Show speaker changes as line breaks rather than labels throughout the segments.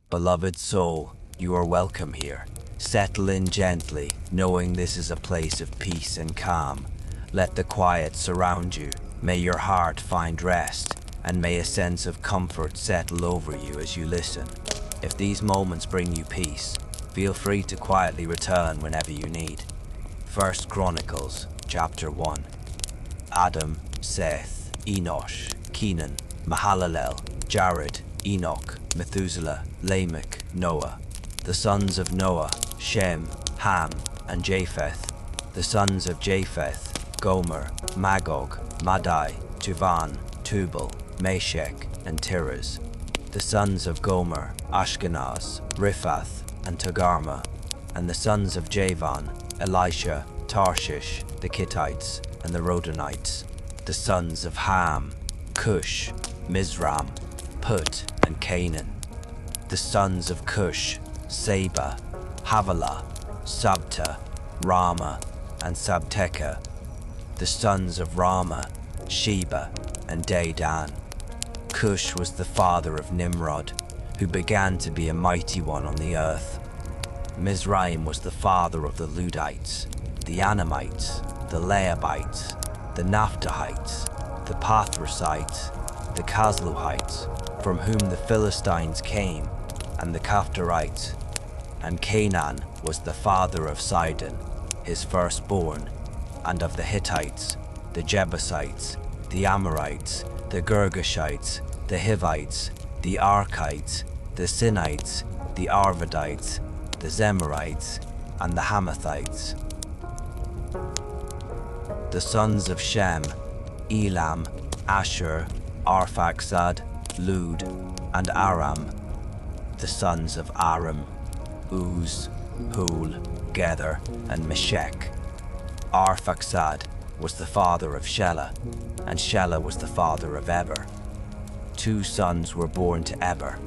Beloved soul, you are welcome here. Settle in gently, knowing this is a place of peace and calm. Let the quiet surround you. May your heart find rest, and may a sense of comfort settle over you as you listen. If these moments bring you peace, feel free to quietly return whenever you need. 1 Chronicles, chapter 1. Adam, Seth, Enosh, Kenan, Mahalalel, Jared, Enoch, Methuselah, Lamech, Noah. The sons of Noah, Shem, Ham, and Japheth. The sons of Japheth, Gomer, Magog, Madai, Tuvan, Tubal, Meshech, and Tiras. The sons of Gomer, Ashkenaz, Riphath, and Togarmah. And the sons of Javan, Elisha, Tarshish, the Kittites, and the Rodanites. The sons of Ham, Cush, Mizram, Put, and Canaan. The sons of Cush, Seba, Havilah, Sabta, Rama, and Sabteka. The sons of Rama, Sheba, and Dedan. Cush was the father of Nimrod, who began to be a mighty one on the earth. Mizraim was the father of the Ludites, the Anamites, the Leabites, the Naphtuhites, the Pathrusites, the Casluhites, from whom the Philistines came, and the Caphtorites. And Canaan was the father of Sidon, his firstborn, and of the Hittites, the Jebusites, the Amorites, the Girgashites, the Hivites, the Archites, the Sinites, the Arvadites, the Zemarites, and the Hamathites. The sons of Shem, Elam, Asher, Arphaxad, Lud, and Aram. The sons of Aram, Uz, Hul, Gether, and Meshech. Arphaxad was the father of Shelah, and Shelah was the father of Eber. 2 sons were born to Eber.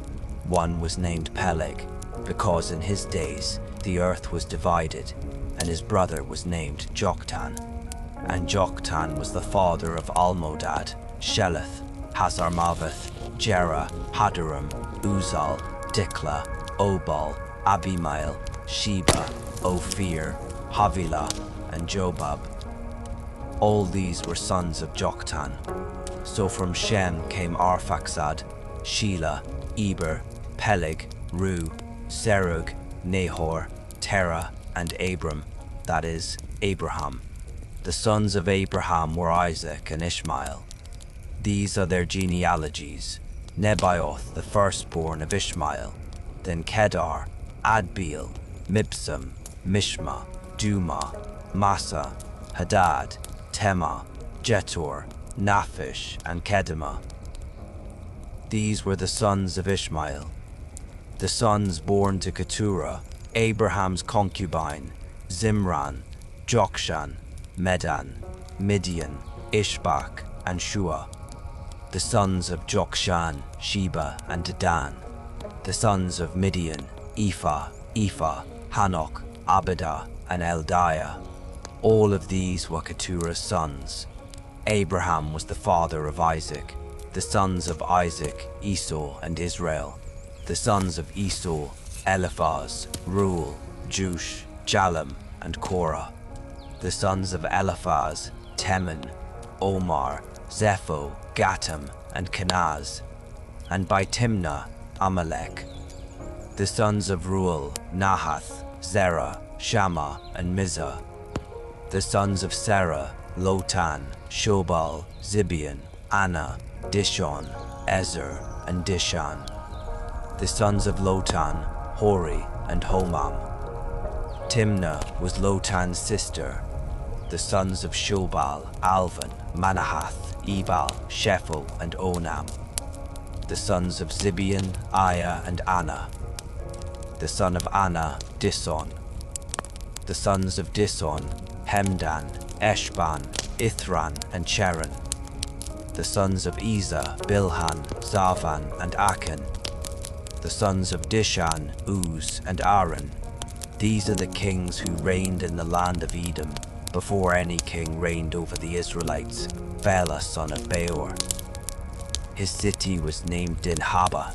One was named Peleg, because in his days the earth was divided, and his brother was named Joktan. And Joktan was the father of Almodad, Sheleth, Hazarmaveth, Jerah, Hadaram, Uzal, Dikla, Obal, Abimael, Sheba, Ophir, Havilah, and Jobab. All these were sons of Joktan. So from Shem came Arphaxad, Shelah, Eber, Peleg, Ru, Serug, Nahor, Terah, and Abram, that is, Abraham. The sons of Abraham were Isaac and Ishmael. These are their genealogies: Nebaioth, the firstborn of Ishmael, then Kedar, Adbeel, Mibsam, Mishma, Duma, Massa, Hadad, Tema, Jetur, Naphish, and Kedemah. These were the sons of Ishmael. The sons born to Keturah, Abraham's concubine: Zimran, Jokshan, Medan, Midian, Ishbak, and Shua. The sons of Jokshan, Sheba, and Dedan. The sons of Midian: Ephah, Hanok, Abidah, and Eldiah. All of these were Keturah's sons. Abraham was the father of Isaac. The sons of Isaac: Esau and Israel. The sons of Esau: Eliphaz, Reuel, Jush, Jalam, and Korah. The sons of Eliphaz: Teman, Omar, Zepho, Gatam, and Kenaz. And by Timnah, Amalek. The sons of Reuel: Nahath, Zerah, Shammah, and Mizah. The sons of Serah: Lotan, Shobal, Zibeon, Anna, Dishon, Ezer, and Dishan. The sons of Lotan: Hori and Homam. Timnah was Lotan's sister. The sons of Shobal: Alvan, Manahath, Ebal, Shephel, and Onam. The sons of Zibeon: Aya and Anna. The son of Anna: Dison. The sons of Dison: Hemdan, Eshban, Ithran, and Cheran. The sons of Ezer: Bilhan, Zavan, and Akan. The sons of Dishan: Uz and Aaron. These are the kings who reigned in the land of Edom, before any king reigned over the Israelites: Bela son of Beor. His city was named Dinhaba.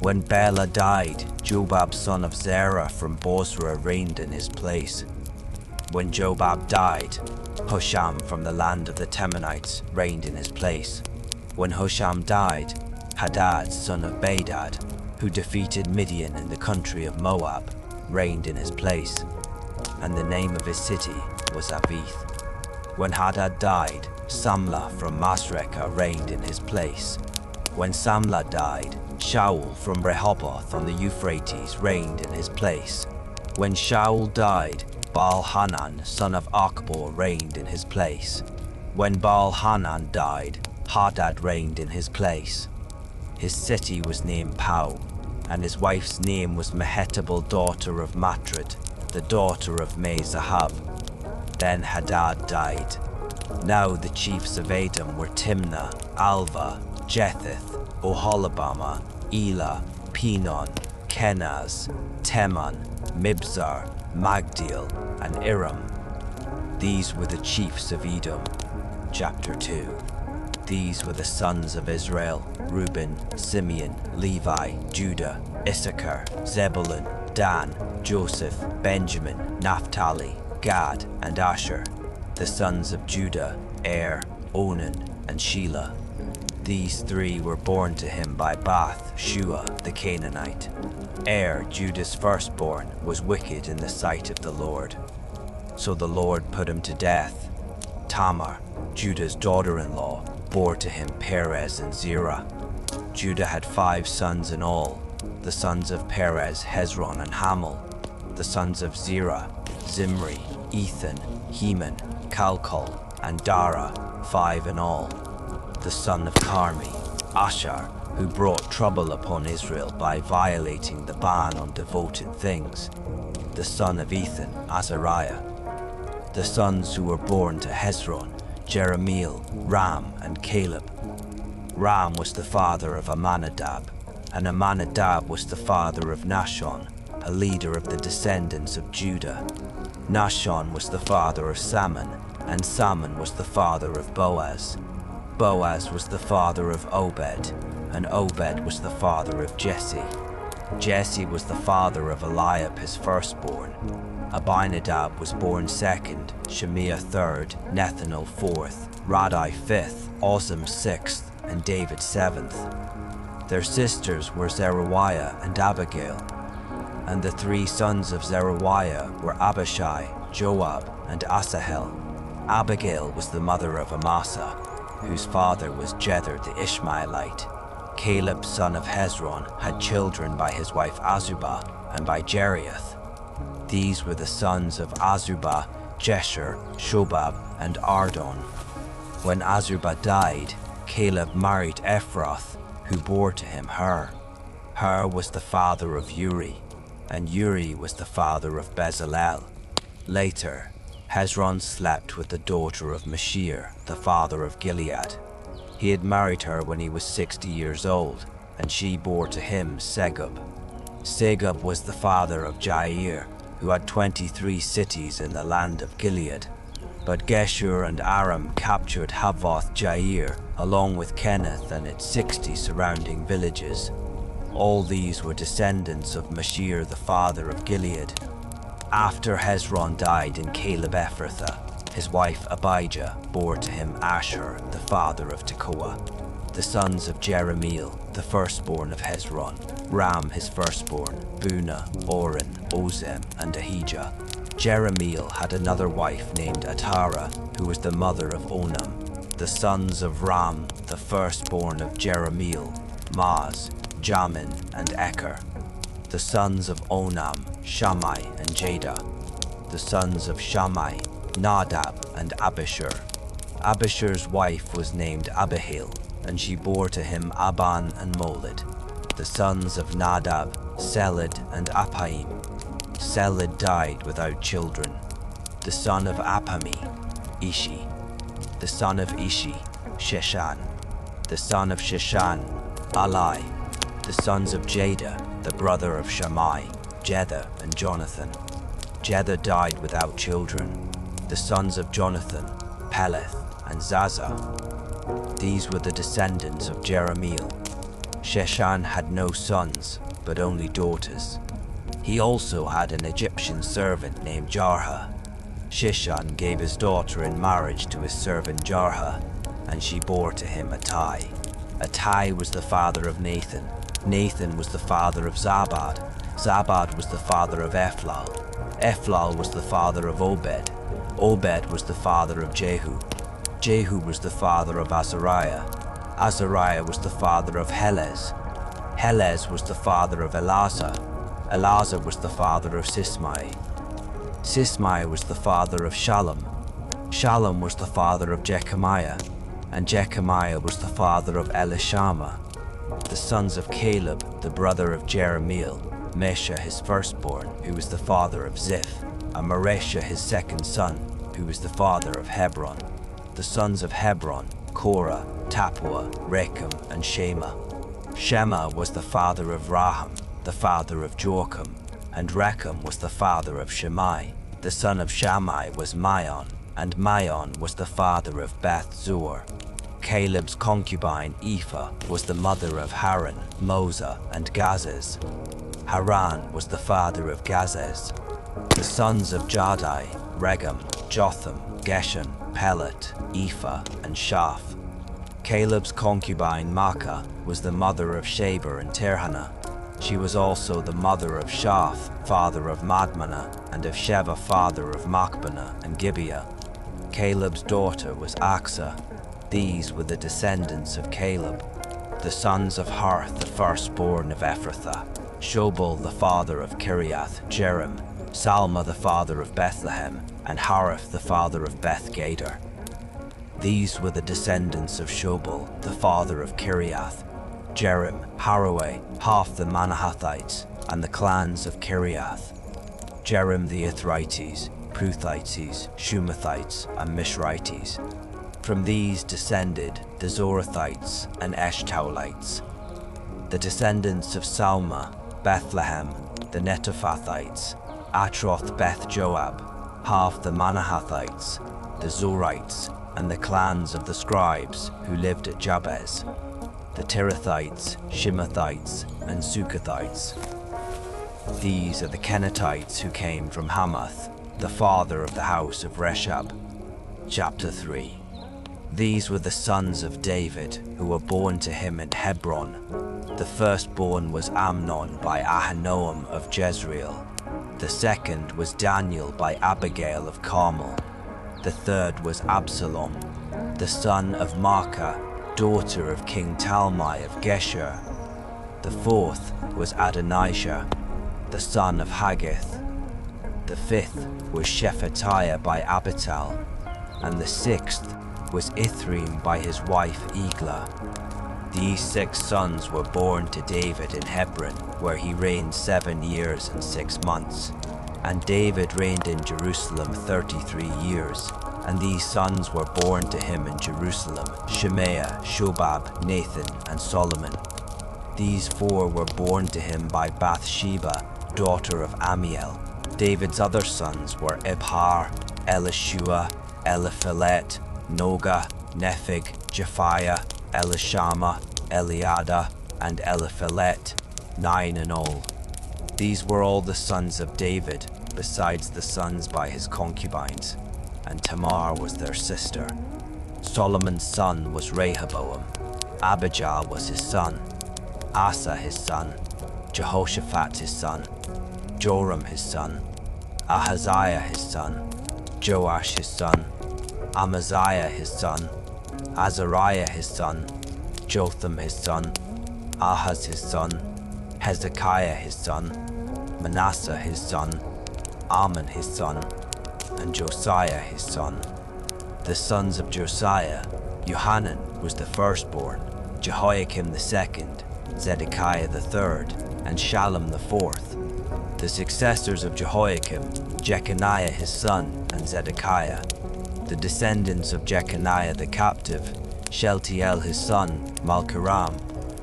When Bela died, Jobab son of Zerah from Bozrah reigned in his place. When Jobab died, Husham from the land of the Temanites reigned in his place. When Husham died, Hadad son of Bedad, who defeated Midian in the country of Moab, reigned in his place, and the name of his city was Avith. When Hadad died, Samlah from Masrekah reigned in his place. When Samlah died, Shaul from Rehoboth on the Euphrates reigned in his place. When Shaul died, Baal-Hanan son of Achbor reigned in his place. When Baal-Hanan died, Hadad reigned in his place. His city was named Pau, and his wife's name was Mehetabel daughter of Matred, the daughter of Me-Zahab. Then Hadad died. Now the chiefs of Edom were Timnah, Alva, Jetheth, Oholabama, Elah, Pinon, Kenaz, Teman, Mibzar, Magdiel, and Iram. These were the chiefs of Edom. Chapter 2. These were the sons of Israel: Reuben, Simeon, Levi, Judah, Issachar, Zebulun, Dan, Joseph, Benjamin, Naphtali, Gad, and Asher. The sons of Judah: Onan, and Shelah. These three were born to him by Bath-shua the Canaanite. Judah's firstborn, was wicked in the sight of the Lord. So the Lord put him to death. Tamar, Judah's daughter-in-law, bore to him Perez and Zerah. Judah had 5 sons in all. The sons of Perez, Hezron and Hamul. The sons of Zerah, Zimri, Ethan, Heman, Calcol, and Dara, 5 in all. The son of Carmi, Ashar, who brought trouble upon Israel by violating the ban on devoted things. The son of Ethan, Azariah. The sons who were born to Hezron, Jerahmeel, Ram, and Caleb. Ram was the father of Amminadab, and Amminadab was the father of Nahshon, a leader of the descendants of Judah. Nahshon was the father of Salmon, and Salmon was the father of Boaz. Boaz was the father of Obed, and Obed was the father of Jesse. Jesse was the father of Eliab his firstborn. Abinadab was born second, Shemiah third, Nethanel fourth, Radai fifth, Ozem sixth, and David seventh. Their sisters were Zeruiah and Abigail. And the 3 sons of Zeruiah were Abishai, Joab, and Asahel. Abigail was the mother of Amasa, whose father was Jether the Ishmaelite. Caleb son of Hezron had children by his wife Azubah and by Jerioth. These were the sons of Azubah, Jesher, Shobab, and Ardon. When Azubah died, Caleb married Ephrath, who bore to him Hur. Hur was the father of Uri, and Uri was the father of Bezalel. Later, Hezron slept with the daughter of Mashir, the father of Gilead. He had married her when he was 60 years old, and she bore to him Segub. Segub was the father of Jair, who had 23 cities in the land of Gilead. But Geshur and Aram captured Havoth Jair, along with Kenneth and its 60 surrounding villages. All these were descendants of Mashir, the father of Gilead. After Hezron died in Caleb Ephrathah, his wife Abijah bore to him Ashur, the father of Tekoa. The sons of Jerahmeel, the firstborn of Hezron: Ram his firstborn, Bunah, Oren, Ozem, and Ahijah. Jerahmeel had another wife named Atara, who was the mother of Onam. The sons of Ram, the firstborn of Jerahmeel: Maz, Jamin, and Eker. The sons of Onam: Shammai and Jada. The sons of Shammai: Nadab and Abishur. Abishur's wife was named Abihail, and she bore to him Aban and Molid. The sons of Nadab: Seled and Appaim. Seled died without children. The son of Appami: Ishi. The son of Ishi: Sheshan. The son of Sheshan: Alai. The sons of Jada, the brother of Shammai: Jether and Jonathan. Jether died without children. The sons of Jonathan: Peleth and Zaza. These were the descendants of Jerahmeel. Sheshan had no sons, but only daughters. He also had an Egyptian servant named Jarha. Sheshan gave his daughter in marriage to his servant Jarha, and she bore to him Attai. Attai was the father of Nathan. Nathan was the father of Zabad. Zabad was the father of Ephlal. Ephlal was the father of Obed. Obed was the father of Jehu. Jehu was the father of Azariah. Azariah was the father of Helez. Helez was the father of Elazar. Elazar was the father of Sismai. Sismai was the father of Shallum. Shallum was the father of Jechemiah, and Jechemiah was the father of Elishama. The sons of Caleb, the brother of Jeremiel, Mesha his firstborn, who was the father of Ziph, and Maresha his second son, who was the father of Hebron. The sons of Hebron, Korah, Tapua, Rechem, and Shema. Shema was the father of Raham, the father of Joachim, and Rechem was the father of Shammai. The son of Shammai was Maon, and Maon was the father of Beth-zur. Caleb's concubine Ephah was the mother of Haran, Mosa, and Gazez. Haran was the father of Gazez. The sons of Jadai, Regem, Jotham, Geshan, Pelet, Ephah, and Shaph. Caleb's concubine Maacah was the mother of Sheber and Tirhana. She was also the mother of Shaph, father of Madmannah, and of Sheva, father of Machbenah and Gibeah. Caleb's daughter was Achsah. These were the descendants of Caleb. The sons of Harth, the firstborn of Ephrathah. Shobal, the father of Kiriath Jearim. Salma, the father of Bethlehem, and Hariph, the father of Beth-Gader. These were the descendants of Shobal, the father of Kiriath Jearim, Haraway, half the Manahathites, and the clans of Kiriath. Jearim the Ithrites, Pruthites, Shumathites, and Mishrites. From these descended the Zorathites and Eshtaulites. The descendants of Salma, Bethlehem, the Netophathites, Atroth Beth Joab, half the Manahathites, the Zorites, and the clans of the scribes who lived at Jabez, the Tirathites, Shimathites, and Sukathites. These are the Kenatites who came from Hamath, the father of the house of Reshab. Chapter 3. These were the sons of David who were born to him in Hebron. The firstborn was Amnon by Ahinoam of Jezreel. The second was Daniel by Abigail of Carmel. The third was Absalom, the son of Maacah, daughter of King Talmai of Geshur. The fourth was Adonijah, the son of Haggith. The fifth was Shephatiah by Abital, and the sixth was Ithream by his wife Eglah. These 6 sons were born to David in Hebron, where he reigned 7 years and 6 months. And David reigned in Jerusalem 33 years. And these sons were born to him in Jerusalem: Shemaiah, Shobab, Nathan, and Solomon. These 4 were born to him by Bathsheba, daughter of Amiel. David's other sons were Ibhar, Elishua, Eliphelet, Noga, Nephig, Japhiah, Elishama, Eliada, and Eliphelet, 9 in all. These were all the sons of David, besides the sons by his concubines, and Tamar was their sister. Solomon's son was Rehoboam. Abijah was his son, Asa his son, Jehoshaphat his son, Joram his son, Ahaziah his son, Joash his son, Amaziah his son, Azariah his son, Jotham his son, Ahaz his son, Hezekiah his son, Manasseh his son, Amon his son, and Josiah his son. The sons of Josiah: Johanan was the firstborn, Jehoiakim the second, Zedekiah the third, and Shallum the fourth. The successors of Jehoiakim: Jeconiah his son, and Zedekiah. The descendants of Jeconiah the captive: Shealtiel his son, Malkiram,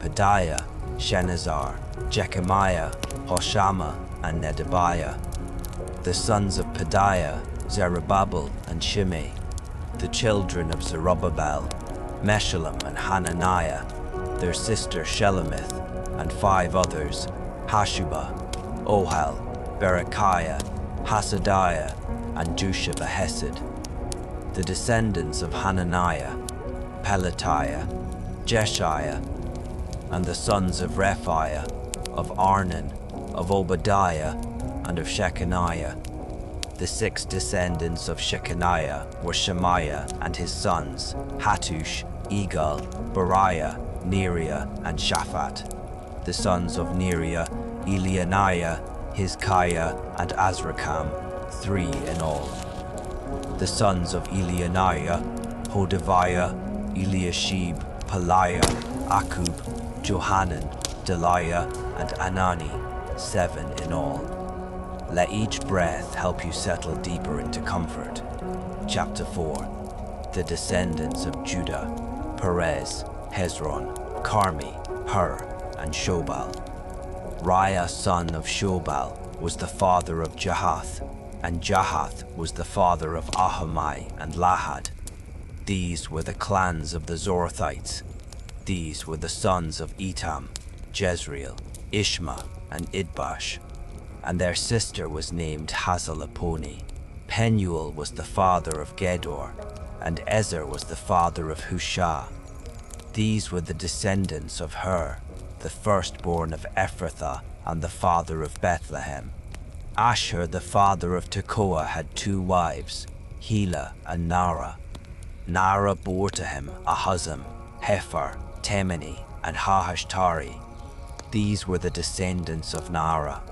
Pedaiah, Shenazar, Jechemiah, Hoshama, and Nedabiah. The sons of Pedaiah: Zerubbabel and Shimei. The children of Zerubbabel: Meshullam and Hananiah. their sister Shelemith, and 5 others, Hashubah, Ohel, Berechiah, Hasadiah, and Jusha-Hesed. The descendants of Hananiah, Pelatiah, Jeshiah, and the sons of Rephiah, of Arnan, of Obadiah, and of Shechaniah. The 6 descendants of Shechaniah were Shemaiah and his sons, Hattush, Egal, Bariah, Neriah, and Shaphat. The sons of Neriah, Elianiah, Hizkiah, and Azrikam, 3 in all. The sons of Elianiah, Hodaviah, Eliashib, Peliah, Akub, Johanan, Deliah, and Anani, 7 in all. Let each breath help you settle deeper into comfort. Chapter 4. The descendants of Judah, Perez, Hezron, Carmi, Hur, and Shobal. Raiah, son of Shobal, was the father of Jahath, and Jahath was the father of Ahamai and Lahad. These were the clans of the Zorathites. These were the sons of Etam, Jezreel, Ishma, and Idbash. And their sister was named Hazelaponi. Penuel was the father of Gedor, and Ezer was the father of Hushah. These were the descendants of Hur, the firstborn of Ephrathah, and the father of Bethlehem. Ashur, the father of Tekoa, had 2 wives, Hela and Nara. Nara bore to him Ahuzam, Hefer, Temeni, and Hahashtari. These were the descendants of Nara.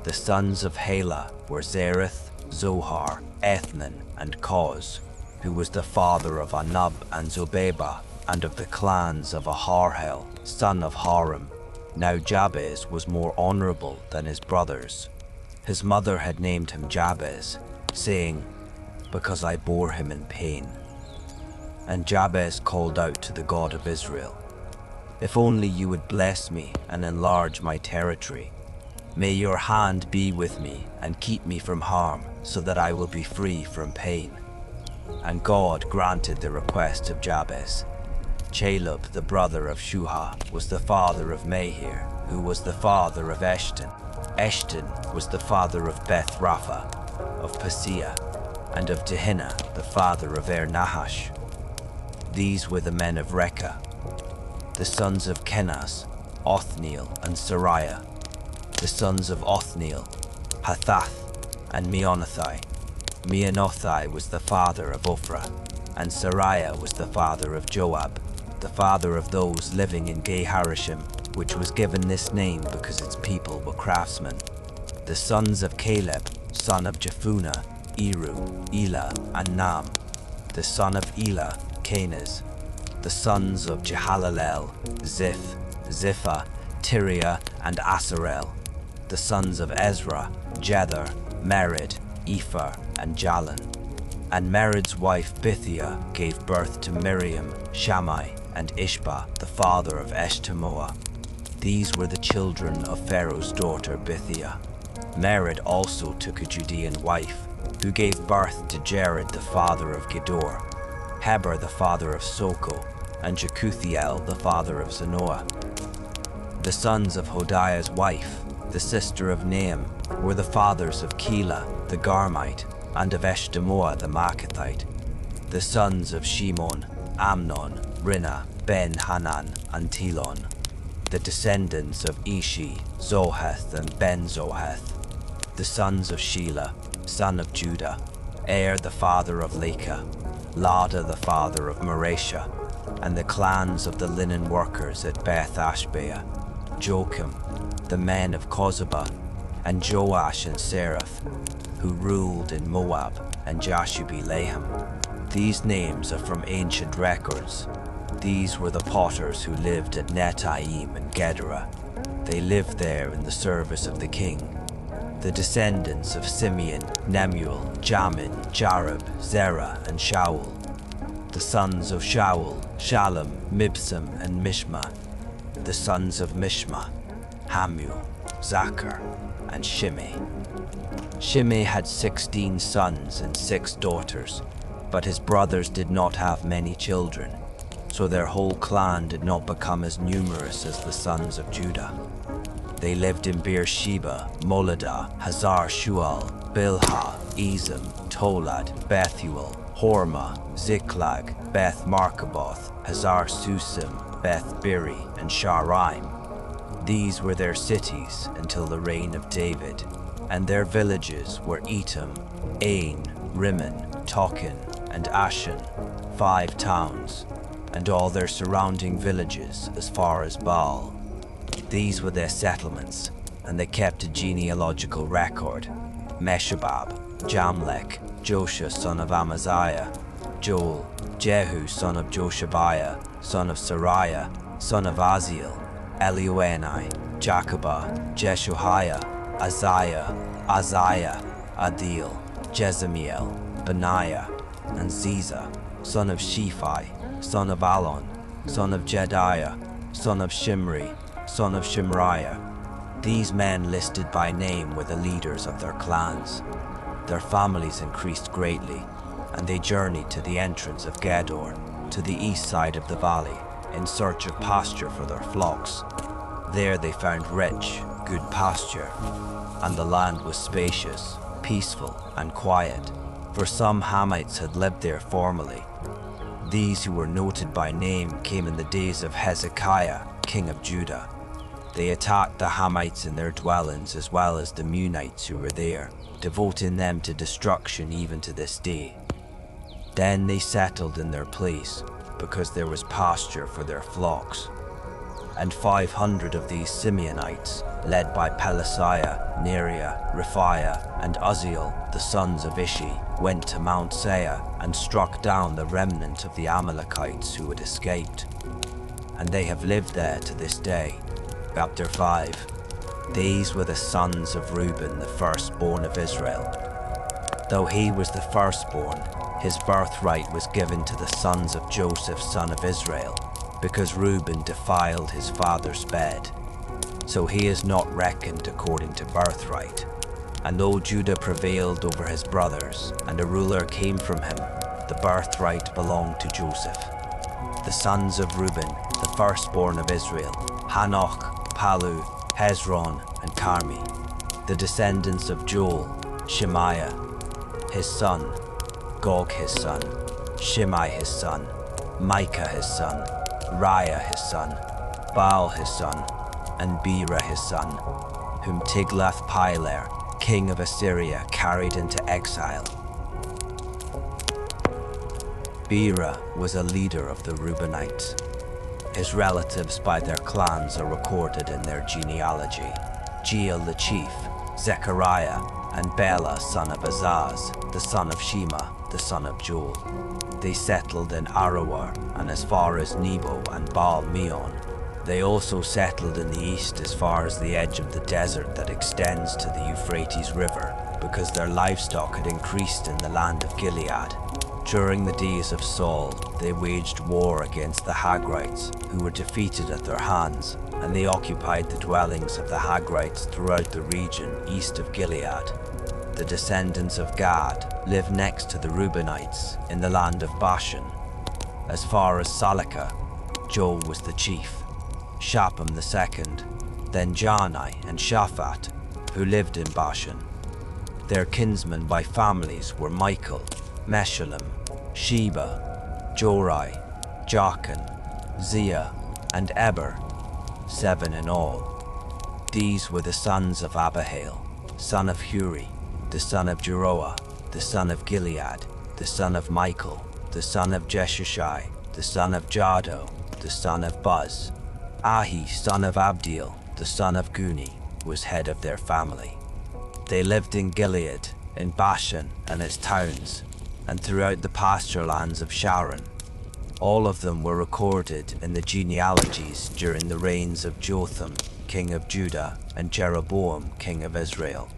The sons of Hela were Zereth, Zohar, Ethnan, and Koz, who was the father of Anub and Zobeba, and of the clans of Aharhel, son of Harim. Now Jabez was more honorable than his brothers. His mother had named him Jabez, saying, "Because I bore him in pain." And Jabez called out to the God of Israel, "If only you would bless me and enlarge my territory. May your hand be with me and keep me from harm, so that I will be free from pain." And God granted the request of Jabez. Chalub, the brother of Shuha, was the father of Mahir, who was the father of Eshton. Eshton was the father of Beth Rapha, of Paseah, and of Tehinnah, the father of Nahash. These were the men of Rekah. The sons of Kenaz, Othniel and Sariah. The sons of Othniel, Hathath and Meonothai. Meonothai was the father of Ophrah, and Sariah was the father of Joab, the father of those living in Geharashim, which was given this name because its people were craftsmen. The sons of Caleb, son of Jephunneh, Eru, Elah, and Nam. The son of Elah, Kenaz. The sons of Jehalalel, Ziph, Ziphah, Tiriah, and Asarel. The sons of Ezra, Jether, Merid, Ephah, and Jalan. And Merid's wife Bithiah gave birth to Miriam, Shammai, and Ishbah, the father of Eshtemoa. These were the children of Pharaoh's daughter Bithiah. Merid also took a Judean wife, who gave birth to Jared, the father of Gedor, Heber, the father of Soko, and Jekuthiel, the father of Zanoah. The sons of Hodiah's wife, the sister of Naam, were the fathers of Keilah, the Garmite, and of Eshtemoa, the Maacathite. The sons of Shimon, Amnon, Rinnah, Ben-Hanan, and Telon. The descendants of Ishi, Zoheth, and Ben-Zoheth. The sons of Shelah, son of Judah, the father of Leka, Lada, the father of Mareshah, and the clans of the linen workers at Beth-Ashbea, Joachim, the men of Kozobah, and Joash and Seraph, who ruled in Moab, and Jashubi-Laham. These names are from ancient records. These were the potters who lived at Netaim and Gedera. They lived there in the service of the king. The descendants of Simeon, Nemuel, Jamin, Jareb, Zerah, and Shaul. The sons of Shaul, Shalom, Mibsam, and Mishma. The sons of Mishma, Hamu, Zachar, and Shimei. Shimei had 16 sons and 6 daughters, but his brothers did not have many children. so their whole clan did not become as numerous as the sons of Judah. They lived in Beersheba, Moladah, Hazar Shual, Bilhah, Ezem, Tolad, Bethuel, Hormah, Ziklag, Beth Markaboth, Hazar Susim, Beth Biri, and Sharaim. These were their cities until the reign of David, and their villages were Etam, Ain, Rimmon, Tochen, and Ashan, 5 towns, and all their surrounding villages as far as Baal. These were their settlements, and they kept a genealogical record. Meshabab, Jamlech, Joshua son of Amaziah, Joel, Jehu son of Joshabiah, son of Sariah, son of Aziel, Elioenai, Jacobah, Jeshoiah, Azaiah, Adil, Jezemiel, Benaiah, and Ziza, son of Shephi, son of Alon, son of Jediah, son of Shimri, son of Shimriah. These men listed by name were the leaders of their clans. Their families increased greatly, and they journeyed to the entrance of Gedor, to the east side of the valley, in search of pasture for their flocks. There they found rich, good pasture, and the land was spacious, peaceful, and quiet, for some Hamites had lived there formerly. These who were noted by name came in the days of Hezekiah, king of Judah. They attacked the Hamites in their dwellings as well as the Meunites who were there, devoting them to destruction even to this day. Then they settled in their place, because there was pasture for their flocks. And 500 of these Simeonites, led by Pelasiah, Neriah, Rephaiah, and Uzziel, the sons of Ishi, went to Mount Seir and struck down the remnant of the Amalekites who had escaped. And they have lived there to this day. Chapter 5. These were the sons of Reuben, the firstborn of Israel. Though he was the firstborn, his birthright was given to the sons of Joseph, son of Israel, because Reuben defiled his father's bed. So he is not reckoned according to birthright. And though Judah prevailed over his brothers, and a ruler came from him, the birthright belonged to Joseph. The sons of Reuben, the firstborn of Israel, Hanoch, Palu, Hezron, and Carmi. The descendants of Joel, Shemaiah, his son, Gog his son, Shimei his son, Micah his son, Raiah his son, Baal his son, and Bera his son, whom Tiglath-Pileser, king of Assyria, carried into exile. Bera was a leader of the Reubenites. His relatives by their clans are recorded in their genealogy: Jeiel the chief, Zechariah, and Bela son of Azaz, the son of Shema, the son of Joel. They settled in Aroer and as far as Nebo and Baal-Meon. They also settled in the east as far as the edge of the desert that extends to the Euphrates River, because their livestock had increased in the land of Gilead. During the days of Saul, they waged war against the Hagrites, who were defeated at their hands, and they occupied the dwellings of the Hagrites throughout the region east of Gilead. The descendants of Gad lived next to the Reubenites in the land of Bashan. As far as Salekah, Joel was the chief, Shapham the second, then Janai and Shaphat, who lived in Bashan. Their kinsmen by families were Michael, Meshullam, Sheba, Jorai, Jachin, Zia, and Eber, 7 in all. These were the sons of Abihail, son of Huri, the son of Jeroah, the son of Gilead, the son of Michael, the son of Jeshushai, the son of Jado, the son of Buz. Ahi, son of Abdiel, the son of Guni, was head of their family. They lived in Gilead, in Bashan and its towns, and throughout the pasture lands of Sharon. All of them were recorded in the genealogies during the reigns of Jotham, king of Judah, and Jeroboam, king of Israel.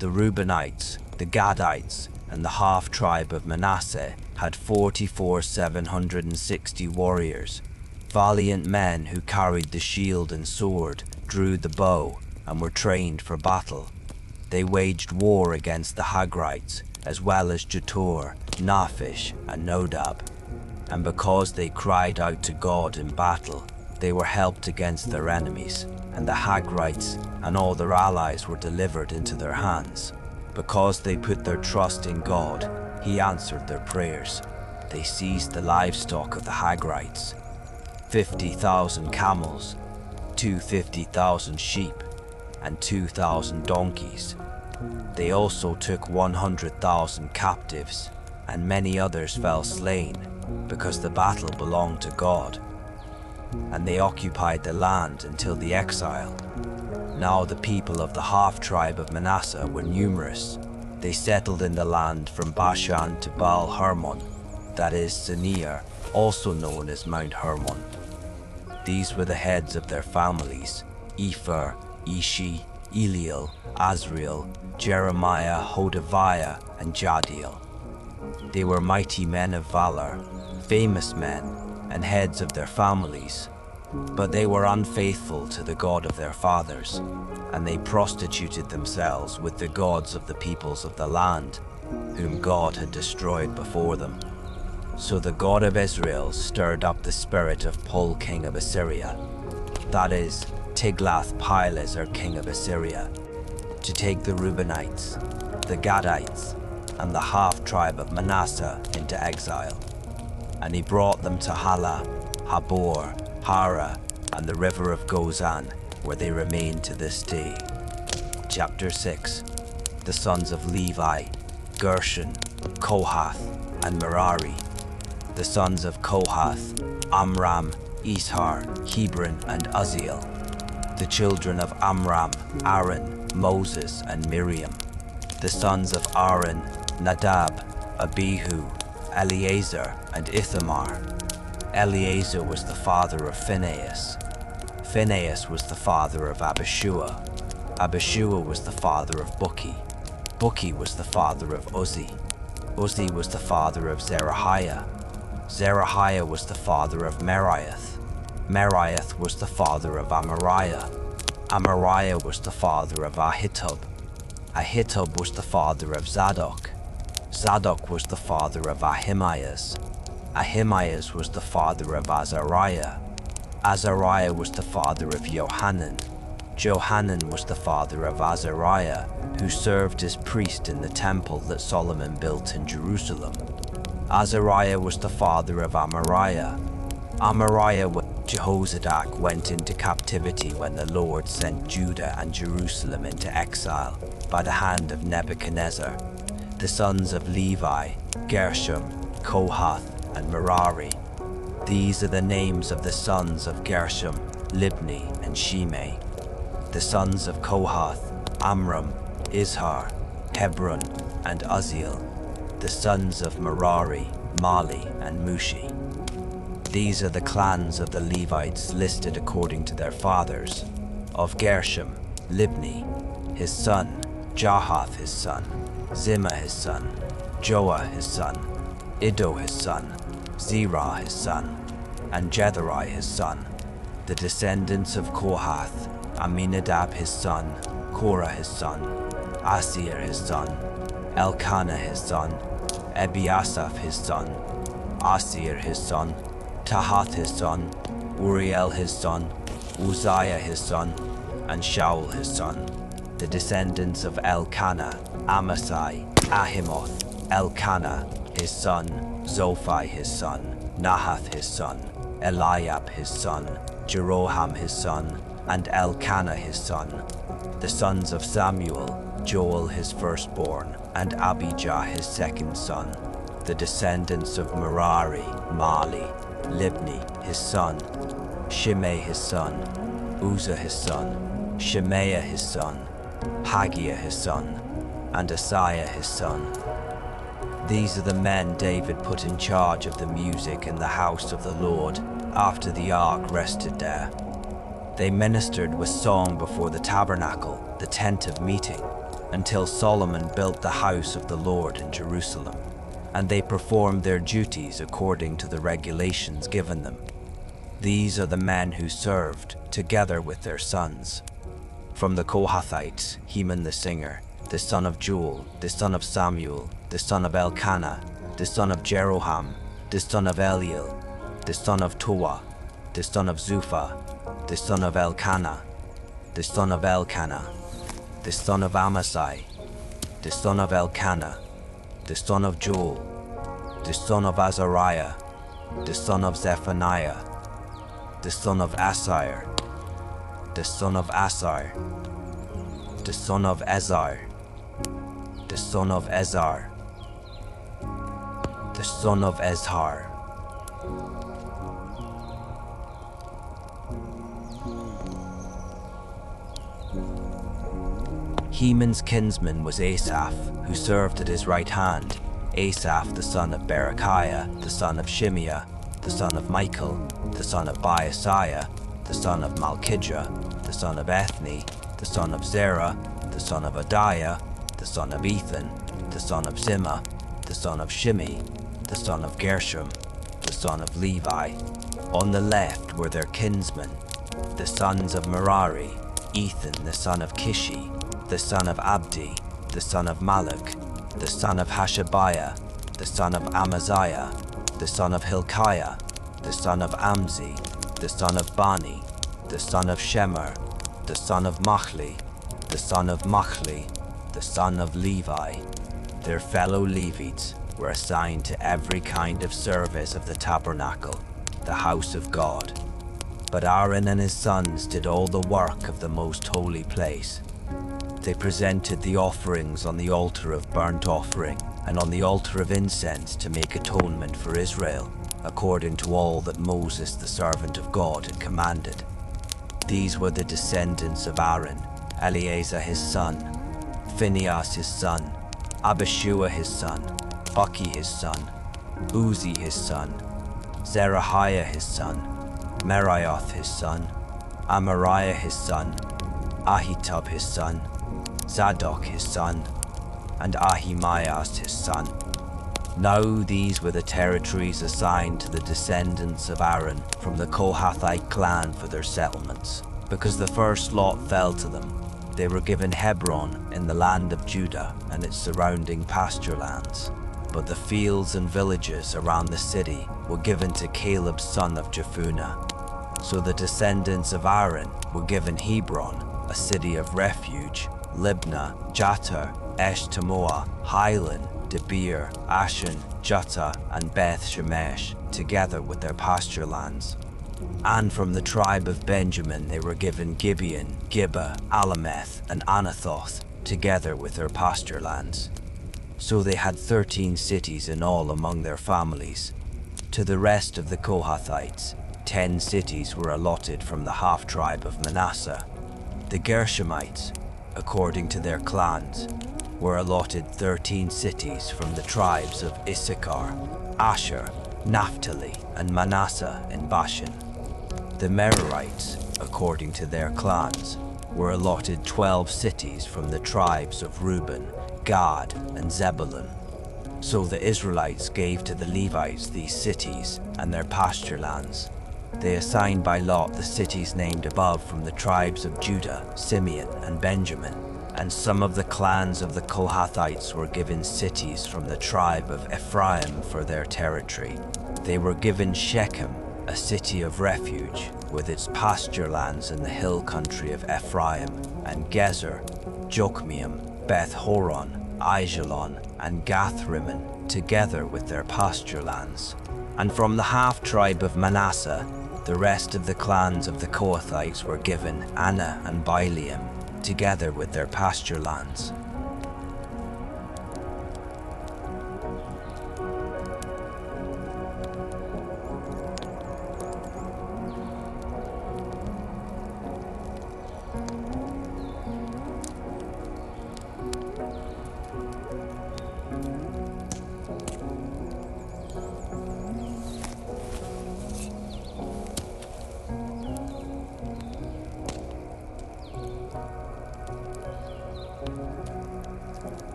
The Reubenites, the Gadites, and the half-tribe of Manasseh had 44,760 warriors, valiant men who carried the shield and sword, drew the bow, and were trained for battle. They waged war against the Hagrites, as well as Jetur, Naphish, and Nodab. and because they cried out to God in battle, they were helped against their enemies, and the Hagrites and all their allies were delivered into their hands. Because they put their trust in God, He answered their prayers. They seized the livestock of the Hagrites, 50,000 camels, 250,000 sheep, and 2,000 donkeys. They also took 100,000 captives, and many others fell slain, because the battle belonged to God. And they occupied the land until the exile. Now the people of the half-tribe of Manasseh were numerous. They settled in the land from Bashan to Baal Hermon, that is Sinir, also known as Mount Hermon. These were the heads of their families: Epher, Ishi, Eliel, Azriel, Jeremiah, Hodaviah, and Jadiel. They were mighty men of valor, famous men, and heads of their families. But they were unfaithful to the God of their fathers, and they prostituted themselves with the gods of the peoples of the land, whom God had destroyed before them. So the God of Israel stirred up the spirit of Pul, king of Assyria, that is, Tiglath-Pileser, king of Assyria, to take the Reubenites, the Gadites, and the half-tribe of Manasseh into exile. And he brought them to Hala, Habor, Hara, and the river of Gozan, where they remain to this day. Chapter 6. The sons of Levi: Gershon, Kohath, and Merari. The sons of Kohath: Amram, Ishar, Hebron, and Uzziel. The children of Amram: Aaron, Moses, and Miriam. The sons of Aaron: Nadab, Abihu, Eleazar, and Ithamar. Eleazar was the father of Phinehas. Phinehas was the father of Abishua. Abishua was the father of Bukki. Bukki was the father of Uzzi. Uzzi was the father of Zerahiah. Zerahiah was the father of Meraioth. Meraioth was the father of Amariah. Amariah was the father of Ahitub. Ahitub was the father of Zadok. Zadok was the father of Ahimaaz. Ahimaaz was the father of Azariah. Azariah was the father of Johanan. Johanan was the father of Azariah, who served as priest in the temple that Solomon built in Jerusalem. Azariah was the father of Amariah. Amariah Jehozadak went into captivity when the Lord sent Judah and Jerusalem into exile by the hand of Nebuchadnezzar. The sons of Levi: Gershom, Kohath, and Merari. These are the names of the sons of Gershom, Libni, and Shimei. The sons of Kohath: Amram, Izhar, Hebron, and Uzziel. The sons of Merari: Mali and Mushi. These are the clans of the Levites listed according to their fathers. Of Gershom: Libni, his son; Jahath, his son; Zimah, his son; Joah, his son; Iddo, his son; Zerah, his son; and Jetheri, his son. The descendants of Kohath: Aminadab, his son; Korah, his son; Asir, his son; Elkanah, his son; Ebiasaph, his son; Asir, his son; Tahath, his son; Uriel, his son; Uzziah, his son; and Shaul, his son. The descendants of Elkanah: Amasai, Ahimoth; Elkanah, his son; Zophai, his son; Nahath, his son; Eliab, his son; Jeroham, his son; and Elkanah, his son. The sons of Samuel: Joel, his firstborn, and Abijah, his second son. The descendants of Merari: Mali, Libni, his son; Shimei, his son; Uzzah, his son; Shemaiah, his son; Haggiah, his son; and Asaiah, his son. These are the men David put in charge of the music in the house of the Lord after the ark rested there. They ministered with song before the tabernacle, the tent of meeting, until Solomon built the house of the Lord in Jerusalem, and they performed their duties according to the regulations given them. These are the men who served, together with their sons. From the Kohathites: Heman the singer, the son of Joel, the son of Samuel, the son of Elkanah, the son of Jeroham, the son of Eliel, the son of Toa, the son of Zupha, the son of Elkanah, the son of Elkanah, the son of Amasai, the son of Elkanah, the son of Joel, the son of Azariah, the son of Zephaniah, the son of Asir, the son of Asir, the son of Ezar, the son of Ezar, the son of Ezhar. Heman's kinsman was Asaph, who served at his right hand. Asaph, the son of Berechiah, the son of Shimeah, the son of Michael, the son of Baasiah, the son of Malchijah, the son of Ethni, the son of Zerah, the son of Adiah, the son of Ethan, the son of Zimmah, the son of Shimei, the son of Gershom, the son of Levi. On the left were their kinsmen, the sons of Merari, Ethan the son of Kishi, the son of Abdi, the son of Maluk, the son of Hashabiah, the son of Amaziah, the son of Hilkiah, the son of Amzi, the son of Bani, the son of Shemer, the son of Machli, the son of Machli, the son of Levi. Their fellow Levites were assigned to every kind of service of the tabernacle, the house of God. But Aaron and his sons did all the work of the most holy place. They presented the offerings on the altar of burnt offering and on the altar of incense to make atonement for Israel, according to all that Moses the servant of God had commanded. These were the descendants of Aaron: Eleazar his son, Phinehas his son, Abishua his son, Buki his son, Uzi his son, Zerahiah his son, Meraioth his son, Amariah his son, Ahitub his son, Zadok his son, and Ahimaaz his son. Now these were the territories assigned to the descendants of Aaron from the Kohathite clan for their settlements. Because the first lot fell to them, they were given Hebron in the land of Judah and its surrounding pasture lands. But the fields and villages around the city were given to Caleb son of Jephunneh. So the descendants of Aaron were given Hebron, a city of refuge, Libnah, Jattir, Eshtemoa, Highlan, Debir, Ashan, Juttah, and Beth Shemesh, together with their pasture lands. And from the tribe of Benjamin they were given Gibeon, Gibeah, Alameth, and Anathoth, together with their pasture lands. So they had 13 cities in all among their families. To the rest of the Kohathites, 10 cities were allotted from the half-tribe of Manasseh. The Gershomites, according to their clans, were allotted 13 cities from the tribes of Issachar, Asher, Naphtali, and Manasseh in Bashan. The Merarites, according to their clans, were allotted 12 cities from the tribes of Reuben, Gad, and Zebulun. So the Israelites gave to the Levites these cities and their pasture lands. They assigned by lot the cities named above from the tribes of Judah, Simeon, and Benjamin, and some of the clans of the Kohathites were given cities from the tribe of Ephraim for their territory. They were given Shechem, a city of refuge, with its pasture lands in the hill country of Ephraim, and Gezer, Jokmeam, Beth-horon, Aijalon, and Gath-rimmon, together with their pasture lands. And from the half-tribe of Manasseh, the rest of the clans of the Kohathites were given Anah and Bileam, together with their pasture lands.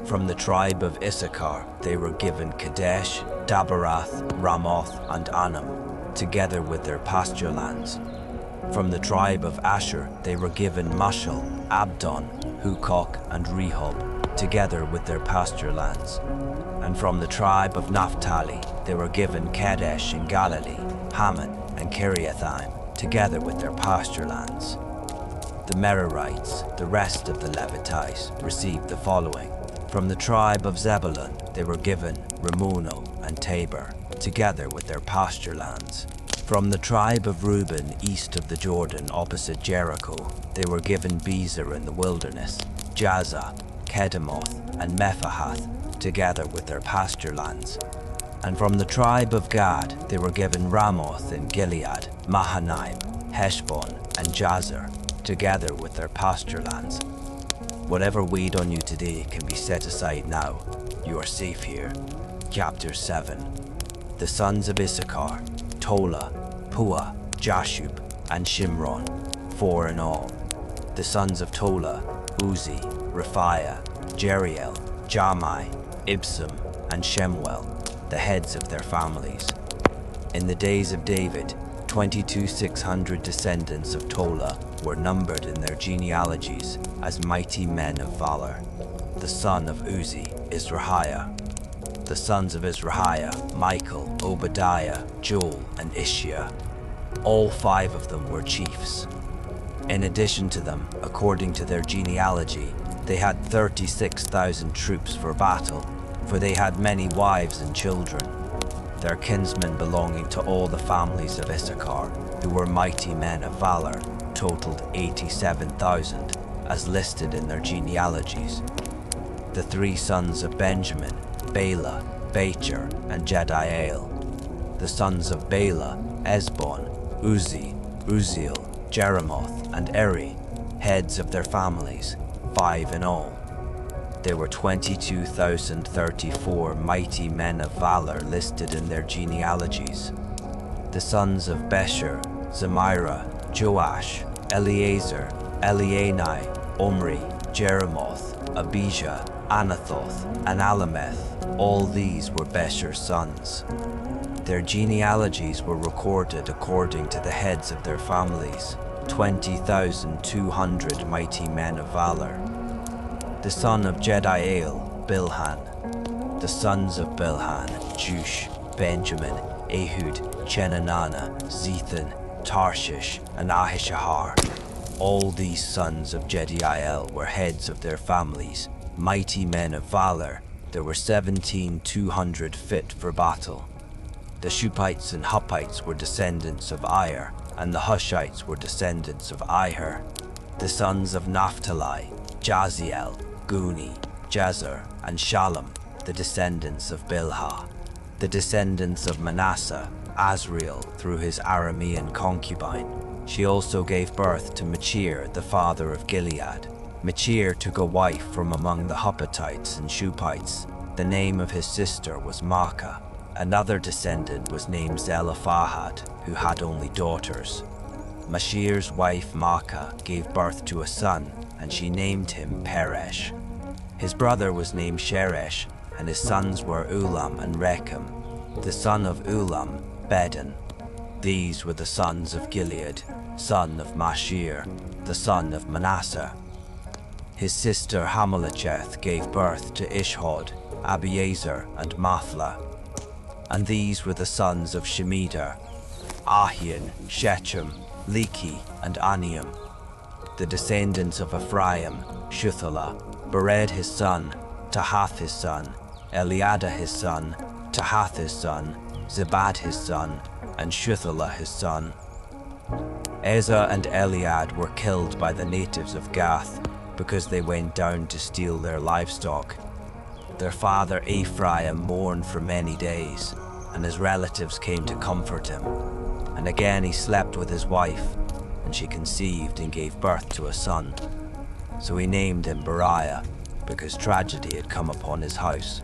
From the tribe of Issachar, they were given Kadesh, Dabarath, Ramoth, and Anam, together with their pasture lands. From the tribe of Asher, they were given Mashal, Abdon, Hukok, and Rehob, together with their pasture lands. And from the tribe of Naphtali, they were given Kadesh in Galilee, Hammon, and Kiriathaim, together with their pasture lands. The Merarites, the rest of the Levites, received the following. From the tribe of Zebulun, they were given Ramono and Tabor, together with their pasture lands. From the tribe of Reuben, east of the Jordan, opposite Jericho, they were given Bezer in the wilderness, Jaza, Kedemoth, and Mephahath, together with their pasture lands. And from the tribe of Gad, they were given Ramoth in Gilead, Mahanaim, Heshbon, and Jazer, together with their pasture lands. Whatever weighed on you today can be set aside now. You are safe here. Chapter 7. The sons of Issachar, Tola, Puah, Jashub, and Shimron, 4 in all. The sons of Tola, Uzi, Raphiah, Jeriel, Jamai, Ibsam, and Shemuel, the heads of their families. In the days of David, 22,600 descendants of Tola were numbered in their genealogies as mighty men of valor. The son of Uzi, Izrahiah. The sons of Izrahiah, Michael, Obadiah, Joel, and Ishiah. All 5 of them were chiefs. In addition to them, according to their genealogy, they had 36,000 troops for battle, for they had many wives and children. Their kinsmen belonging to all the families of Issachar, who were mighty men of valor, totaled 87,000, as listed in their genealogies. The 3 sons of Benjamin, Bela, Becher, and Jediael. The sons of Bela, Esbon, Uzi, Uziel, Jeremoth, and Eri, heads of their families, 5 in all. There were 22,034 mighty men of valor listed in their genealogies. The sons of Besher, Zemira, Joash, Eleazar, Elienai, Omri, Jeremoth, Abijah, Anathoth, and Alameth. All these were Besher's sons. Their genealogies were recorded according to the heads of their families, 20,200 mighty men of valor. The son of Jediael, Bilhan. The sons of Bilhan, Jush, Benjamin, Ehud, Chenanana, Zethan, Tarshish, and Ahishahar. All these sons of Jediael were heads of their families, mighty men of valor. There were 17,200 fit for battle. The Shuppites and Huppites were descendants of Ire, and the Hushites were descendants of Iher. The sons of Naphtali, Jaziel, Guni, Jezer, and Shalom, the descendants of Bilhah. The descendants of Manasseh, Azriel through his Aramean concubine. She also gave birth to Machir, the father of Gilead. Machir took a wife from among the Huppatites and Shuppites. The name of his sister was Maacah. Another descendant was named Zelophehad, who had only daughters. Machir's wife Maacah gave birth to a son, and she named him Peresh. His brother was named Sheresh, and his sons were Ulam and Rechem. The son of Ulam, Bedan. These were the sons of Gilead, son of Machir, the son of Manasseh. His sister Hamelecheth gave birth to Ishhod, Abiezer, and Mathla. And these were the sons of Shemida, Ahian, Shechem, Leki, and Aniam. The descendants of Ephraim, Shuthalah, Bered his son, Tahath his son, Eliada his son, Tahath his son, Zabad his son, and Shuthalah his son. Ezra and Eliad were killed by the natives of Gath because they went down to steal their livestock. Their father Ephraim mourned for many days, and his relatives came to comfort him. And again he slept with his wife, and she conceived and gave birth to a son. So he named him Beriah, because tragedy had come upon his house.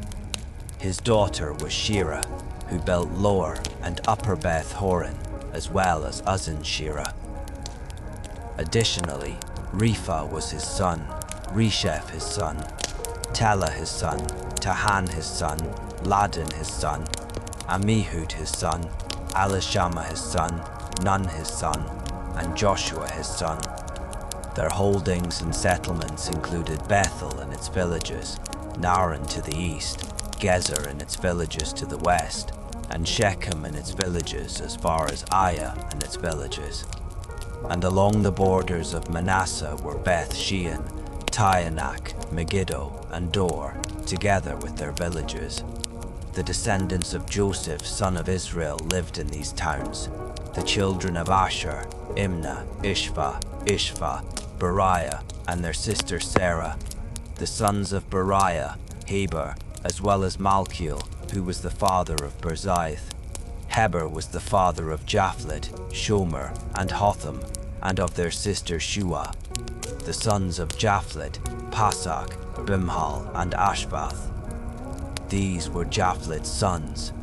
His daughter was Shira, who built Lower and Upper Beth Horon, as well as Uzzen Shira. Additionally, Repha was his son, Resheph his son, Tela his son, Tahan his son, Ladan his son, Amihud his son, Elishama his son, Nun his son, and Joshua his son. Their holdings and settlements included Bethel and its villages, Naran to the east, Gezer and its villages to the west, and Shechem and its villages as far as Aiah and its villages. And along the borders of Manasseh were Beth Shean, Taanach, Megiddo, and Dor, together with their villages. The descendants of Joseph, son of Israel, lived in these towns. The children of Asher, Imnah, Ishva, Beriah, and their sister Sarah. The sons of Beriah, Heber, as well as Malchiel, who was the father of Berzaith. Heber was the father of Japhlid, Shomer, and Hotham, and of their sister Shua. The sons of Japhlid, Pasach, Bimhal, and Ashvath. These were Japhlid's sons.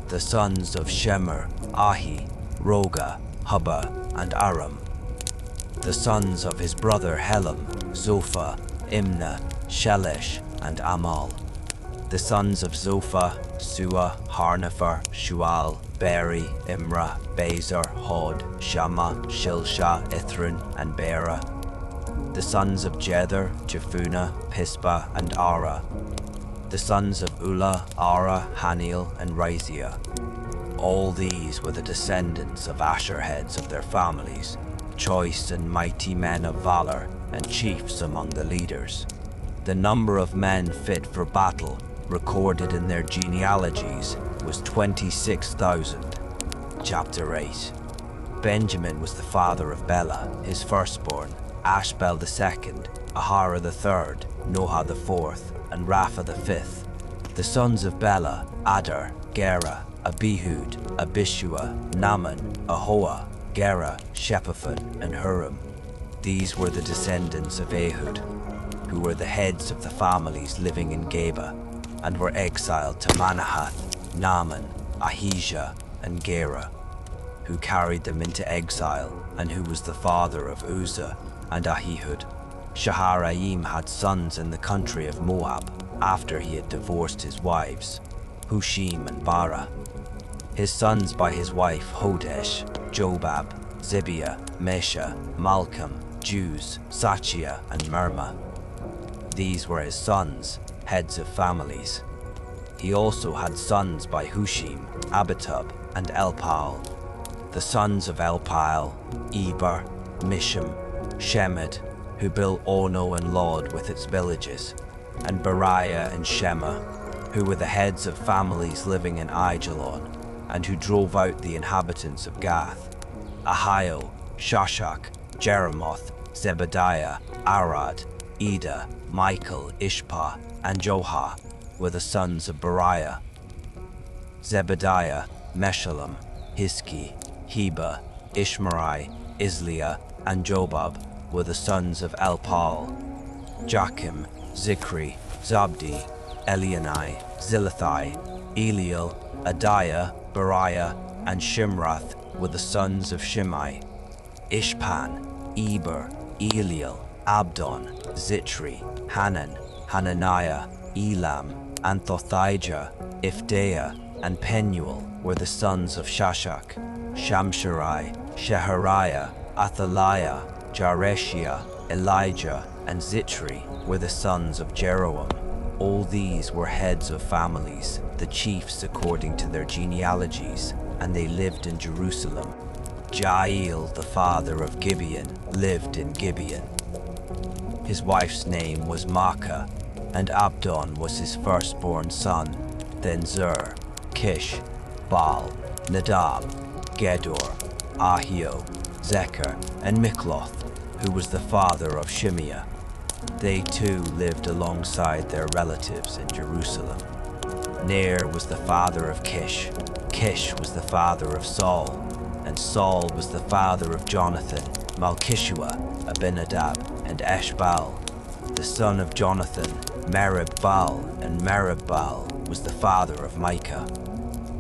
The sons of Shemer, Ahi, Roga, Hubba, and Aram. The sons of his brother Helam, Zophah, Imnah, Shelesh, and Amal. The sons of Zophah, Sua, Harnefer, Shual, Beri, Imrah, Bezer, Hod, Shammah, Shilsha, Ithran, and Bera. The sons of Jether, Jephunneh, Pispa, and Ara. The sons of Ulah, Ara, Haniel, and Raziah. All these were the descendants of Asher heads of their families, choice and mighty men of valor, and chiefs among the leaders. The number of men fit for battle recorded in their genealogies was 26,000. Chapter 8. Benjamin was the father of Bela, his firstborn, Ashbel the second, Ahara the third, Noah the fourth, and Rapha the fifth. The sons of Bela, Adar, Gera, Abihud, Abishua, Naaman, Ahoah, Gera, Shephaphan, and Huram. These were the descendants of Ehud, who were the heads of the families living in Geba, and were exiled to Manahath, Naaman, Ahijah, and Gera, who carried them into exile, and who was the father of Uzzah and Ahihud. Shaharaim had sons in the country of Moab, after he had divorced his wives, Hushim and Bara. His sons by his wife Hodesh, Jobab, Zibiah, Mesha, Malcolm, Juz, Sachia, and Mirma. These were his sons, heads of families. He also had sons by Hushim, Abitub, and Elpaal. The sons of Elpaal, Eber, Misham, Shemed, who built Ono and Lod with its villages, and Beriah and Shema, who were the heads of families living in Aijalon, and who drove out the inhabitants of Gath. Ahio, Shashak, Jeremoth, Zebediah, Arad, Eda, Michael, Ishpa, and Johah were the sons of Beriah. Zebediah, Meshullam, Hiski, Heba, Ishmerai, Isliah, and Jobab were the sons of Elpaal. Jachim, Zikri, Zabdi, Elionai, Zilithai, Eliel, Adiah, Beriah, and Shimrath were the sons of Shimei. Ishpan, Eber, Eliel, Abdon, Zitri, Hanan, Hananiah, Elam, Anthothijah, Ifdeah, and Penuel were the sons of Shashak. Shamsharai, Shehariah, Athaliah, Jareshia, Elijah, and Zitri were the sons of Jeroam. All these were heads of families, the chiefs according to their genealogies, and they lived in Jerusalem. Jael, the father of Gibeon, lived in Gibeon. His wife's name was Maacah, and Abdon was his firstborn son, then Zur, Kish, Baal, Nadab, Gedor, Ahio, Zechar, and Mikloth, who was the father of Shimeah. They too lived alongside their relatives in Jerusalem. Ner was the father of Kish, Kish was the father of Saul, and Saul was the father of Jonathan, Malchishua, Abinadab, and Eshbaal. The son of Jonathan, Merib-Baal, and Merib-Baal was the father of Micah.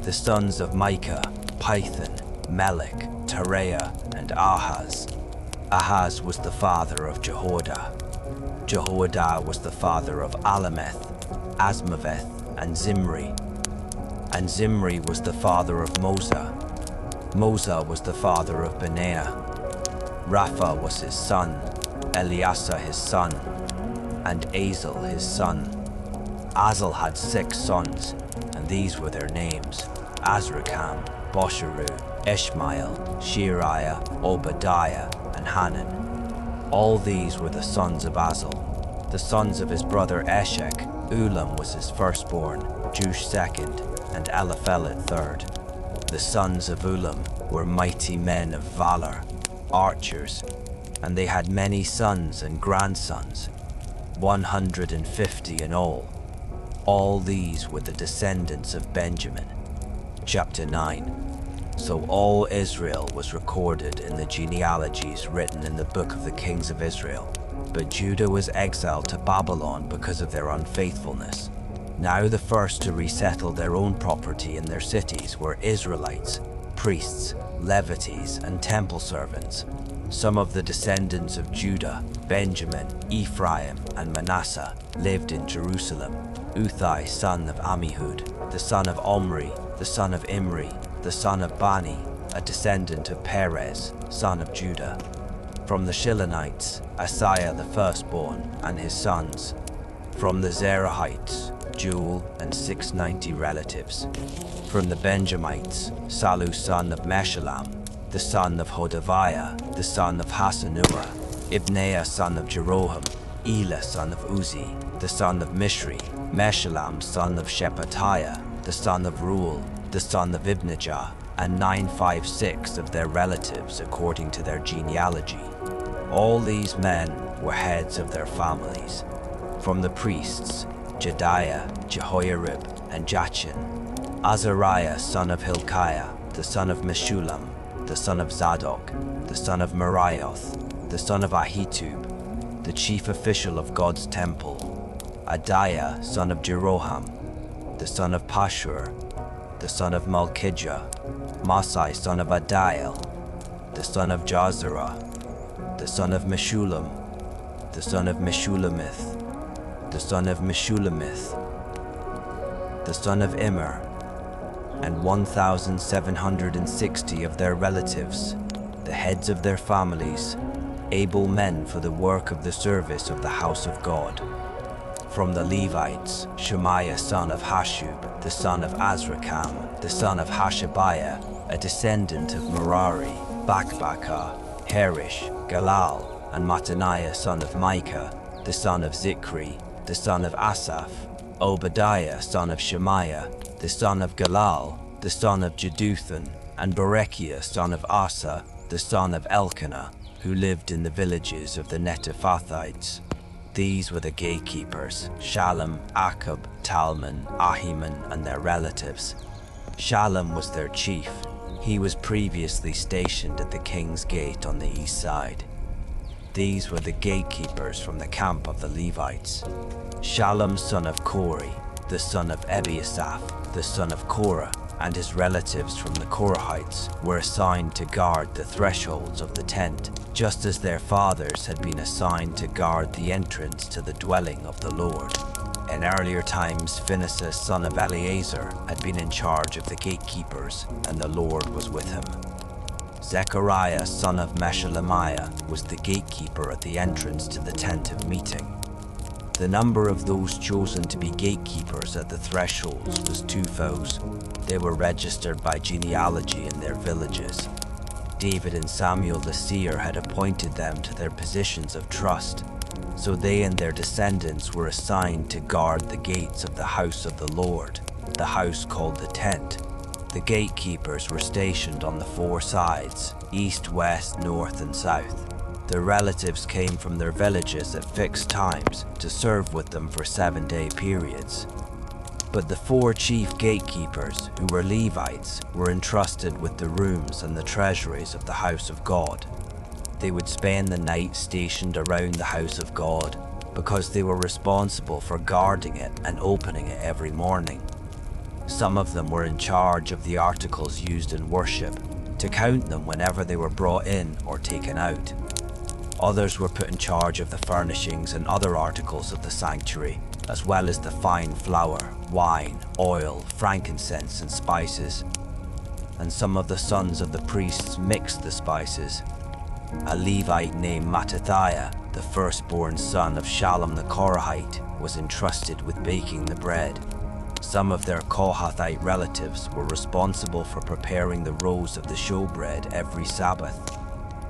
The sons of Micah, Python, Melech, Tereah, and Ahaz. Ahaz was the father of Jehoiada. Jehoiada was the father of Alameth, Asmaveth, and Zimri. And Zimri was the father of Moza. Moza was the father of Benaiah. Rapha was his son, Eleazar his son, and Azel his son. Azel had 6 sons, and these were their names: Azrikam, Bosharu, Ishmael, Sheriah, Obadiah, and Hanan. All these were the sons of Azel. The sons of his brother Eshek: Ulam was his firstborn, Jush second, and Eliphelet third. The sons of Ulam were mighty men of valor, archers, and they had many sons and grandsons, 150 in all. All these were the descendants of Benjamin. Chapter 9. So all Israel was recorded in the genealogies written in the book of the kings of Israel. But Judah was exiled to Babylon because of their unfaithfulness. Now the first to resettle their own property in their cities were Israelites, priests, Levites, and temple servants. Some of the descendants of Judah, Benjamin, Ephraim, and Manasseh lived in Jerusalem. Uthai, son of Ammihud, the son of Omri, the son of Imri, the son of Bani, a descendant of Perez, son of Judah. From the Shilonites, Asaiah the firstborn and his sons. From the Zerahites, Jewel and 690 relatives. From the Benjamites, Salu son of Meshullam, the son of Hodaviah, the son of Hasanuah, Ibneiah son of Jeroham, Elah son of Uzi, the son of Mishri, Meshullam son of Shephatiah, the son of Ruel, the son of Ibnijah, and 956 of their relatives according to their genealogy. All these men were heads of their families. From the priests, Jediah, Jehoiarib, and Jachin, Azariah son of Hilkiah, the son of Meshullam, the son of Zadok, the son of Merioth, the son of Ahitub, the chief official of God's temple, Adiah son of Jeroham, the son of Pashur, the son of Malchijah, Masai son of Adiel, the son of Jazerah, the son of Meshullam, the son of Meshulamith, the son of Meshulamith, the son of Immer, and 1,760 of their relatives, the heads of their families, able men for the work of the service of the house of God. From the Levites, Shemaiah son of Hashub, the son of Azrikam, the son of Hashabiah, a descendant of Merari, Bakbakar, Herish, Galal, and Mattaniah son of Micah, the son of Zikri, the son of Asaph, Obadiah son of Shemaiah, the son of Galal, the son of Jeduthun, and Berechiah son of Asa, the son of Elkanah, who lived in the villages of the Netophathites. These were the gatekeepers: Shallum, Akab, Talmon, Ahiman, and their relatives. Shallum was their chief. He was previously stationed at the King's Gate on the east side. These were the gatekeepers from the camp of the Levites: Shallum son of Kori, the son of Ebiasaph, the son of Korah, and his relatives from the Korahites were assigned to guard the thresholds of the tent, just as their fathers had been assigned to guard the entrance to the dwelling of the Lord. In earlier times, Phinehas son of Eleazar had been in charge of the gatekeepers, and the Lord was with him. Zechariah son of Meshelemiah was the gatekeeper at the entrance to the tent of meeting. The number of those chosen to be gatekeepers at the thresholds was 2,000. They were registered by genealogy in their villages. David and Samuel the seer had appointed them to their positions of trust, so they and their descendants were assigned to guard the gates of the house of the Lord, the house called the tent. The gatekeepers were stationed on the 4 sides, east, west, north, and south. Their relatives came from their villages at fixed times to serve with them for 7-day periods. But the 4 chief gatekeepers, who were Levites, were entrusted with the rooms and the treasuries of the house of God. They would spend the night stationed around the house of God, because they were responsible for guarding it and opening it every morning. Some of them were in charge of the articles used in worship, to count them whenever they were brought in or taken out. Others were put in charge of the furnishings and other articles of the sanctuary, as well as the fine flour, wine, oil, frankincense, and spices. And some of the sons of the priests mixed the spices. A Levite named Mattathiah, the firstborn son of Shallum the Korahite, was entrusted with baking the bread. Some of their Kohathite relatives were responsible for preparing the rows of the showbread every Sabbath.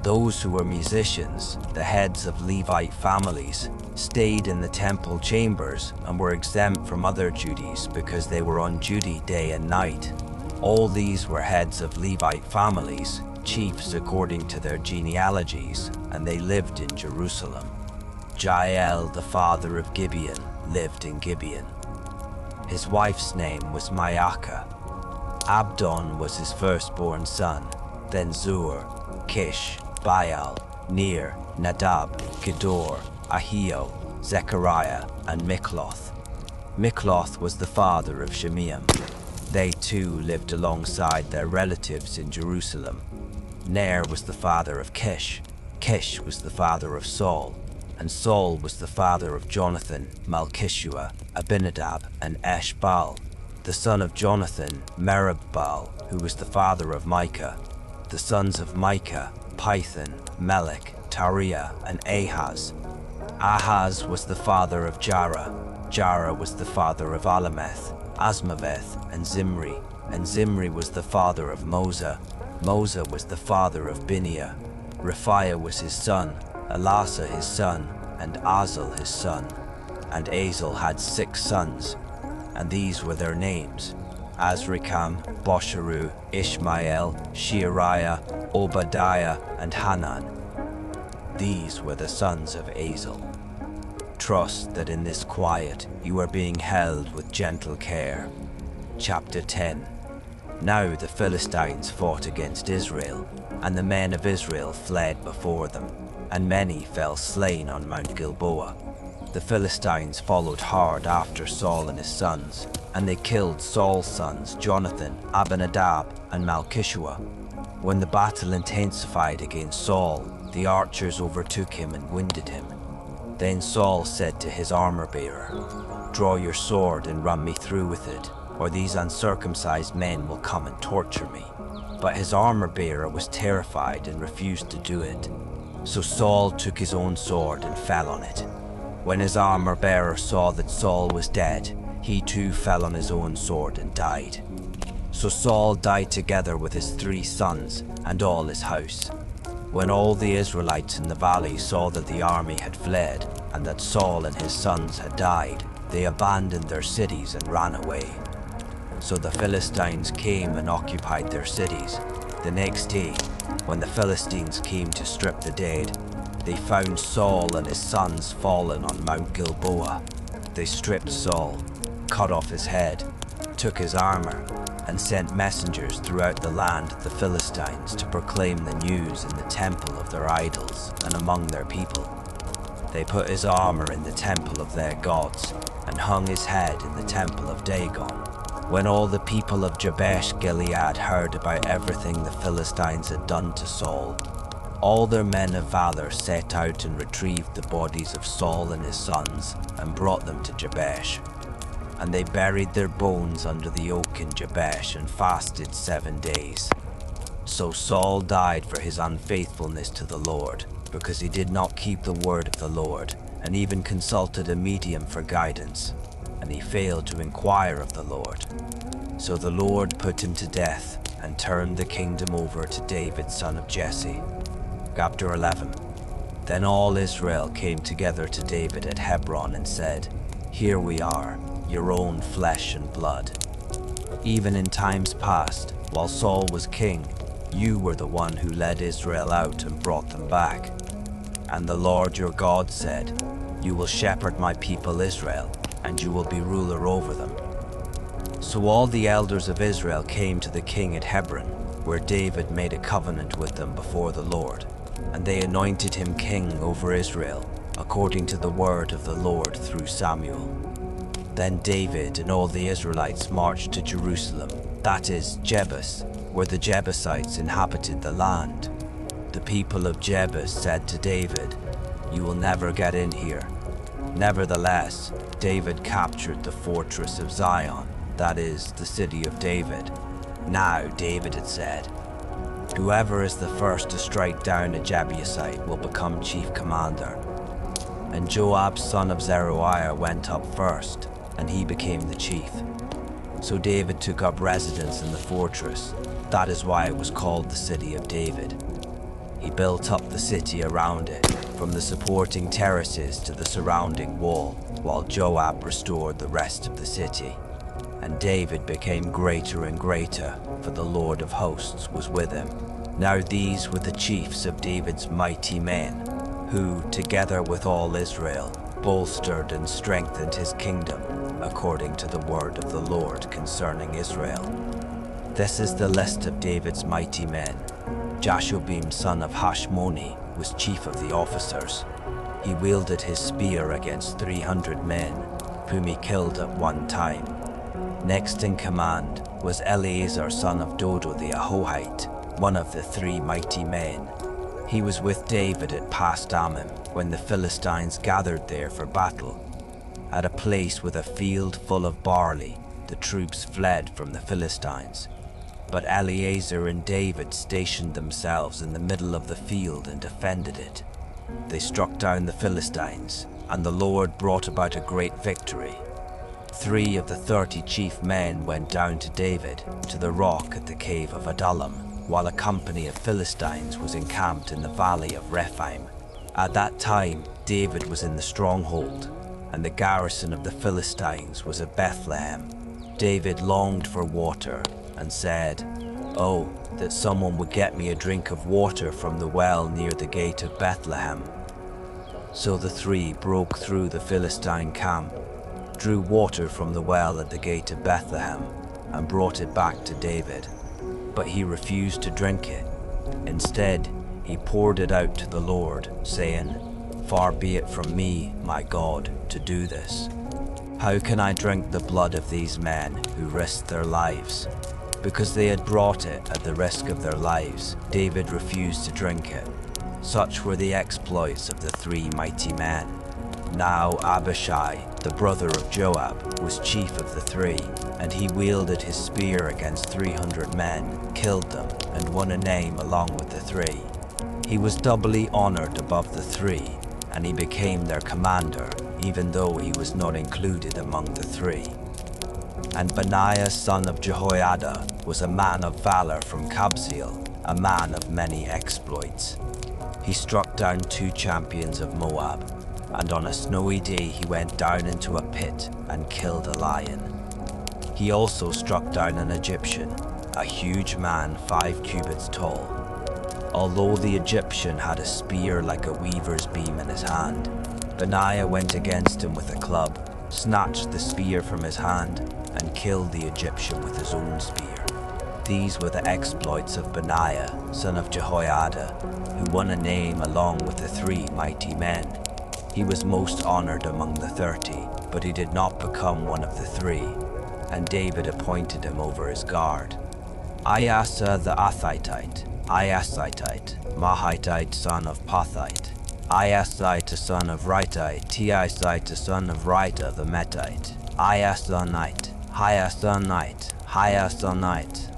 Those who were musicians, the heads of Levite families, stayed in the temple chambers and were exempt from other duties because they were on duty day and night. All these were heads of Levite families, chiefs according to their genealogies, and they lived in Jerusalem. Jael, the father of Gibeon, lived in Gibeon. His wife's name was Maacah. Abdon was his firstborn son, then Zur, Kish, Baal, Ner, Nadab, Gedor, Ahio, Zechariah, and Mikloth. Mikloth was the father of Shemeam. They too lived alongside their relatives in Jerusalem. Ner was the father of Kish. Kish was the father of Saul, and Saul was the father of Jonathan, Malchishua, Abinadab, and Eshbaal. The son of Jonathan, Merib-Baal, who was the father of Micah. The sons of Micah, Python, Melech, Tariah, and Ahaz. Ahaz was the father of Jarrah. Jarrah was the father of Alameth, Asmaveth, and Zimri was the father of Mosa. Mosa was the father of Bineah. Rephiah was his son, Elasa his son, and Azel his son. And Azel had 6 sons, and these were their names: Azrikam, Bosharu, Ishmael, Sheariah, Obadiah, and Hanan. These were the sons of Azel. Trust that in this quiet you are being held with gentle care. Chapter 10. Now the Philistines fought against Israel, and the men of Israel fled before them, and many fell slain on Mount Gilboa. The Philistines followed hard after Saul and his sons, and they killed Saul's sons Jonathan, Abinadab, and Malchishua. When the battle intensified against Saul, the archers overtook him and wounded him. Then Saul said to his armor-bearer, "Draw your sword and run me through with it, or these uncircumcised men will come and torture me." But his armor-bearer was terrified and refused to do it. So Saul took his own sword and fell on it. When his armor-bearer saw that Saul was dead, he too fell on his own sword and died. So Saul died together with his 3 sons and all his house. When all the Israelites in the valley saw that the army had fled and that Saul and his sons had died, they abandoned their cities and ran away. So the Philistines came and occupied their cities. The next day, when the Philistines came to strip the dead, they found Saul and his sons fallen on Mount Gilboa. They stripped Saul, cut off his head, took his armor, and sent messengers throughout the land of the Philistines to proclaim the news in the temple of their idols and among their people. They put his armor in the temple of their gods and hung his head in the temple of Dagon. When all the people of Jabesh Gilead heard about everything the Philistines had done to Saul, all their men of valor set out and retrieved the bodies of Saul and his sons and brought them to Jabesh. And they buried their bones under the oak in Jabesh and fasted 7 days. So Saul died for his unfaithfulness to the Lord, because he did not keep the word of the Lord, and even consulted a medium for guidance, and he failed to inquire of the Lord. So the Lord put him to death and turned the kingdom over to David, son of Jesse. Chapter 11. Then all Israel came together to David at Hebron and said, "Here we are, your own flesh and blood. Even in times past, while Saul was king, you were the one who led Israel out and brought them back. And the Lord your God said, 'You will shepherd my people Israel, and you will be ruler over them.'" So all the elders of Israel came to the king at Hebron, where David made a covenant with them before the Lord, and they anointed him king over Israel, according to the word of the Lord through Samuel. Then David and all the Israelites marched to Jerusalem, that is, Jebus, where the Jebusites inhabited the land. The people of Jebus said to David, "You will never get in here." Nevertheless, David captured the fortress of Zion, that is, the city of David. Now David had said, Whoever is the first to strike down a Jebusite will become chief commander. And Joab son of Zeruiah went up first, and he became the chief. So David took up residence in the fortress. That is why it was called the City of David. He built up the city around it, from the supporting terraces to the surrounding wall, while Joab restored the rest of the city. And David became greater and greater, for the Lord of hosts was with him. Now these were the chiefs of David's mighty men, who, together with all Israel, bolstered and strengthened his kingdom, according to the word of the Lord concerning Israel. This is the list of David's mighty men. Jashobim son of Hashmoni was chief of the officers. He wielded his spear against 300 men, whom he killed at one time. Next in command was Eleazar son of Dodo the Ahohite, one of the 3 mighty men. He was with David at Pas Dammim when the Philistines gathered there for battle. At a place with a field full of barley, the troops fled from the Philistines. But Eleazar and David stationed themselves in the middle of the field and defended it. They struck down the Philistines, and the Lord brought about a great victory. 3 of the 30 chief men went down to David, to the rock at the cave of Adullam, while a company of Philistines was encamped in the valley of Rephaim. At that time, David was in the stronghold, and the garrison of the Philistines was at Bethlehem. David longed for water, and said, "Oh, that someone would get me a drink of water from the well near the gate of Bethlehem." So the 3 broke through the Philistine camp, drew water from the well at the gate of Bethlehem, and brought it back to David. But he refused to drink it. Instead, he poured it out to the Lord, saying, "Far be it from me, my God, to do this. How can I drink the blood of these men who risked their lives?" Because they had brought it at the risk of their lives, David refused to drink it. Such were the exploits of the 3 mighty men. Now Abishai, the brother of Joab, was chief of the 3, and he wielded his spear against 300 men, killed them, and won a name along with the 3. He was doubly honored above the 3, and he became their commander, even though he was not included among the 3. And Benaiah son of Jehoiada was a man of valor from Kabzeel, a man of many exploits. He struck down 2 champions of Moab, and on a snowy day he went down into a pit and killed a lion. He also struck down an Egyptian, a huge man 5 cubits tall. Although the Egyptian had a spear like a weaver's beam in his hand, Benaiah went against him with a club, snatched the spear from his hand, and killed the Egyptian with his own spear. These were the exploits of Benaiah, son of Jehoiada, who won a name along with the 3 mighty men. He was most honored among the 30, but he did not become one of the 3, and David appointed him over his guard. Iasa the Athitite, Mahitite son of Pathite, Iasite son of Ritai, Tiasite son of Rita the Metite, Iasanite, Hiasanite,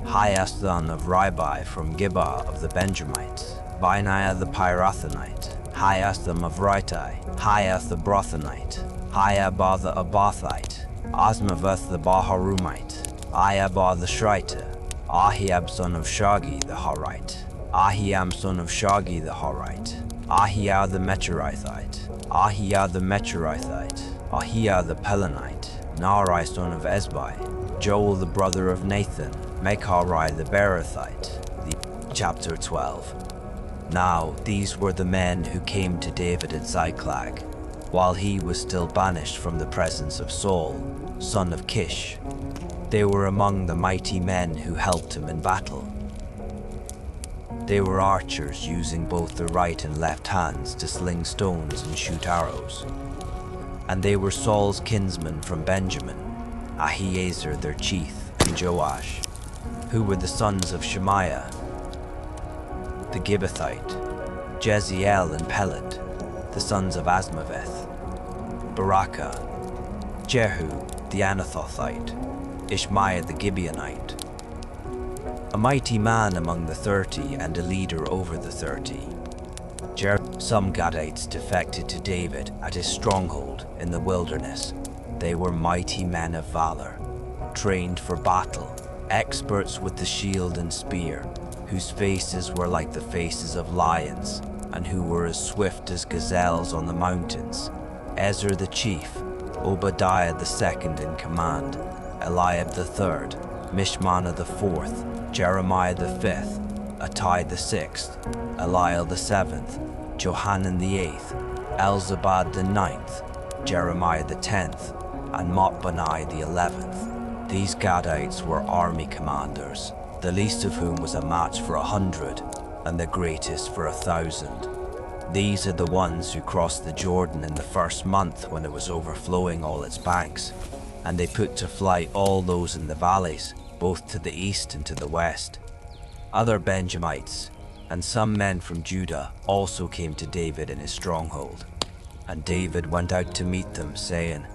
Hiason of Ribai from Gibeah of the Benjamites, Binaiah the Pirathonite, Hiasam of Ritai, Hiath the Brothonite, Hiabah the Abathite, Asmaveth the Baharumite, Iabah the Shriter, Ahiab son of Shagi the Horite, Ahiam son of Shagi the Horite, Ahiah the Mecherithite, Ahiah the Mecherithite, Ahiah the Pelonite, Nari son of Ezbai, Joel the brother of Nathan, Mechari the Beerothite. Chapter 12. Now these were the men who came to David at Ziklag, while he was still banished from the presence of Saul, son of Kish. They were among the mighty men who helped him in battle. They were archers using both their right and left hands to sling stones and shoot arrows. And they were Saul's kinsmen from Benjamin, Ahiezer their chief, and Joash, who were the sons of Shemaiah, the Gibbethite, Jeziel and Peled, the sons of Asmaveth, Barakah, Jehu the Anathothite, Ishmaiah the Gibeonite, a mighty man among the 30 and a leader over the 30. Some Gadites defected to David at his stronghold in the wilderness. They were mighty men of valor, trained for battle, experts with the shield and spear, whose faces were like the faces of lions, and who were as swift as gazelles on the mountains. Ezra the chief, Obadiah the second in command, Eliab the third, Mishmannah the fourth, Jeremiah the fifth, Attai the sixth, Eliel the seventh, Johanan the eighth, Elzabad the ninth, Jeremiah the 10th, and Motbani the 11th. These Gadites were army commanders, the least of whom was a match for 100, and the greatest for 1,000. These are the ones who crossed the Jordan in the first month when it was overflowing all its banks, and they put to flight all those in the valleys, both to the east and to the west. Other Benjamites and some men from Judah also came to David in his stronghold. And David went out to meet them, saying,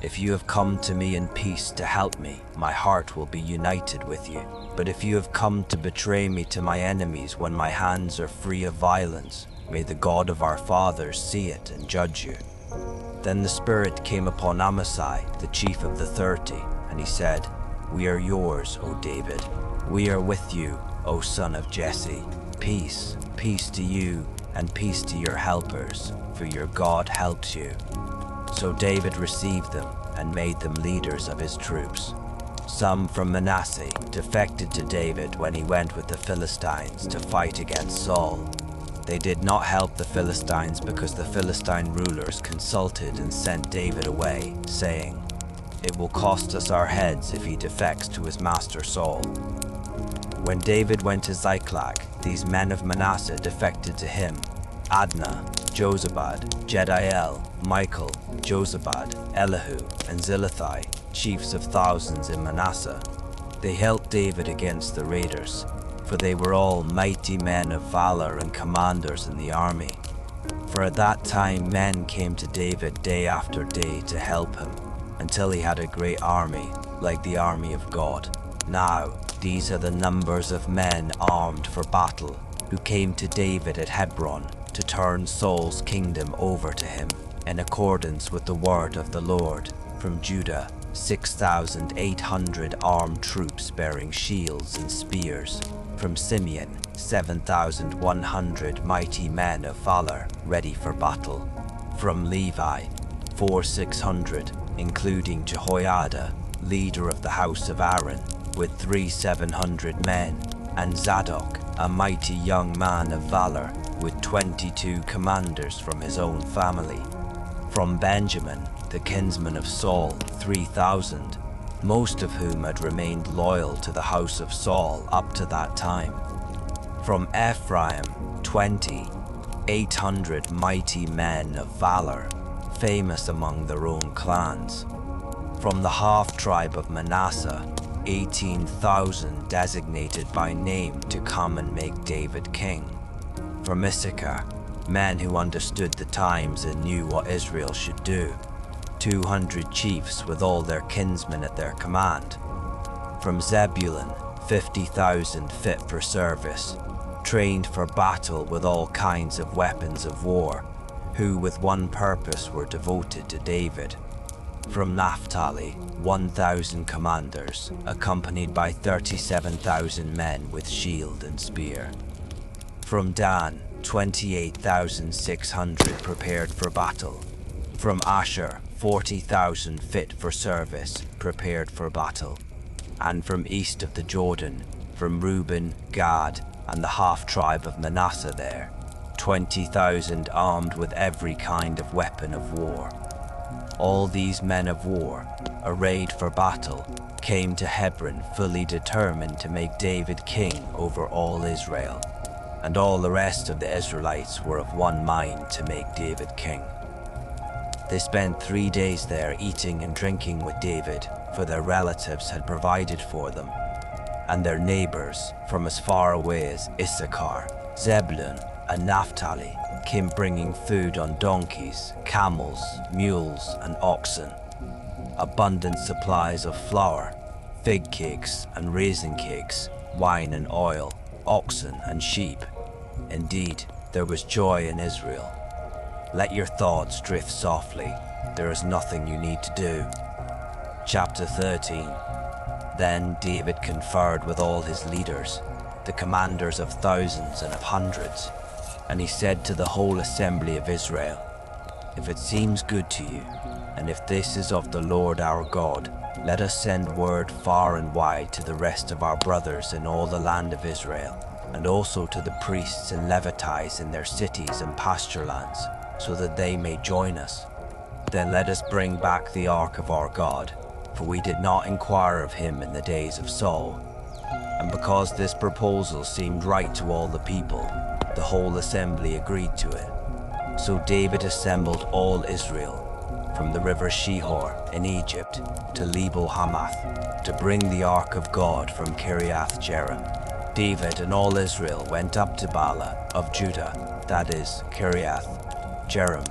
"If you have come to me in peace to help me, my heart will be united with you. But if you have come to betray me to my enemies when my hands are free of violence, may the God of our fathers see it and judge you." Then the Spirit came upon Amasai, the chief of the 30, and he said, "We are yours, O David. We are with you, O son of Jesse. Peace, peace to you, and peace to your helpers, for your God helps you." So David received them and made them leaders of his troops. Some from Manasseh defected to David when he went with the Philistines to fight against Saul. They did not help the Philistines because the Philistine rulers consulted and sent David away, saying, "It will cost us our heads if he defects to his master Saul." When David went to Ziklag, these men of Manasseh defected to him: Adnah, Jozabad, Jediel, Michael, Jozabad, Elihu, and Zilithai, chiefs of thousands in Manasseh. They helped David against the raiders, for they were all mighty men of valor and commanders in the army. For at that time men came to David day after day to help him, until he had a great army, like the army of God. Now, these are the numbers of men armed for battle, who came to David at Hebron to turn Saul's kingdom over to him, in accordance with the word of the Lord. From Judah, 6,800 armed troops bearing shields and spears. From Simeon, 7,100 mighty men of valor, ready for battle. From Levi, 4,600, including Jehoiada, leader of the house of Aaron, with 3,700 men, and Zadok, a mighty young man of valor, with 22 commanders from his own family. From Benjamin, the kinsman of Saul, 3,000, most of whom had remained loyal to the house of Saul up to that time. From Ephraim, 800 mighty men of valor, famous among their own clans. From the half-tribe of Manasseh, 18,000 designated by name to come and make David king. From Issachar, men who understood the times and knew what Israel should do, 200 chiefs with all their kinsmen at their command. From Zebulun, 50,000 fit for service, trained for battle with all kinds of weapons of war, who with one purpose were devoted to David. From Naphtali, 1,000 commanders, accompanied by 37,000 men with shield and spear. From Dan, 28,600 prepared for battle. From Asher, 40,000 fit for service, prepared for battle. And from east of the Jordan, from Reuben, Gad, and the half-tribe of Manasseh there, 20,000 armed with every kind of weapon of war. All these men of war, arrayed for battle, came to Hebron fully determined to make David king over all Israel. And all the rest of the Israelites were of one mind to make David king. They spent 3 days there eating and drinking with David, for their relatives had provided for them. And their neighbors, from as far away as Issachar, Zebulun, and Naphtali, came bringing food on donkeys, camels, mules, and oxen. Abundant supplies of flour, fig cakes, and raisin cakes, wine and oil, oxen and sheep. Indeed, there was joy in Israel. Let your thoughts drift softly. There is nothing you need to do. Chapter 13. Then David conferred with all his leaders, the commanders of thousands and of hundreds, and he said to the whole assembly of Israel, "If it seems good to you, and if this is of the Lord our God, let us send word far and wide to the rest of our brothers in all the land of Israel, and also to the priests and Levites in their cities and pasture lands, so that they may join us. Then let us bring back the ark of our God, for we did not inquire of him in the days of Saul." And because this proposal seemed right to all the people, the whole assembly agreed to it. So David assembled all Israel, from the river Shihor in Egypt to Lebo Hamath, to bring the ark of God from Kiriath Jearim. David and all Israel went up to Baalah of Judah, that is, Kiriath Jearim,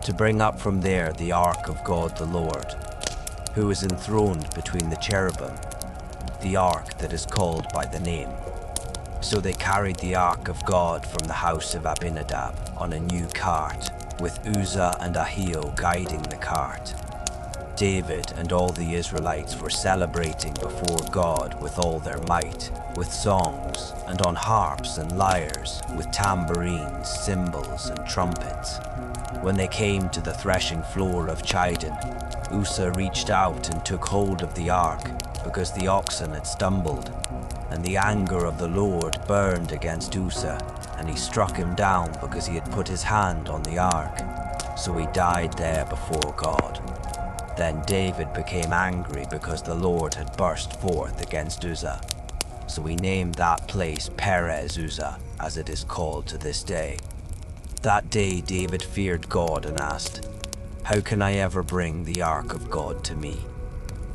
to bring up from there the ark of God the Lord, who is enthroned between the cherubim, the ark that is called by the name. So they carried the ark of God from the house of Abinadab on a new cart, with Uzzah and Ahio guiding the cart. David and all the Israelites were celebrating before God with all their might, with songs, and on harps and lyres, with tambourines, cymbals, and trumpets. When they came to the threshing floor of Chidon, Uzzah reached out and took hold of the ark, because the oxen had stumbled. And the anger of the Lord burned against Uzzah, and he struck him down because he had put his hand on the ark. So he died there before God. Then David became angry because the Lord had burst forth against Uzzah. So he named that place Perez Uzzah, as it is called to this day. That day David feared God and asked, "How can I ever bring the ark of God to me?"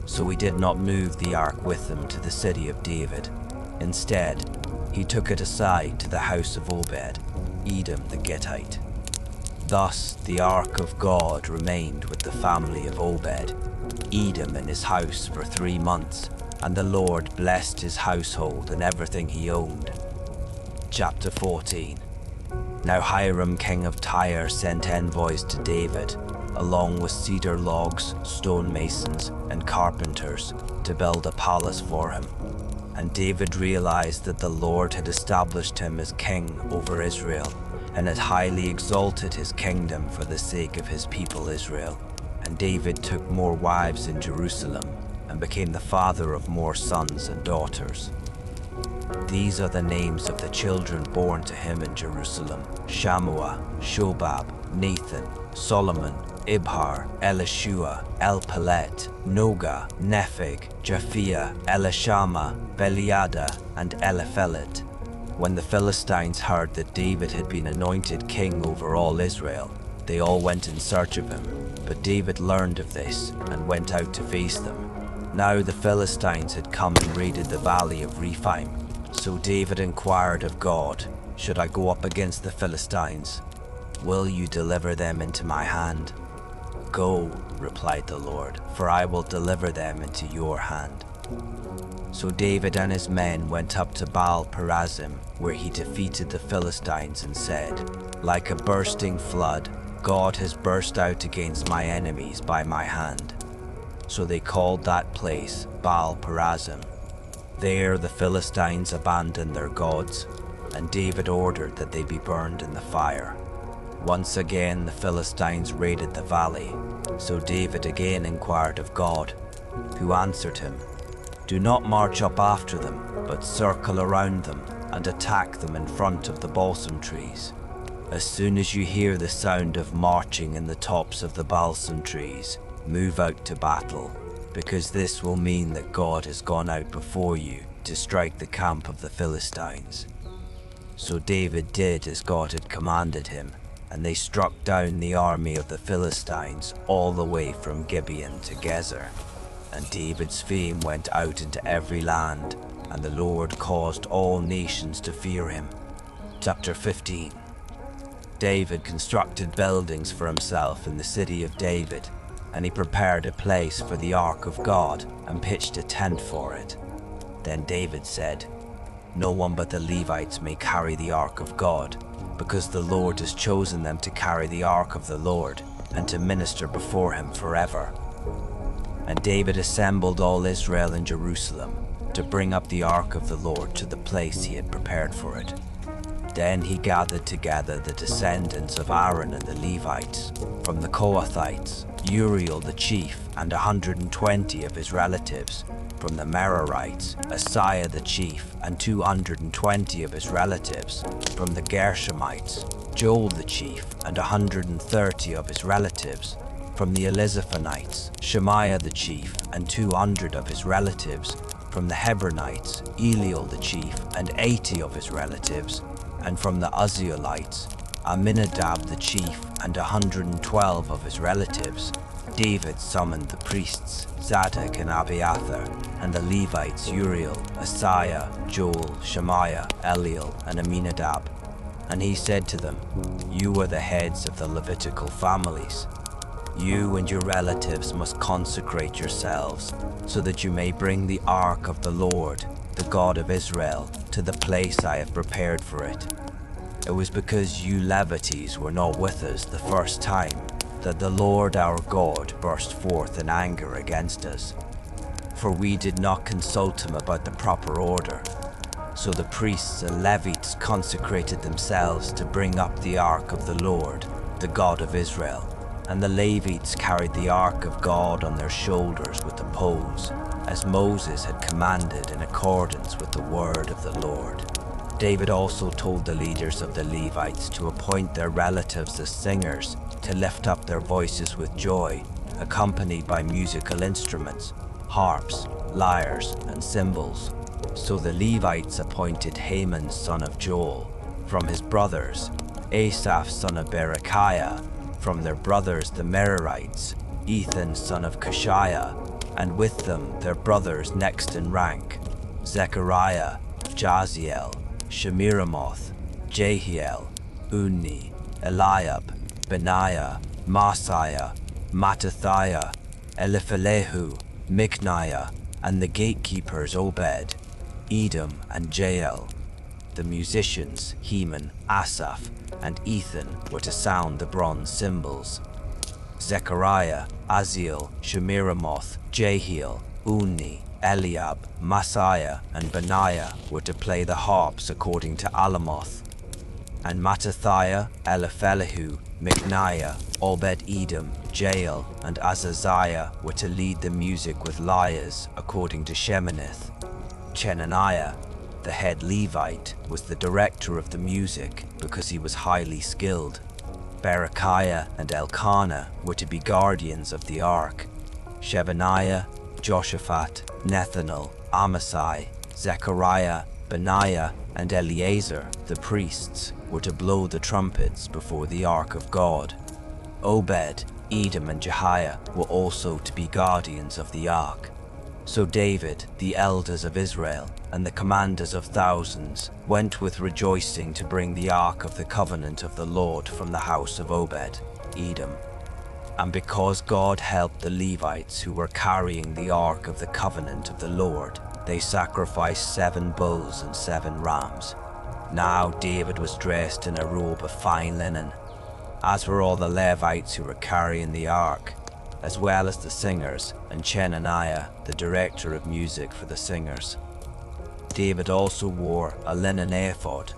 So he did not move the ark with him to the city of David. Instead, he took it aside to the house of Obed, Edom the Gittite. Thus the ark of God remained with the family of Obed, Edom in his house for 3 months, and the Lord blessed his household and everything he owned. Chapter 14. Now Hiram king of Tyre sent envoys to David, along with cedar logs, stonemasons, and carpenters, to build a palace for him. And David realized that the Lord had established him as king over Israel, and had highly exalted his kingdom for the sake of his people Israel. And David took more wives in Jerusalem, and became the father of more sons and daughters. These are the names of the children born to him in Jerusalem: Shammua, Shobab, Nathan, Solomon, Ibhar, Elishua, Elpelet, Noga, Nepheg, Japhia, Elishama, Beliada, and Eliphelet. When the Philistines heard that David had been anointed king over all Israel, they all went in search of him. But David learned of this and went out to face them. Now the Philistines had come and raided the valley of Rephaim. So David inquired of God, "Should I go up against the Philistines? Will you deliver them into my hand?" "Go," replied the Lord, "for I will deliver them into your hand." So David and his men went up to Baal-perazim, where he defeated the Philistines and said, "Like a bursting flood, God has burst out against my enemies by my hand." So they called that place Baal-perazim. There the Philistines abandoned their gods, and David ordered that they be burned in the fire. Once again the Philistines raided the valley, so David again inquired of God, who answered him, "Do not march up after them, but circle around them and attack them in front of the balsam trees. As soon as you hear the sound of marching in the tops of the balsam trees, move out to battle, because this will mean that God has gone out before you to strike the camp of the Philistines." So David did as God had commanded him, and they struck down the army of the Philistines all the way from Gibeon to Gezer. And David's fame went out into every land, and the Lord caused all nations to fear him. Chapter 15. David constructed buildings for himself in the city of David, and he prepared a place for the ark of God and pitched a tent for it. Then David said, no one but the Levites may carry the ark of God, because the Lord has chosen them to carry the ark of the Lord and to minister before him forever. And David assembled all Israel in Jerusalem to bring up the ark of the Lord to the place he had prepared for it. Then he gathered together the descendants of Aaron and the Levites, from the Kohathites, Uriel the chief, and 120 of his relatives, from the Merarites, Asaiah the chief, and 220 of his relatives, from the Gershomites, Joel the chief, and 130 of his relatives, from the Elizaphanites, Shemaiah the chief, and 200 of his relatives, from the Hebronites, Eliel the chief, and 80 of his relatives, and from the Uzzielites, Aminadab the chief, and 112 of his relatives. David summoned the priests, Zadok and Abiathar, and the Levites, Uriel, Asaiah, Joel, Shemaiah, Eliel, and Aminadab. And he said to them, "You are the heads of the Levitical families. You and your relatives must consecrate yourselves, so that you may bring the ark of the Lord, the God of Israel, to the place I have prepared for it." It was because you Levites were not with us the first time that the Lord our God burst forth in anger against us. For we did not consult him about the proper order. So the priests and Levites consecrated themselves to bring up the ark of the Lord, the God of Israel. And the Levites carried the ark of God on their shoulders with the poles, as Moses had commanded in accordance with the word of the Lord. David also told the leaders of the Levites to appoint their relatives as singers, to lift up their voices with joy, accompanied by musical instruments, harps, lyres, and cymbals. So the Levites appointed Haman son of Joel, from his brothers, Asaph son of Berechiah, from their brothers the Merarites, Ethan son of Kishiah, and with them their brothers next in rank, Zechariah, Jaziel, Shemiramoth, Jehiel, Unni, Eliab, Benaiah, Maaseiah, Mattithiah, Eliphelehu, Micniah, and the gatekeepers Obed, Edom, and Jael. The musicians Heman, Asaph, and Ethan were to sound the bronze cymbals. Zechariah, Aziel, Shemiramoth, Jehiel, Unni, Eliab, Maaseiah, and Benaiah were to play the harps according to Alamoth. And Mattithiah, Eliphelehu, Micniah, Obed-Edom, Jael, and Azaziah were to lead the music with lyres according to Sheminith. Chenaniah, the head Levite, was the director of the music because he was highly skilled. Berechiah and Elkanah were to be guardians of the ark. Shebaniah, Joshaphat, Nethanel, Amasai, Zechariah, Benaiah, and Eleazar, the priests, were to blow the trumpets before the ark of God. Obed, Edom, and Jehiah were also to be guardians of the ark. So David, the elders of Israel, and the commanders of thousands went with rejoicing to bring the ark of the covenant of the Lord from the house of Obed, Edom. And because God helped the Levites who were carrying the ark of the covenant of the Lord, they sacrificed 7 bulls and 7 rams. Now David was dressed in a robe of fine linen, as were all the Levites who were carrying the ark, as well as the singers, and Chenaniah, the director of music for the singers. David also wore a linen ephod.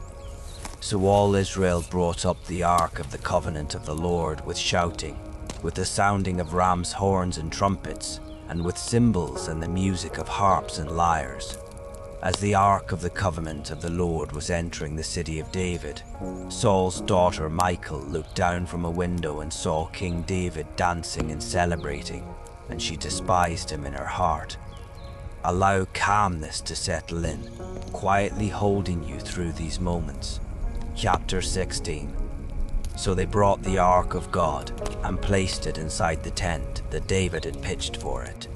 So all Israel brought up the ark of the covenant of the Lord with shouting, with the sounding of ram's horns and trumpets, and with cymbals and the music of harps and lyres. As the ark of the covenant of the Lord was entering the city of David, Saul's daughter Michal looked down from a window and saw King David dancing and celebrating, and she despised him in her heart. Allow calmness to settle in, quietly holding you through these moments. Chapter 16. So they brought the ark of God and placed it inside the tent that David had pitched for it.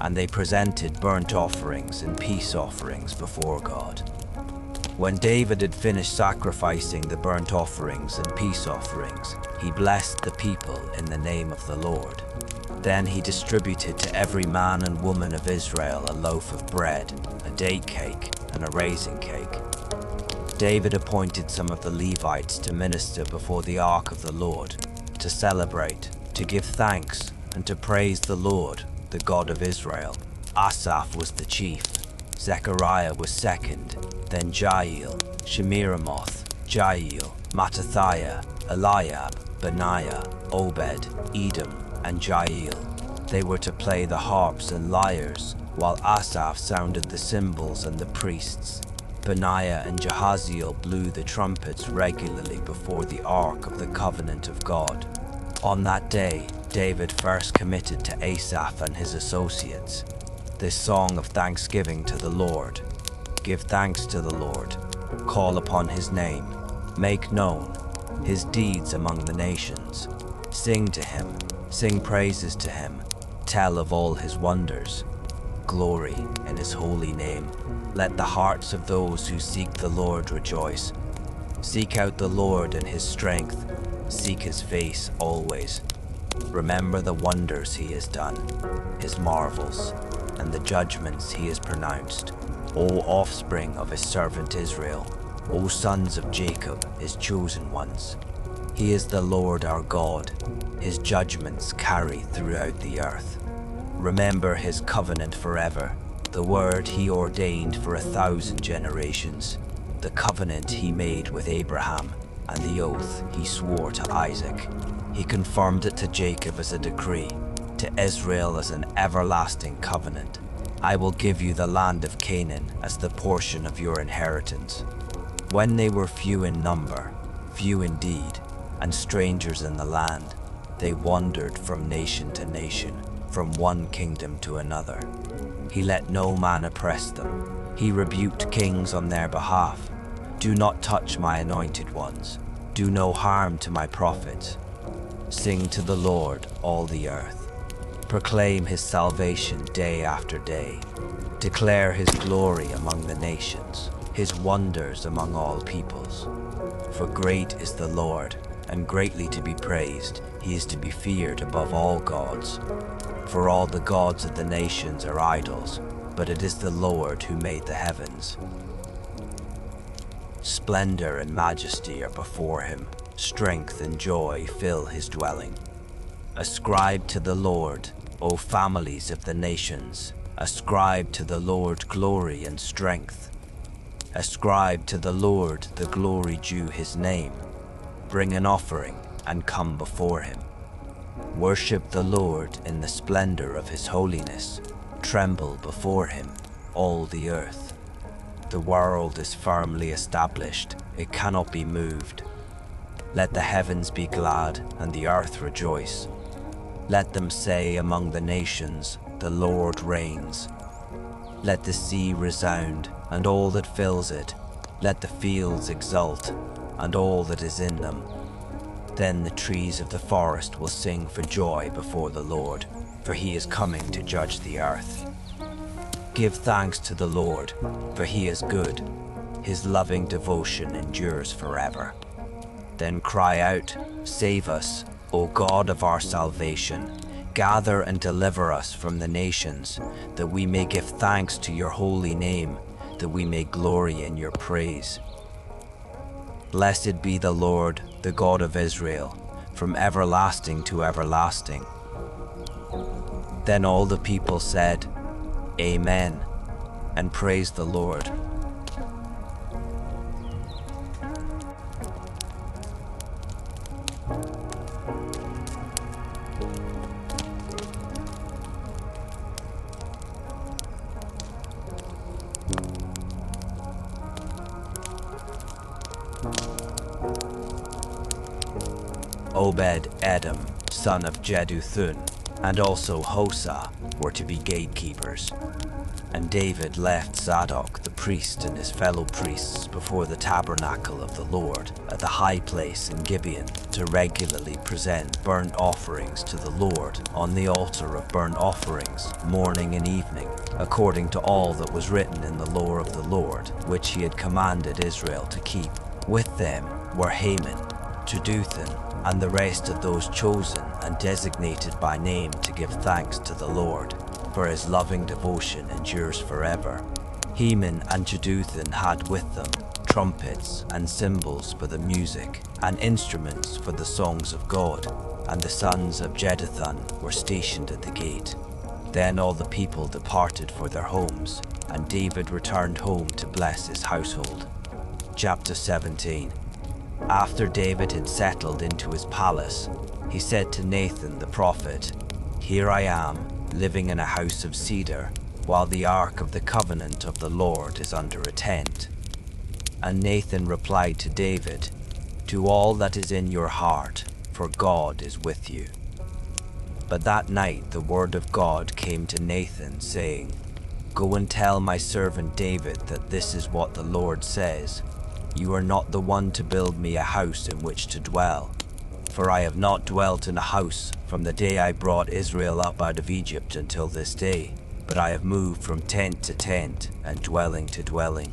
And they presented burnt offerings and peace offerings before God. When David had finished sacrificing the burnt offerings and peace offerings, he blessed the people in the name of the Lord. Then he distributed to every man and woman of Israel a loaf of bread, a date cake, and a raisin cake. David appointed some of the Levites to minister before the ark of the Lord, to celebrate, to give thanks, and to praise the Lord, the God of Israel. Asaph was the chief, Zechariah was second, then Jael, Shemiramoth, Jael, Mattathiah, Eliab, Benaiah, Obed, Edom, and Jael. They were to play the harps and lyres, while Asaph sounded the cymbals and the priests. Benaiah and Jahaziel blew the trumpets regularly before the ark of the covenant of God. On that day, David first committed to Asaph and his associates this song of thanksgiving to the Lord. Give thanks to the Lord, call upon his name, make known his deeds among the nations. Sing to him, sing praises to him, tell of all his wonders. Glory in his holy name. Let the hearts of those who seek the Lord rejoice. Seek out the Lord in his strength, seek his face always. Remember the wonders he has done, his marvels, and the judgments he has pronounced. O offspring of his servant Israel, O sons of Jacob, his chosen ones. He is the Lord our God, his judgments carry throughout the earth. Remember his covenant forever, the word he ordained for 1,000 generations, the covenant he made with Abraham, and the oath he swore to Isaac. He confirmed it to Jacob as a decree, to Israel as an everlasting covenant. I will give you the land of Canaan as the portion of your inheritance. When they were few in number, few indeed, and strangers in the land, they wandered from nation to nation, from one kingdom to another. He let no man oppress them. He rebuked kings on their behalf. Do not touch my anointed ones. Do no harm to my prophets. Sing to the Lord, all the earth. Proclaim his salvation day after day. Declare his glory among the nations, his wonders among all peoples. For great is the Lord, and greatly to be praised. He is to be feared above all gods. For all the gods of the nations are idols, but it is the Lord who made the heavens. Splendor and majesty are before him. Strength and joy fill his dwelling. Ascribe to the Lord, O families of the nations. Ascribe to the Lord glory and strength. Ascribe to the Lord the glory due his name. Bring an offering and come before him. Worship the Lord in the splendor of his holiness. Tremble before him, all the earth. The world is firmly established, it cannot be moved. Let the heavens be glad and the earth rejoice. Let them say among the nations, the Lord reigns. Let the sea resound and all that fills it. Let the fields exult and all that is in them. Then the trees of the forest will sing for joy before the Lord, for he is coming to judge the earth. Give thanks to the Lord, for he is good. His loving devotion endures forever. Then cry out, save us, O God of our salvation. Gather and deliver us from the nations, that we may give thanks to your holy name, that we may glory in your praise. Blessed be the Lord, the God of Israel, from everlasting to everlasting. Then all the people said, Amen, and praised the Lord. Obed-Edom, son of Jeduthun, and also Hosa were to be gatekeepers. And David left Zadok the priest and his fellow priests before the tabernacle of the Lord at the high place in Gibeon to regularly present burnt offerings to the Lord on the altar of burnt offerings morning and evening, according to all that was written in the law of the Lord, which he had commanded Israel to keep. With them were Haman, Jeduthun, and the rest of those chosen and designated by name to give thanks to the Lord, for his loving devotion endures forever. Heman and Jeduthun had with them trumpets and cymbals for the music, and instruments for the songs of God, and the sons of Jeduthun were stationed at the gate. Then all the people departed for their homes, and David returned home to bless his household. Chapter 17. After David had settled into his palace, he said to Nathan the prophet, "Here I am, living in a house of cedar, while the ark of the covenant of the Lord is under a tent." And Nathan replied to David, "Do all that is in your heart, for God is with you." But that night the word of God came to Nathan, saying, "Go and tell my servant David that this is what the Lord says. You are not the one to build me a house in which to dwell. For I have not dwelt in a house from the day I brought Israel up out of Egypt until this day, but I have moved from tent to tent and dwelling to dwelling.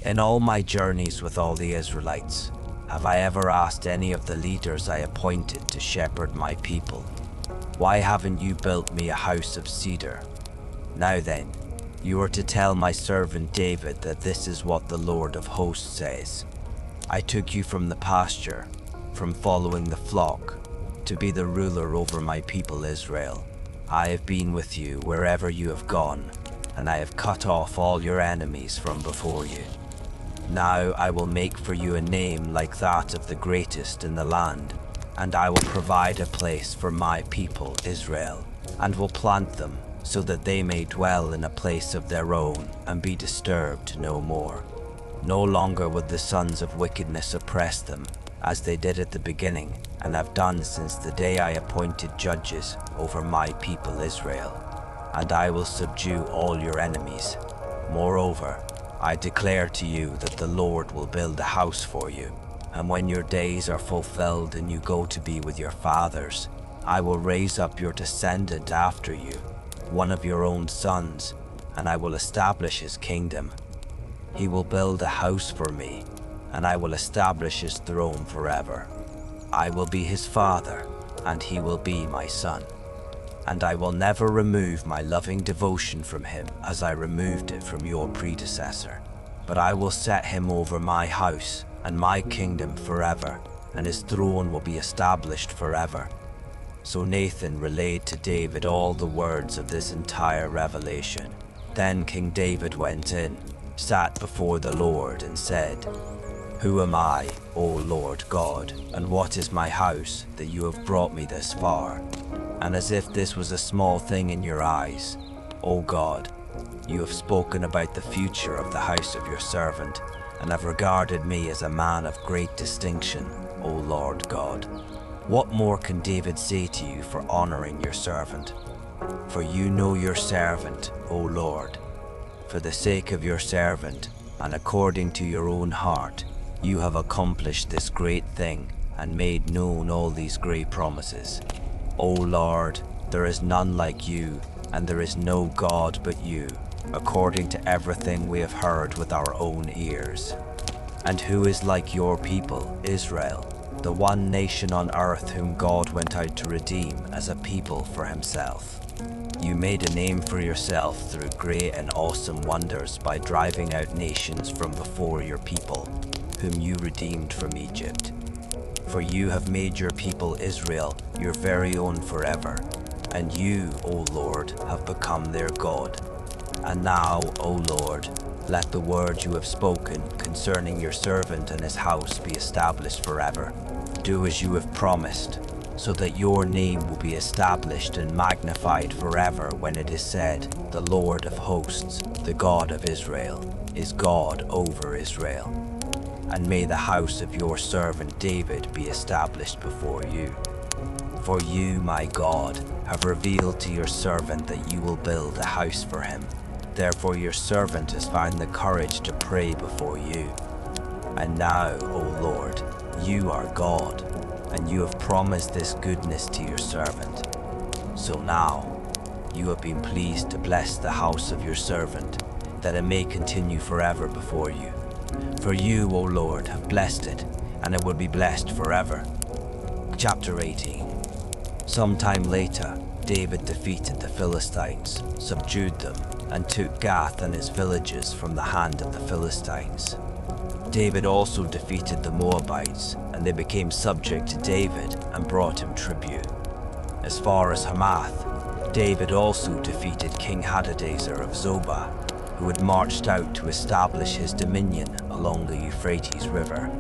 In all my journeys with all the Israelites, have I ever asked any of the leaders I appointed to shepherd my people, 'Why haven't you built me a house of cedar?' Now then, you are to tell my servant David that this is what the Lord of hosts says. I took you from the pasture, from following the flock, to be the ruler over my people Israel. I have been with you wherever you have gone, and I have cut off all your enemies from before you. Now I will make for you a name like that of the greatest in the land, and I will provide a place for my people Israel, and will plant them so that they may dwell in a place of their own and be disturbed no more. No longer would the sons of wickedness oppress them, as they did at the beginning, and have done since the day I appointed judges over my people Israel. And I will subdue all your enemies. Moreover, I declare to you that the Lord will build a house for you, and when your days are fulfilled and you go to be with your fathers, I will raise up your descendant after you, one of your own sons, and I will establish his kingdom. He will build a house for me, and I will establish his throne forever. I will be his father, and he will be my son. And I will never remove my loving devotion from him as I removed it from your predecessor. But I will set him over my house and my kingdom forever, and his throne will be established forever." So Nathan relayed to David all the words of this entire revelation. Then King David went in, sat before the Lord, and said, "Who am I, O Lord God, and what is my house that you have brought me this far? And as if this was a small thing in your eyes, O God, you have spoken about the future of the house of your servant, and have regarded me as a man of great distinction, O Lord God. What more can David say to you for honoring your servant? For you know your servant, O Lord. For the sake of your servant, and according to your own heart, you have accomplished this great thing, and made known all these great promises. O Lord, there is none like you, and there is no God but you, according to everything we have heard with our own ears. And who is like your people, Israel, the one nation on earth whom God went out to redeem as a people for himself? You made a name for yourself through great and awesome wonders by driving out nations from before your people, whom you redeemed from Egypt. For you have made your people Israel your very own forever, and you, O Lord, have become their God. And now, O Lord, let the word you have spoken concerning your servant and his house be established forever. Do as you have promised, so that your name will be established and magnified forever when it is said, the Lord of hosts, the God of Israel, is God over Israel. And may the house of your servant David be established before you. For you, my God, have revealed to your servant that you will build a house for him. Therefore your servant has found the courage to pray before you. And now, O Lord, you are God, and you have promised this goodness to your servant. So now, you have been pleased to bless the house of your servant, that it may continue forever before you. For you, O Lord, have blessed it, and it will be blessed forever. Chapter 18. Sometime later, David defeated the Philistines, subdued them, and took Gath and its villages from the hand of the Philistines. David also defeated the Moabites, and they became subject to David and brought him tribute. As far as Hamath, David also defeated King Hadadezer of Zobah, who had marched out to establish his dominion along the Euphrates River.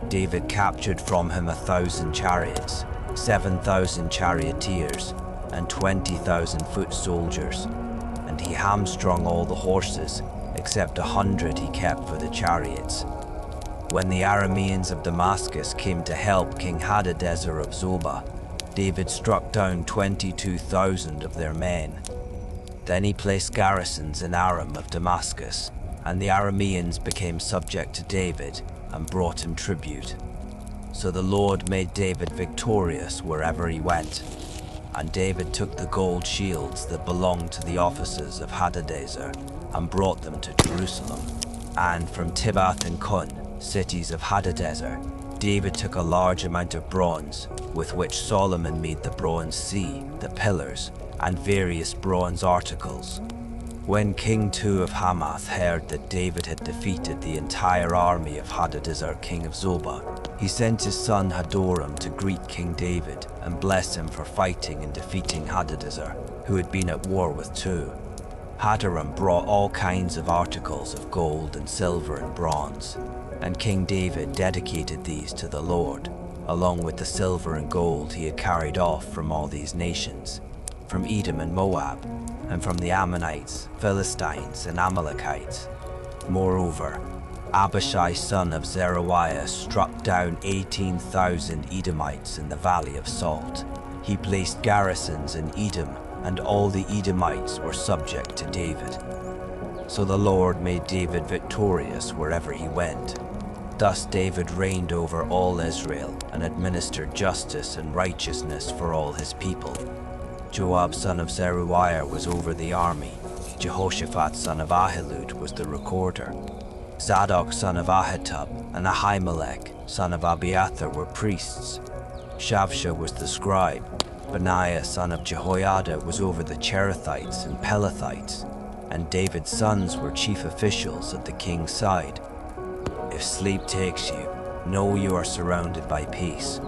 David captured from him 1,000 chariots, 7,000 charioteers, and 20,000 foot soldiers, and he hamstrung all the horses, except 100 he kept for the chariots. When the Arameans of Damascus came to help King Hadadezer of Zobah, David struck down 22,000 of their men. Then he placed garrisons in Aram of Damascus, and the Arameans became subject to David and brought him tribute. So the Lord made David victorious wherever he went. And David took the gold shields that belonged to the officers of Hadadezer and brought them to Jerusalem. And from Tibbath and Kun, cities of Hadadezer, David took a large amount of bronze, with which Solomon made the bronze sea, the pillars, and various bronze articles. When King Tu of Hamath heard that David had defeated the entire army of Hadadezer, king of Zobah, he sent his son Hadoram to greet King David and bless him for fighting and defeating Hadadezer, who had been at war with Tu. Hadoram brought all kinds of articles of gold and silver and bronze, and King David dedicated these to the Lord, along with the silver and gold he had carried off from all these nations, from Edom and Moab, and from the Ammonites, Philistines, and Amalekites. Moreover, Abishai son of Zeruiah struck down 18,000 Edomites in the Valley of Salt. He placed garrisons in Edom, and all the Edomites were subject to David. So the Lord made David victorious wherever he went. Thus David reigned over all Israel and administered justice and righteousness for all his people. Joab son of Zeruiah was over the army. Jehoshaphat son of Ahilud was the recorder. Zadok son of Ahitub and Ahimelech son of Abiathar were priests. Shavsha was the scribe. Benaiah son of Jehoiada was over the Cherethites and Pelethites, and David's sons were chief officials at the king's side. If sleep takes you, know you are surrounded by peace.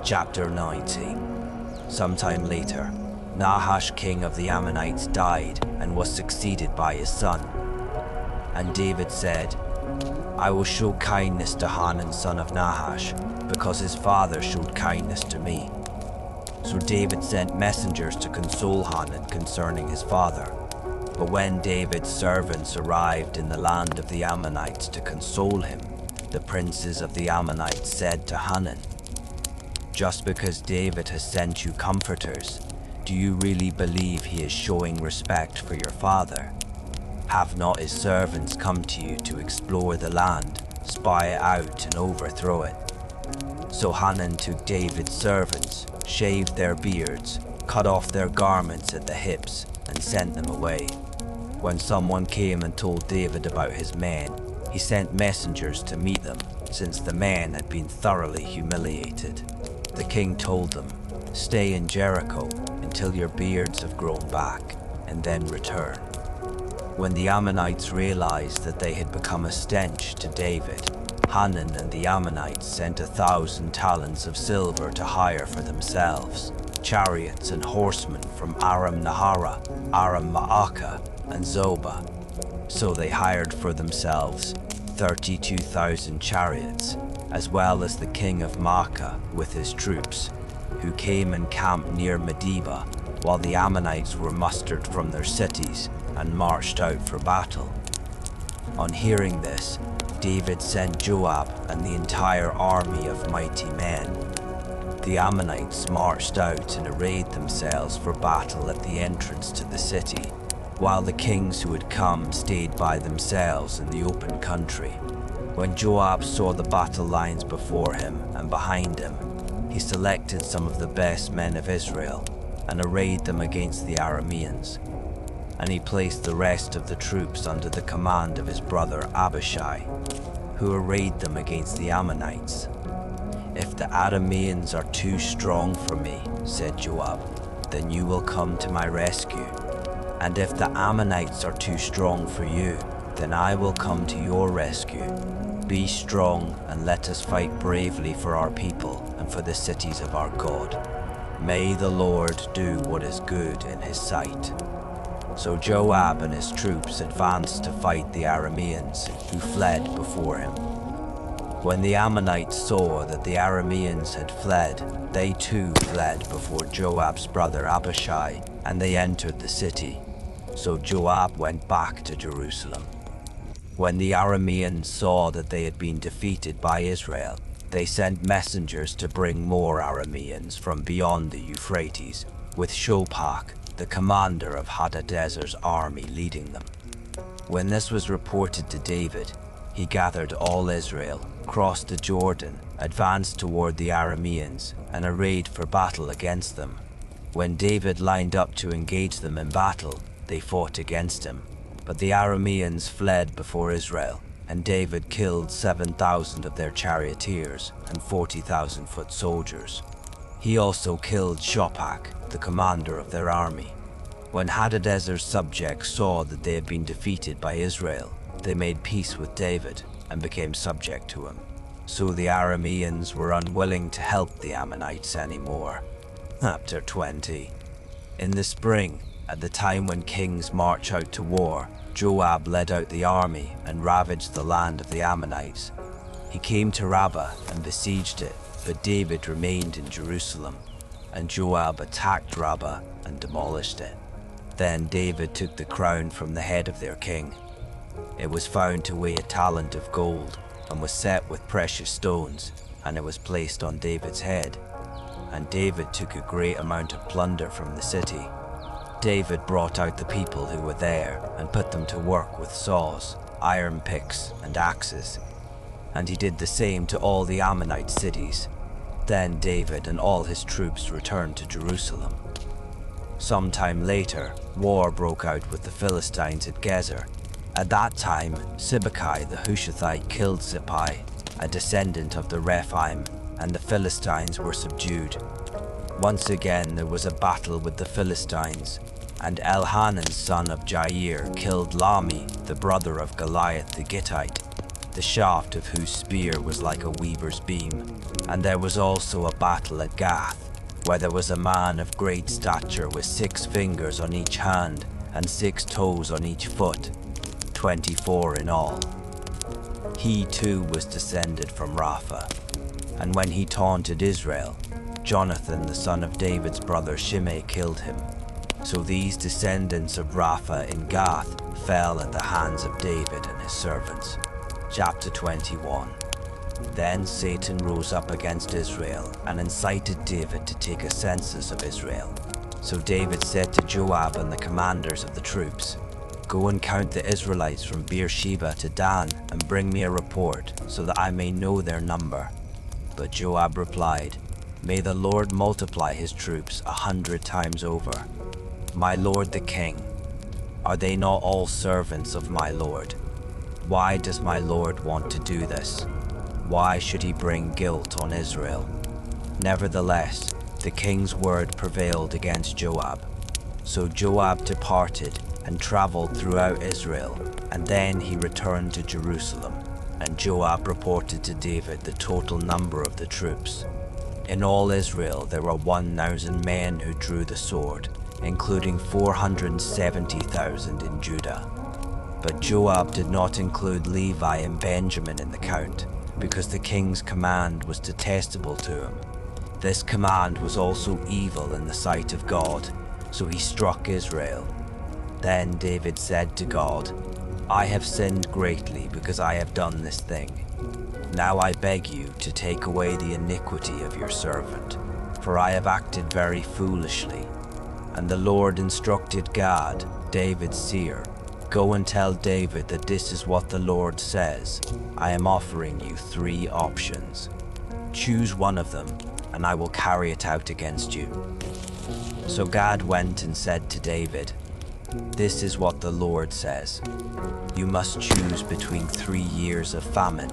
Chapter 19. Sometime later, Nahash king of the Ammonites died and was succeeded by his son. And David said, I will show kindness to Hanan son of Nahash, because his father showed kindness to me. So David sent messengers to console Hanan concerning his father. But when David's servants arrived in the land of the Ammonites to console him, the princes of the Ammonites said to Hanan, Just because David has sent you comforters, do you really believe he is showing respect for your father? Have not his servants come to you to explore the land, spy it out and overthrow it? So Hanan took David's servants, shaved their beards, cut off their garments at the hips, and sent them away. When someone came and told David about his men, he sent messengers to meet them, since the men had been thoroughly humiliated. The king told them, Stay in Jericho until your beards have grown back, and then return. When the Ammonites realized that they had become a stench to David, Hanan and the Ammonites sent 1,000 talents of silver to hire for themselves, chariots and horsemen from Aram Nahara, Aram Maacah, and Zobah. So they hired for themselves 32,000 chariots, as well as the king of Maacah with his troops, who came and camped near Medeba, while the Ammonites were mustered from their cities and marched out for battle. On hearing this, David sent Joab and the entire army of mighty men. The Ammonites marched out and arrayed themselves for battle at the entrance to the city, while the kings who had come stayed by themselves in the open country. When Joab saw the battle lines before him and behind him, he selected some of the best men of Israel and arrayed them against the Arameans. And he placed the rest of the troops under the command of his brother Abishai, who arrayed them against the Ammonites. If the Arameans are too strong for me, said Joab, then you will come to my rescue. And if the Ammonites are too strong for you, then I will come to your rescue. Be strong and let us fight bravely for our people and for the cities of our God. May the Lord do what is good in his sight." So Joab and his troops advanced to fight the Arameans, who fled before him. When the Ammonites saw that the Arameans had fled, they too fled before Joab's brother Abishai, and they entered the city. So Joab went back to Jerusalem. When the Arameans saw that they had been defeated by Israel, they sent messengers to bring more Arameans from beyond the Euphrates, with Shobach, the commander of Hadadezer's army, leading them. When this was reported to David, he gathered all Israel, crossed the Jordan, advanced toward the Arameans, and arrayed for battle against them. When David lined up to engage them in battle, they fought against him. But the Arameans fled before Israel, and David killed 7,000 of their charioteers and 40,000 foot soldiers. He also killed Shobach, the commander of their army. When Hadadezer's subjects saw that they had been defeated by Israel, they made peace with David and became subject to him. So the Arameans were unwilling to help the Ammonites anymore. Chapter 20. In the spring, at the time when kings march out to war, Joab led out the army and ravaged the land of the Ammonites. He came to Rabbah and besieged it, but David remained in Jerusalem, and Joab attacked Rabbah and demolished it. Then David took the crown from the head of their king. It was found to weigh a talent of gold and was set with precious stones, and it was placed on David's head. And David took a great amount of plunder from the city. David brought out the people who were there and put them to work with saws, iron picks, and axes. And he did the same to all the Ammonite cities. Then David and all his troops returned to Jerusalem. Sometime later, war broke out with the Philistines at Gezer. At that time, Sibbecai the Hushathite killed Sippai, a descendant of the Rephaim, and the Philistines were subdued. Once again there was a battle with the Philistines, and Elhanan's son of Jair killed Lami, the brother of Goliath the Gittite, the shaft of whose spear was like a weaver's beam. And there was also a battle at Gath, where there was a man of great stature with 6 fingers on each hand and 6 toes on each foot, 24 in all. He too was descended from Rapha, and when he taunted Israel, Jonathan the son of David's brother Shimei killed him. So these descendants of Rapha in Gath fell at the hands of David and his servants. Chapter 21. Then Satan rose up against Israel and incited David to take a census of Israel. So David said to Joab and the commanders of the troops, "Go and count the Israelites from Beersheba to Dan and bring me a report so that I may know their number." But Joab replied, "May the Lord multiply his troops 100 times over. My lord the king, are they not all servants of my lord? Why does my lord want to do this? Why should he bring guilt on Israel?" Nevertheless, the king's word prevailed against Joab. So Joab departed and traveled throughout Israel, and then he returned to Jerusalem. And Joab reported to David the total number of the troops. In all Israel there were 1,000 men who drew the sword, including 470,000 in Judah. But Joab did not include Levi and Benjamin in the count, because the king's command was detestable to him. This command was also evil in the sight of God, so he struck Israel. Then David said to God, "I have sinned greatly because I have done this thing. Now I beg you to take away the iniquity of your servant, for I have acted very foolishly." And the Lord instructed Gad, David's seer, "Go and tell David that this is what the Lord says. I am offering you 3 options. Choose one of them, and I will carry it out against you." So Gad went and said to David, "This is what the Lord says. You must choose between 3 years of famine,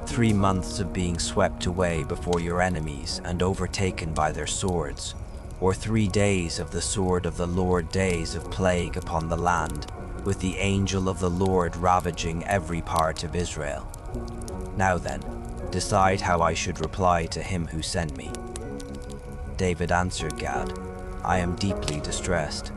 3 months of being swept away before your enemies and overtaken by their swords, or 3 days of the sword of the Lord, days of plague upon the land, with the angel of the Lord ravaging every part of Israel. Now then, decide how I should reply to him who sent me." David answered Gad, "I am deeply distressed.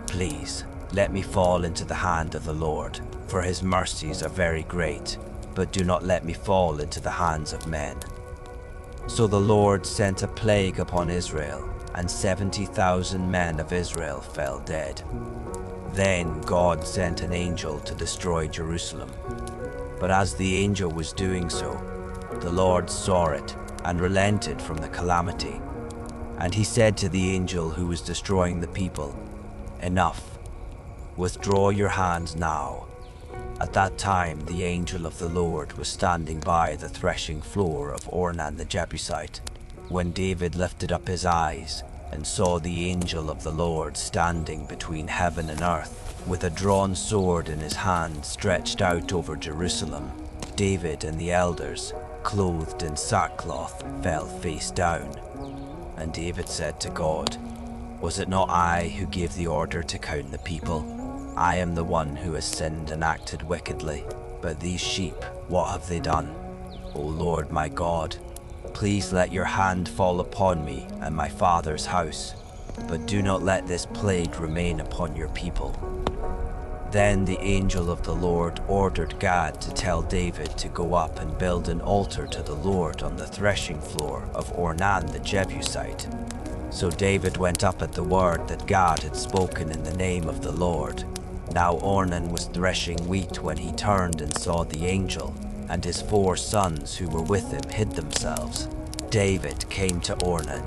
Please, let me fall into the hand of the Lord, for his mercies are very great, but do not let me fall into the hands of men." So the Lord sent a plague upon Israel, and 70,000 men of Israel fell dead. Then God sent an angel to destroy Jerusalem. But as the angel was doing so, the Lord saw it and relented from the calamity. And he said to the angel who was destroying the people, "Enough, withdraw your hand now." At that time the angel of the Lord was standing by the threshing floor of Ornan the Jebusite, when David lifted up his eyes and saw the angel of the Lord standing between heaven and earth, with a drawn sword in his hand stretched out over Jerusalem. David and the elders, clothed in sackcloth, fell face down. And David said to God, "Was it not I who gave the order to count the people? I am the one who has sinned and acted wickedly. But these sheep, what have they done? O Lord my God, please let your hand fall upon me and my father's house, but do not let this plague remain upon your people." Then the angel of the Lord ordered Gad to tell David to go up and build an altar to the Lord on the threshing floor of Ornan the Jebusite. So David went up at the word that Gad had spoken in the name of the Lord. Now Ornan was threshing wheat when he turned and saw the angel, and his 4 sons who were with him hid themselves. David came to Ornan,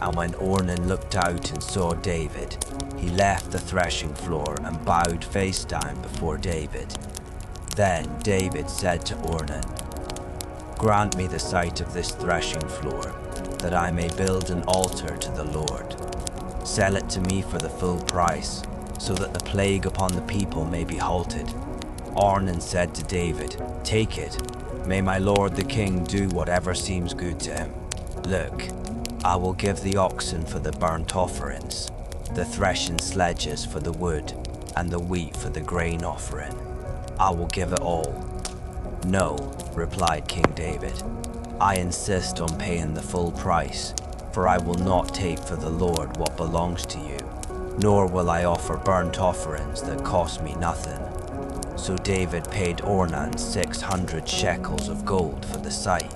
and when Ornan looked out and saw David, he left the threshing floor and bowed face down before David. Then David said to Ornan, "Grant me the sight of this threshing floor, that I may build an altar to the Lord. Sell it to me for the full price, so that the plague upon the people may be halted." Ornan said to David, "Take it. May my lord the king do whatever seems good to him. Look, I will give the oxen for the burnt offerings, the threshing sledges for the wood, and the wheat for the grain offering. I will give it all." "No," replied King David. "I insist on paying the full price, for I will not take for the Lord what belongs to you, nor will I offer burnt offerings that cost me nothing." So David paid Ornan 600 shekels of gold for the site,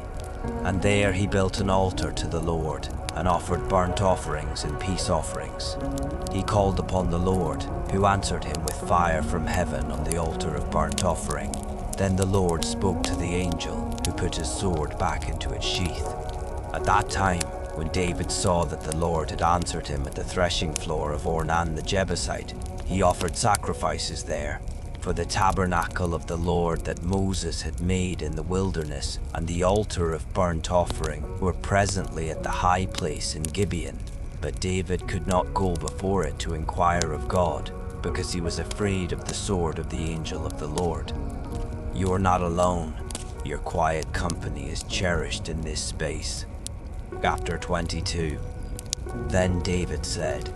and there he built an altar to the Lord and offered burnt offerings and peace offerings. He called upon the Lord, who answered him with fire from heaven on the altar of burnt offering. Then the Lord spoke to the angel, who put his sword back into its sheath. At that time, when David saw that the Lord had answered him at the threshing floor of Ornan the Jebusite, he offered sacrifices there, for the tabernacle of the Lord that Moses had made in the wilderness and the altar of burnt offering were presently at the high place in Gibeon. But David could not go before it to inquire of God, because he was afraid of the sword of the angel of the Lord. "You are not alone. Your quiet company is cherished in this space." Chapter 22. Then David said,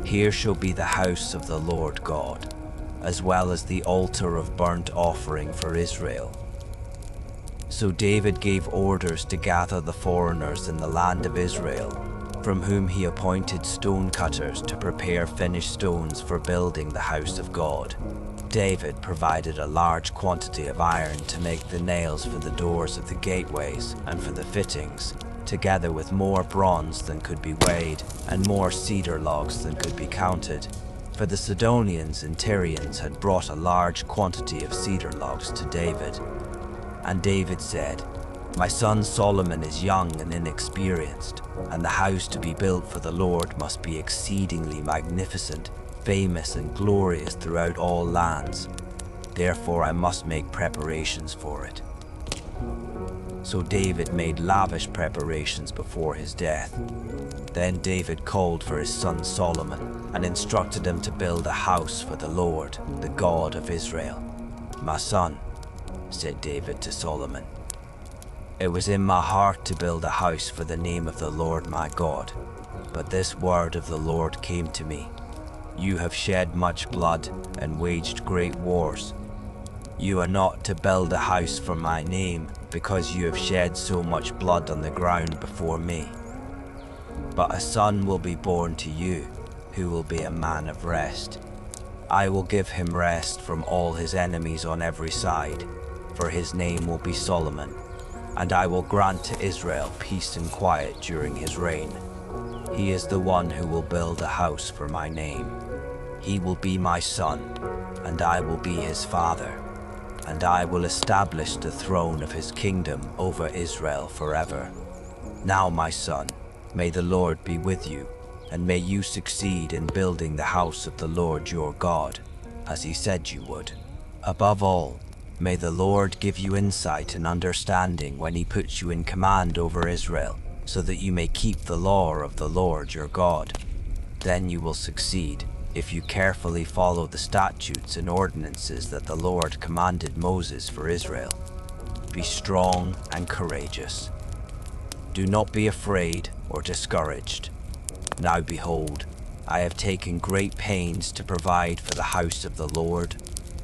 "Here shall be the house of the Lord God, as well as the altar of burnt offering for Israel." So David gave orders to gather the foreigners in the land of Israel, from whom he appointed stone cutters to prepare finished stones for building the house of God. David provided a large quantity of iron to make the nails for the doors of the gateways and for the fittings, together with more bronze than could be weighed and more cedar logs than could be counted. For the Sidonians and Tyrians had brought a large quantity of cedar logs to David. And David said, "My son Solomon is young and inexperienced, and the house to be built for the Lord must be exceedingly magnificent, famous and glorious throughout all lands. Therefore I must make preparations for it." So David made lavish preparations before his death. Then David called for his son Solomon and instructed him to build a house for the Lord, the God of Israel. "My son," said David to Solomon, "it was in my heart to build a house for the name of the Lord my God, But this word of the Lord came to me. You have shed much blood and waged great wars. You are not to build a house for my name, because you have shed so much blood on the ground before me. But a son will be born to you, who will be a man of rest. I will give him rest from all his enemies on every side, for his name will be Solomon, and I will grant to Israel peace and quiet during his reign. He is the one who will build a house for my name. He will be my son, and I will be his father, and I will establish the throne of his kingdom over Israel forever. Now, my son, may the Lord be with you, and may you succeed in building the house of the Lord your God, as he said you would. Above all, may the Lord give you insight and understanding when he puts you in command over Israel, so that you may keep the law of the Lord your God. Then you will succeed, if you carefully follow the statutes and ordinances that the Lord commanded Moses for Israel. Be strong and courageous. Do not be afraid or discouraged. Now behold, I have taken great pains to provide for the house of the Lord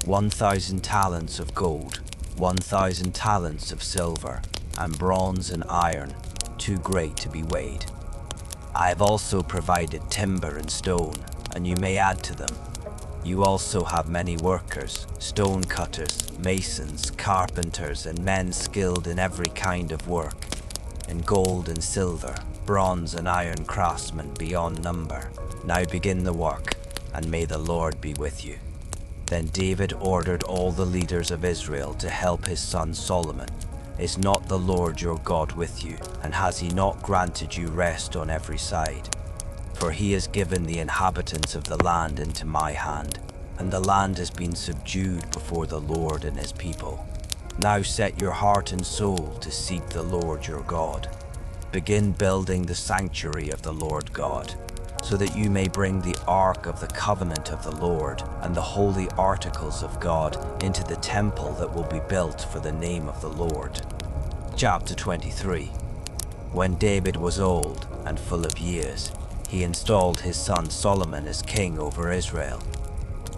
1,000 talents of gold, 1,000 talents of silver, and bronze and iron, too great to be weighed. I have also provided timber and stone, and you may add to them. You also have many workers, stone cutters, masons, carpenters, and men skilled in every kind of work, in gold and silver, bronze and iron craftsmen beyond number. Now begin the work, and may the Lord be with you. Then David ordered all the leaders of Israel to help his son Solomon. Is not the Lord your God with you, and has he not granted you rest on every side? For he has given the inhabitants of the land into my hand, and the land has been subdued before the Lord and his people. Now set your heart and soul to seek the Lord your God. Begin building the sanctuary of the Lord God, so that you may bring the ark of the covenant of the Lord and the holy articles of God into the temple that will be built for the name of the Lord. Chapter 23. When David was old and full of years, he installed his son Solomon as king over Israel.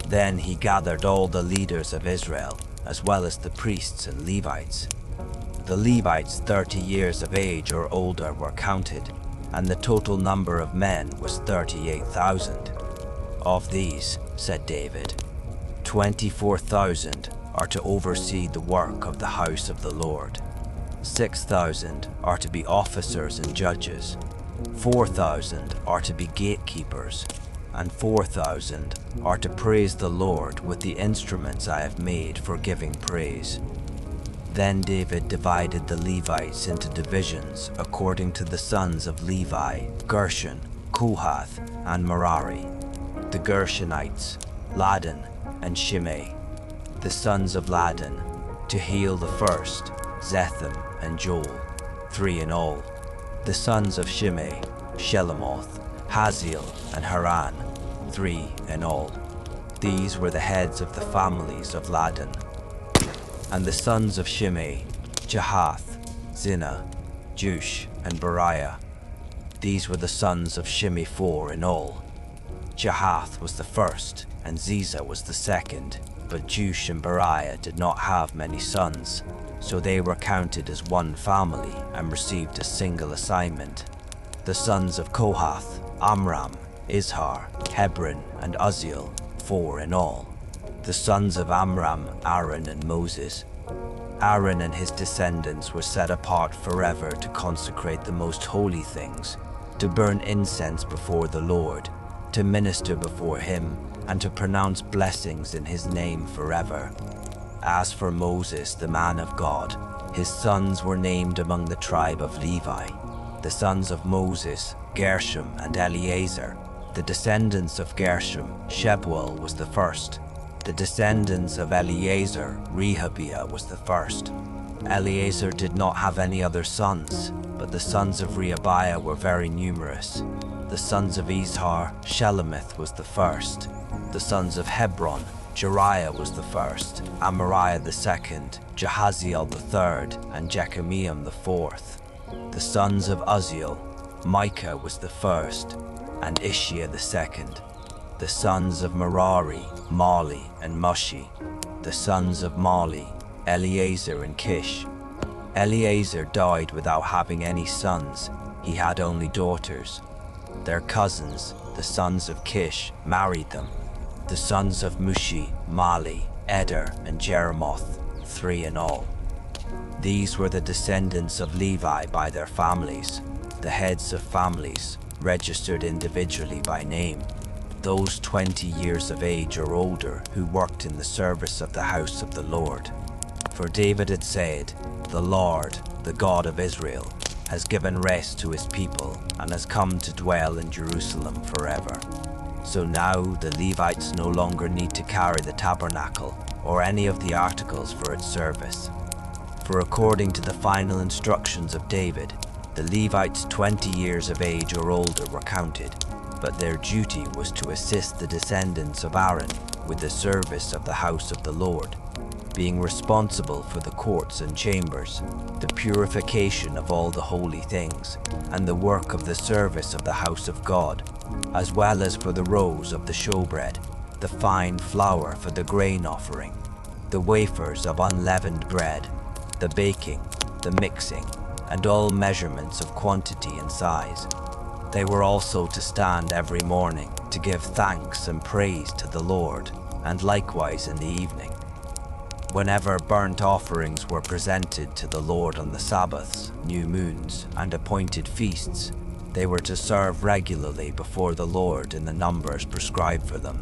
Then he gathered all the leaders of Israel, as well as the priests and Levites. The Levites 30 years of age or older were counted, and the total number of men was 38,000. Of these, said David, 24,000 are to oversee the work of the house of the Lord. 6,000 are to be officers and judges. 4,000 are to be gatekeepers, and 4,000 are to praise the Lord with the instruments I have made for giving praise. Then David divided the Levites into divisions according to the sons of Levi, Gershon, Kohath, and Merari. The Gershonites, Ladan and Shimei. The sons of Ladan, Jehiel the first, Zetham and Joel, 3 in all. The sons of Shimei, Shelomoth, Haziel and Haran, 3 in all. These were the heads of the families of Ladan. And the sons of Shimei, Jahath, Zina, Jush, and Beriah. These were the sons of Shimei, 4 in all. Jahath was the first, and Ziza was the second, but Jush and Beriah did not have many sons, so they were counted as one family and received a single assignment. The sons of Kohath, Amram, Izhar, Hebron, and Uzziel, 4 in all. The sons of Amram, Aaron and Moses. Aaron and his descendants were set apart forever to consecrate the most holy things, to burn incense before the Lord, to minister before him, and to pronounce blessings in his name forever. As for Moses, the man of God, his sons were named among the tribe of Levi. The sons of Moses, Gershom and Eleazar. The descendants of Gershom, Shebuel was the first. The descendants of Eleazar, Rehabiah was the first. Eleazar did not have any other sons, but the sons of Rehabiah were very numerous. The sons of Izhar, Shelomith was the first. The sons of Hebron, Jeriah was the first, Amariah the second, Jahaziel the third, and Jekameam the fourth. The sons of Uzziel, Micah was the first, and Ishia the second. The sons of Merari, Mali and Mushi. The sons of Mali, Eleazar and Kish. Eleazar died without having any sons, he had only daughters. Their cousins, the sons of Kish, married them. The sons of Mushi, Mali, Eder and Jeremoth, 3 in all. These were the descendants of Levi by their families, the heads of families, registered individually by name, those 20 years of age or older who worked in the service of the house of the Lord. For David had said, "The Lord, the God of Israel, has given rest to his people and has come to dwell in Jerusalem forever." So now the Levites no longer need to carry the tabernacle or any of the articles for its service. For according to the final instructions of David, the Levites 20 years of age or older were counted, but their duty was to assist the descendants of Aaron with the service of the house of the Lord, being responsible for the courts and chambers, the purification of all the holy things, and the work of the service of the house of God, as well as for the rows of the showbread, the fine flour for the grain offering, the wafers of unleavened bread, the baking, the mixing, and all measurements of quantity and size. They were also to stand every morning to give thanks and praise to the Lord, and likewise in the evening. Whenever burnt offerings were presented to the Lord on the Sabbaths, new moons, and appointed feasts, they were to serve regularly before the Lord in the numbers prescribed for them.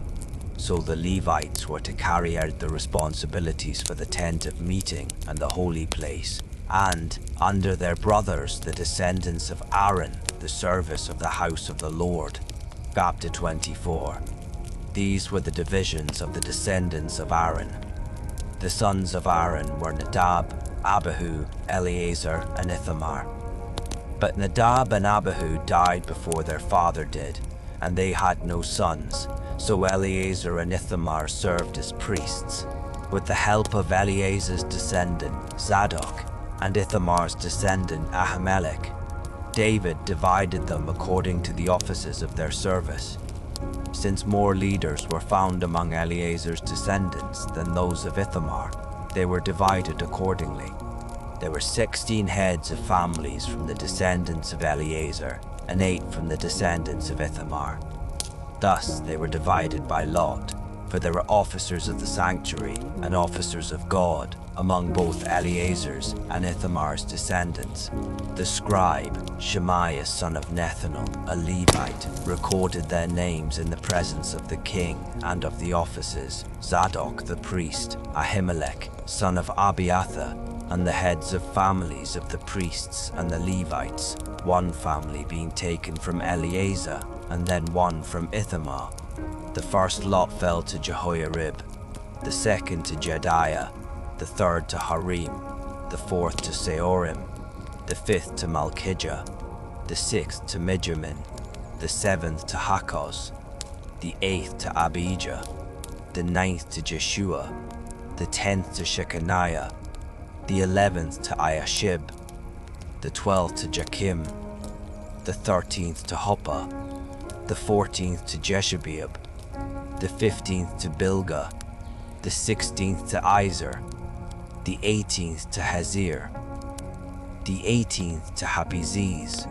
So the Levites were to carry out the responsibilities for the tent of meeting and the holy place, and, under their brothers, the descendants of Aaron, the service of the house of the Lord. Chapter 24. These were the divisions of the descendants of Aaron. The sons of Aaron were Nadab, Abihu, Eleazar, and Ithamar. But Nadab and Abihu died before their father did, and they had no sons, so Eleazar and Ithamar served as priests. With the help of Eleazar's descendant, Zadok, and Ithamar's descendant, Ahimelech, David divided them according to the offices of their service. Since more leaders were found among Eleazar's descendants than those of Ithamar, they were divided accordingly. There were 16 heads of families from the descendants of Eleazar, and 8 from the descendants of Ithamar. Thus they were divided by lot, for there were officers of the sanctuary and officers of God among both Eleazar's and Ithamar's descendants. The scribe, Shemaiah son of Nethanel, a Levite, recorded their names in the presence of the king and of the officers, Zadok the priest, Ahimelech son of Abiathar, and the heads of families of the priests and the Levites, one family being taken from Eleazar and then one from Ithamar. The first lot fell to Jehoiarib, the second to Jediah, the third to Harim, the fourth to Seorim, the fifth to Malchijah, the sixth to Mijamin, the seventh to Hakkoz, the eighth to Abijah, the ninth to Jeshua, the 10th to Shechaniah, the 11th to Iashib, the 12th to Jakim, the 13th to Hoppah, the 14th to Jeshabeab, the 15th to Bilgah, the 16th to Izer, the 18th to Hazir, the 18th to Hapiziz,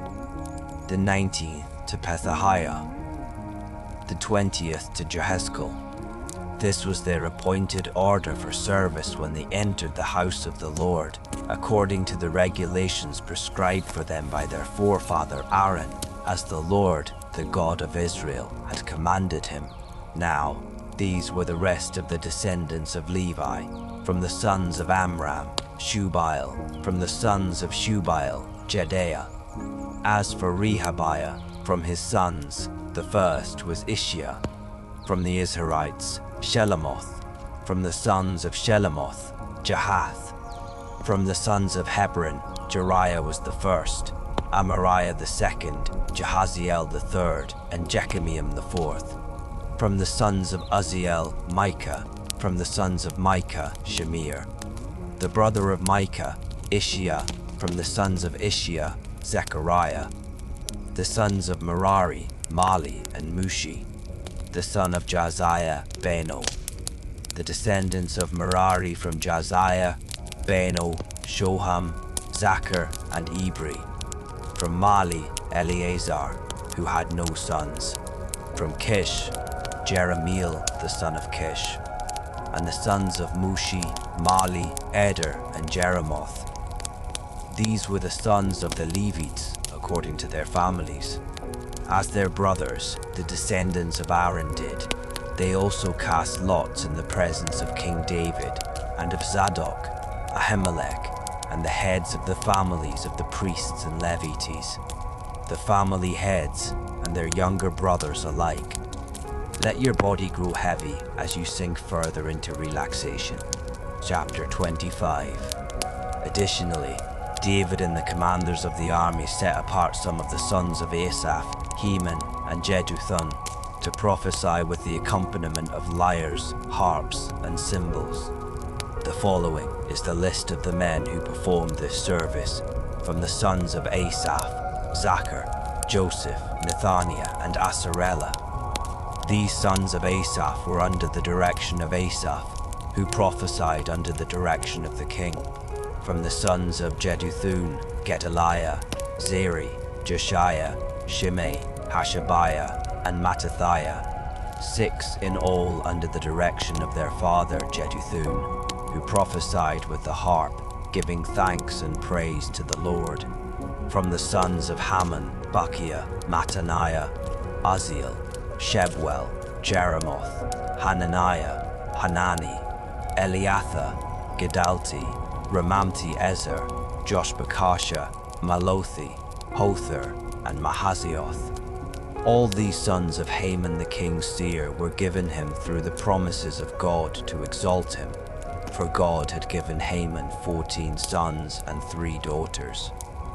the 19th to Pethahiah, the 20th to Jehezkel. This was their appointed order for service when they entered the house of the Lord, according to the regulations prescribed for them by their forefather Aaron, as the Lord, the God of Israel, had commanded him. Now, these were the rest of the descendants of Levi, from the sons of Amram, Shubael, from the sons of Shubael, Jedaiah. As for Rehabiah, from his sons, the first was Ishia. From the Israelites, Shelomoth. From the sons of Shelomoth, Jahath. From the sons of Hebron, Jeriah was the first, Amariah the second, Jahaziel the third, and Jekameam the fourth. From the sons of Uzziel, Micah. From the sons of Micah, Shemir. The brother of Micah, Ishia. From the sons of Ishia, Zechariah. The sons of Merari, Mali, and Mushi. The son of Jahziah, Beno. The descendants of Merari from Jahziah, Beno, Shoham, Zachar, and Ibri. From Mali, Eleazar, who had no sons. From Kish, Jeremiel, the son of Kish. And the sons of Mushi, Mali, Eder, and Jeremoth. These were the sons of the Levites, according to their families. As their brothers, the descendants of Aaron did, they also cast lots in the presence of King David, and of Zadok, Ahimelech, and the heads of the families of the priests and Levites, the family heads and their younger brothers alike. Let your body grow heavy as you sink further into relaxation. Chapter 25. Additionally, David and the commanders of the army set apart some of the sons of Asaph, Heman, and Jeduthun, to prophesy with the accompaniment of lyres, harps, and cymbals. The following is the list of the men who performed this service from the sons of Asaph: Zachar, Joseph, Nethaniah, and Asarela. These sons of Asaph were under the direction of Asaph, who prophesied under the direction of the king. From the sons of Jeduthun, Gedaliah, Zeri, Josiah, Shimei, Hashabiah, and Mattathiah, 6 in all under the direction of their father Jeduthun, who prophesied with the harp, giving thanks and praise to the Lord. From the sons of Haman, Bachiah, Mattaniah, Uzziel, Shebuel, Jeremoth, Hananiah, Hanani, Eliatha, Gedalti, Ramamti Ezer, Joshbekasha, Malothi, Hother, and Mahazioth. All these sons of Haman the king's seer were given him through the promises of God to exalt him, for God had given Haman 14 sons and 3 daughters.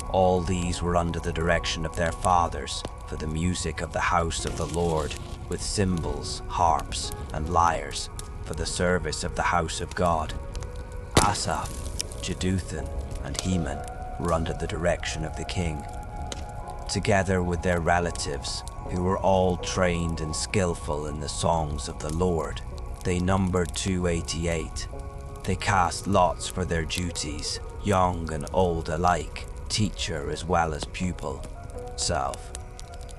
All these were under the direction of their fathers for the music of the house of the Lord, with cymbals, harps, and lyres, for the service of the house of God. Asaph, Jeduthun, and Heman were under the direction of the king, together with their relatives, who were all trained and skillful in the songs of the Lord. They numbered 288. They cast lots for their duties, young and old alike, teacher as well as pupil. Self.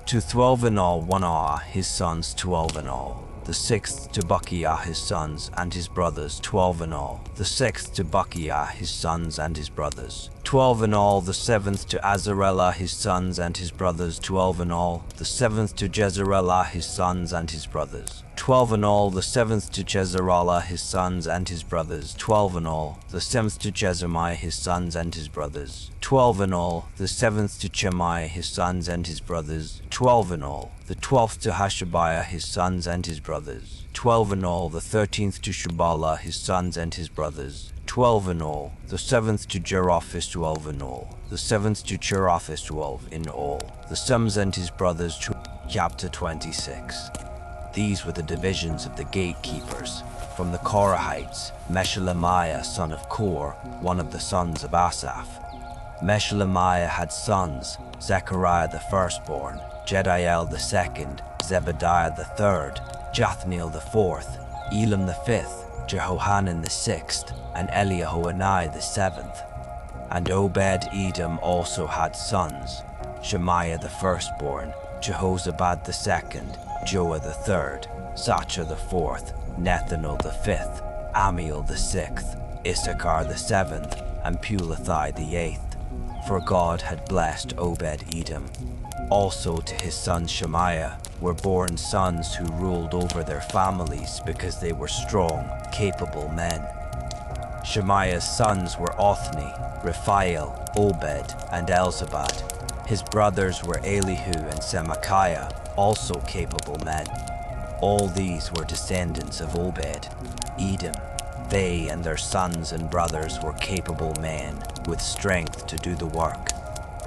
To 12 in all, 1 his sons 12 in all. The 6th to Bachiah his sons and his brothers 12 in all. The 6th to Bachiah his sons and his brothers 12 in all. The 7th to Azarellah his sons and his brothers 12 in all. The 7th to Jezreelah his sons and his brothers 12 in all. The 7th to Jezreelah his sons and his brothers 12 in all. The 7th to Jezemiah his sons and his brothers 12 in all. The 7th to Chemai his sons and his brothers 12 in all. The 12th to Hashabiah his sons and his brothers 12 in all. The 13th to Shubalah his sons and his brothers 12 in all. The 7th to Jerophis 12 in all. The 7th to Cherophis 12 in all. The sons and his brothers. Chapter 26. These were the divisions of the gatekeepers. From the Korahites, Meshelemiah son of Kor, one of the sons of Asaph. Meshelemiah had sons: Zechariah the firstborn, Jediel the second, Zebediah the third, Jathniel the fourth, Elam the fifth, Jehohanan the sixth, and Eliahoenai the seventh. And Obed-Edom also had sons: Shemaiah the firstborn, Jehozabad the second, Joah the third, Sacha the fourth, Nethanel the fifth, Amiel the sixth, Issachar the seventh, and Pulathai the eighth. For God had blessed Obed-Edom. Also to his son Shemaiah were born sons who ruled over their families because they were strong, capable men. Shemaiah's sons were Othni, Raphael, Obed, and Elzabad. His brothers were Elihu and Semachiah, also capable men. All these were descendants of Obed-Edom. They and their sons and brothers were capable men, with strength to do the work.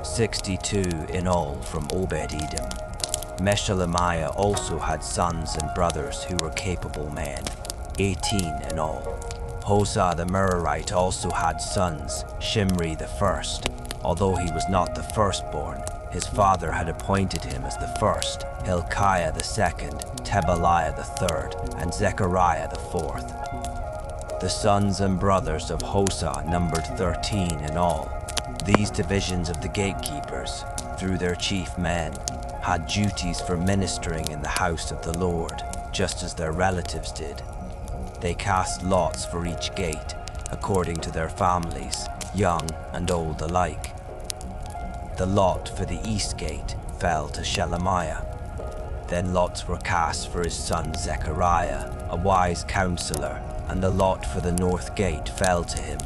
62 in all from Obed-Edom. Meshelemiah also had sons and brothers who were capable men, 18 in all. Hosah the Merarite also had sons: Shimri the first. Although he was not the firstborn, his father had appointed him as the first, Hilkiah the second, Tebaliah the third, and Zechariah the fourth. The sons and brothers of Hosah numbered 13 in all. These divisions of the gatekeepers, through their chief men, had duties for ministering in the house of the Lord, just as their relatives did. They cast lots for each gate, according to their families, young and old alike. The lot for the east gate fell to Shelemiah. Then lots were cast for his son Zechariah, a wise counselor, and the lot for the north gate fell to him.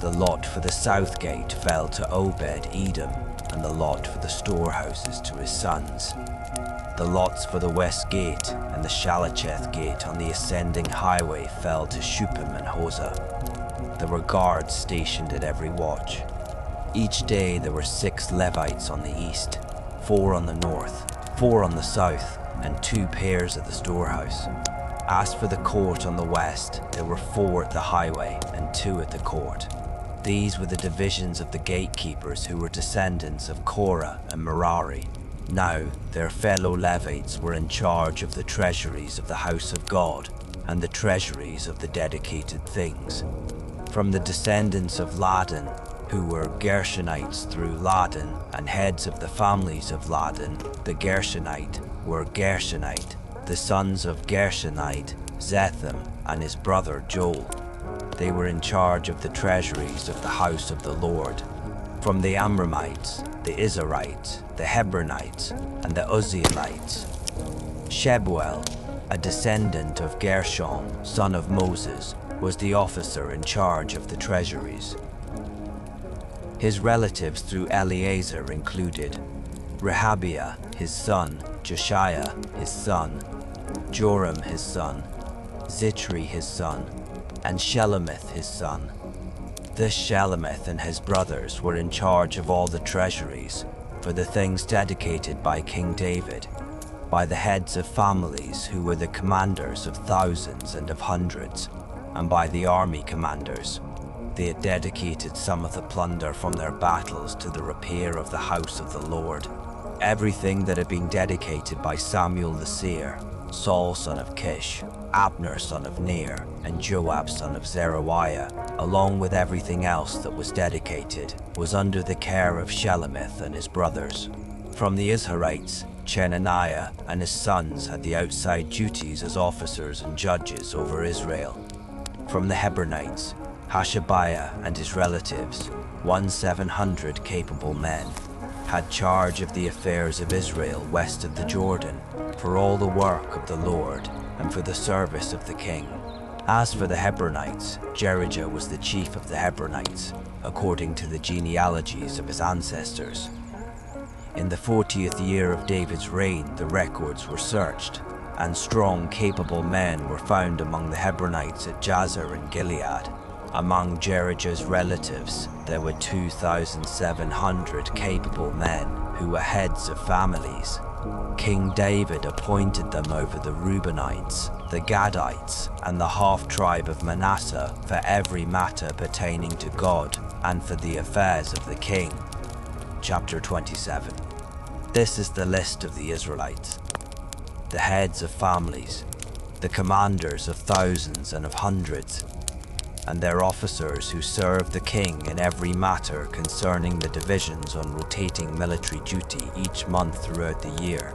The lot for the south gate fell to Obed-Edom, and the lot for the storehouses to his sons. The lots for the west gate and the Shalacheth gate on the ascending highway fell to Shuppim and Hosah. There were guards stationed at every watch. Each day there were 6 Levites on the east, 4 on the north, 4 on the south, and 2 pairs at the storehouse. As for the court on the west, there were 4 at the highway and 2 at the court. These were the divisions of the gatekeepers who were descendants of Korah and Merari. Now their fellow Levites were in charge of the treasuries of the house of God and the treasuries of the dedicated things. From the descendants of Ladan, who were Gershonites through Ladan, and heads of the families of Ladan, the Gershonite, were Gershonite, the sons of Gershonite, Zetham, and his brother Joel. They were in charge of the treasuries of the house of the Lord. From the Amramites, the Izharites, the Hebronites, and the Uzzielites. Shebuel, a descendant of Gershom, son of Moses, was the officer in charge of the treasuries. His relatives through Eleazar included Rehabiah, his son, Josiah, his son, Joram, his son, Zitri, his son, and Shelomith, his son. This Shelomith and his brothers were in charge of all the treasuries for the things dedicated by King David, by the heads of families who were the commanders of thousands and of hundreds, and by the army commanders. They had dedicated some of the plunder from their battles to the repair of the house of the Lord. Everything that had been dedicated by Samuel the seer, Saul son of Kish, Abner son of Ner, and Joab son of Zeruiah, along with everything else that was dedicated, was under the care of Shelomith and his brothers. From the Izharites, Chenaniah and his sons had the outside duties as officers and judges over Israel. From the Hebronites, Hashabiah and his relatives, 700 capable men, had charge of the affairs of Israel west of the Jordan, for all the work of the Lord and for the service of the king. As for the Hebronites, Jerijah was the chief of the Hebronites, according to the genealogies of his ancestors. In the 40th year of David's reign, the records were searched, and strong, capable men were found among the Hebronites at Jazer in Gilead. Among Jerijah's relatives, there were 2,700 capable men who were heads of families. King David appointed them over the Reubenites, the Gadites, and the half-tribe of Manasseh for every matter pertaining to God and for the affairs of the king. Chapter 27. This is the list of the Israelites. The heads of families, the commanders of thousands and of hundreds, and their officers who served the king in every matter concerning the divisions on rotating military duty each month throughout the year.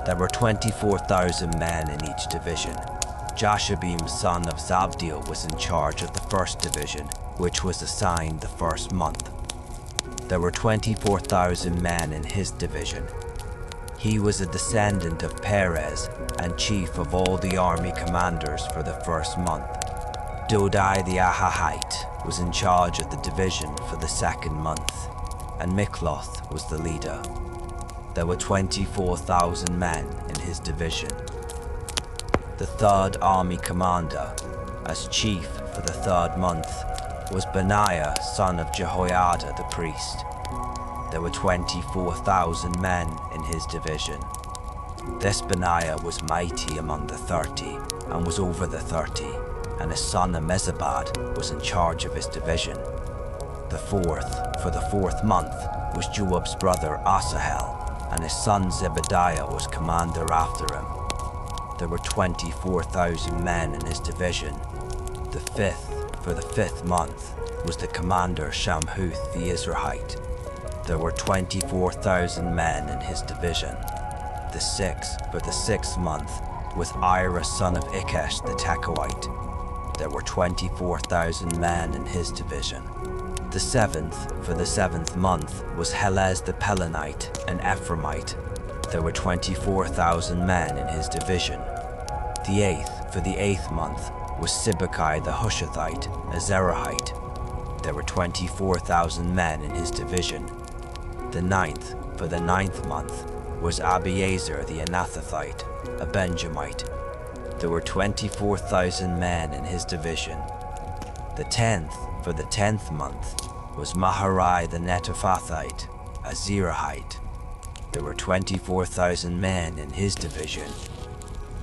There were 24,000 men in each division. Jashabim son of Zabdiel was in charge of the first division, which was assigned the first month. There were 24,000 men in his division. He was a descendant of Perez and chief of all the army commanders for the first month. Dodai the Ahahite was in charge of the division for the second month, and Mikloth was the leader. There were 24,000 men in his division. The third army commander, as chief for the third month, was Benaiah son of Jehoiada the priest. There were 24,000 men in his division. This Benaiah was mighty among the 30, and was over the 30. And his son Ammizabad was in charge of his division. The fourth, for the fourth month, was Joab's brother Asahel, and his son Zebediah was commander after him. There were 24,000 men in his division. The fifth, for the 5th month, was the commander Shamhuth the Israelite. There were 24,000 men in his division. The 6th, for the 6th month, was Ira son of Ikesh the Tekoite. There were 24,000 men in his division. The 7th, for the 7th month, was Helez the Pelonite, an Ephraimite. There were 24,000 men in his division. The 8th, for the 8th month, was Sibbecai the Hushathite, a Zerahite. There were 24,000 men in his division. The 9th, for the 9th month, was Abiezer the Anathothite, a Benjamite. There were 24,000 men in his division. The 10th, for the 10th month, was Maharai the Netophathite, a Zerahite. There were 24,000 men in his division.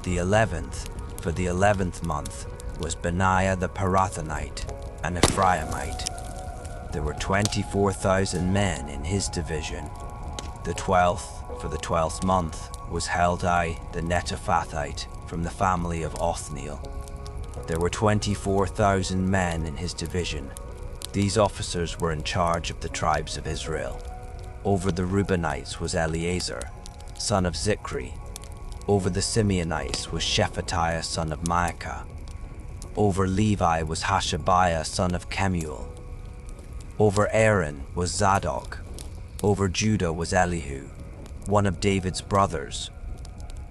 The 11th, for the 11th month, was Benaiah the Parathonite, an Ephraimite. There were 24,000 men in his division. The 12th, for the 12th month, was Heldai the Netophathite from the family of Othniel. There were 24,000 men in his division. These officers were in charge of the tribes of Israel. Over the Reubenites was Eleazar, son of Zikri. Over the Simeonites was Shephatiah, son of Maacah. Over Levi was Hashabiah, son of Kemuel. Over Aaron was Zadok. Over Judah was Elihu, one of David's brothers.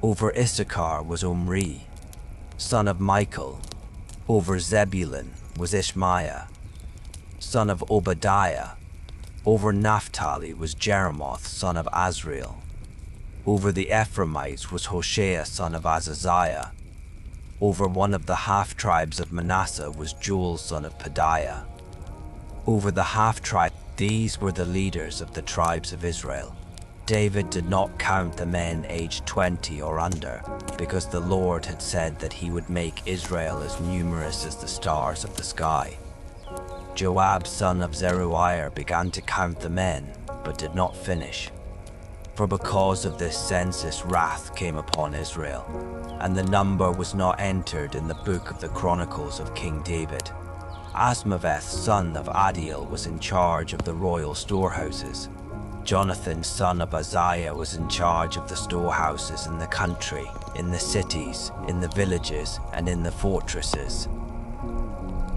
Over Issachar was Omri, son of Michael. Over Zebulun was Ishmaiah, son of Obadiah. Over Naphtali was Jeremoth, son of Azriel. Over the Ephraimites was Hoshea, son of Azaziah. Over one of the half-tribes of Manasseh was Joel, son of Pedaiah. Over the half-tribe, these were the leaders of the tribes of Israel. David did not count the men aged 20 or under, because the Lord had said that he would make Israel as numerous as the stars of the sky. Joab, son of Zeruiah, began to count the men, but did not finish. For because of this census wrath came upon Israel, and the number was not entered in the book of the Chronicles of King David. Asmaveth, son of Adiel, was in charge of the royal storehouses. Jonathan, son of Uzziah, was in charge of the storehouses in the country, in the cities, in the villages, and in the fortresses.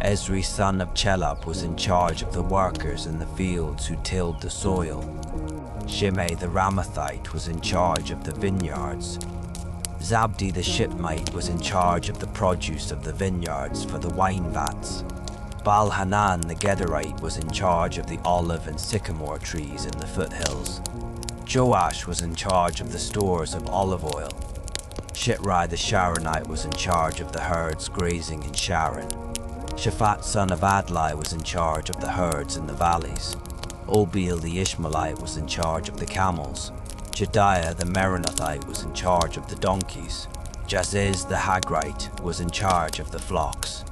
Ezri, son of Chelub, was in charge of the workers in the fields who tilled the soil. Shimei the Ramathite was in charge of the vineyards. Zabdi the Shipmite was in charge of the produce of the vineyards for the wine vats. Baal-Hanan the Gederite was in charge of the olive and sycamore trees in the foothills. Joash was in charge of the stores of olive oil. Shitrai the Sharonite was in charge of the herds grazing in Sharon. Shaphat, son of Adlai, was in charge of the herds in the valleys. Obil the Ishmaelite was in charge of the camels. Jediah the Meronothite was in charge of the donkeys. Jaziz the Hagrite was in charge of the flocks.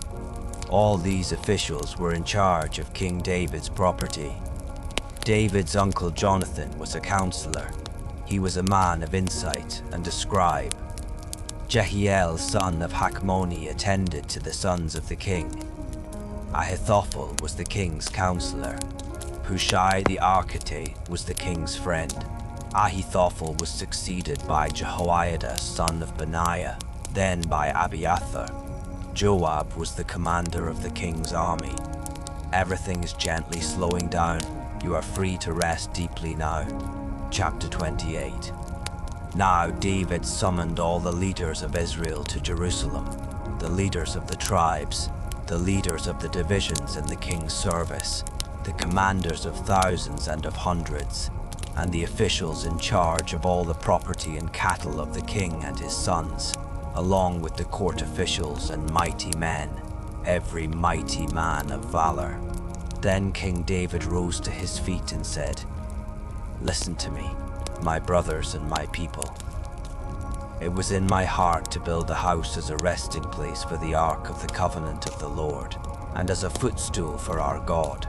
All these officials were in charge of King David's property. David's uncle Jonathan was a counselor. He was a man of insight and a scribe. Jehiel, son of Hakmoni, attended to the sons of the king. Ahithophel was the king's counselor. Hushai the Archite was the king's friend. Ahithophel was succeeded by Jehoiada, son of Benaiah, then by Abiathar. Joab was the commander of the king's army. Everything is gently slowing down. You are free to rest deeply now. Chapter 28. Now David summoned all the leaders of Israel to Jerusalem, the leaders of the tribes, the leaders of the divisions in the king's service, the commanders of thousands and of hundreds, and the officials in charge of all the property and cattle of the king and his sons, along with the court officials and mighty men, every mighty man of valor. Then King David rose to his feet and said, "Listen to me, my brothers and my people. It was in my heart to build a house as a resting place for the ark of the covenant of the Lord, and as a footstool for our God.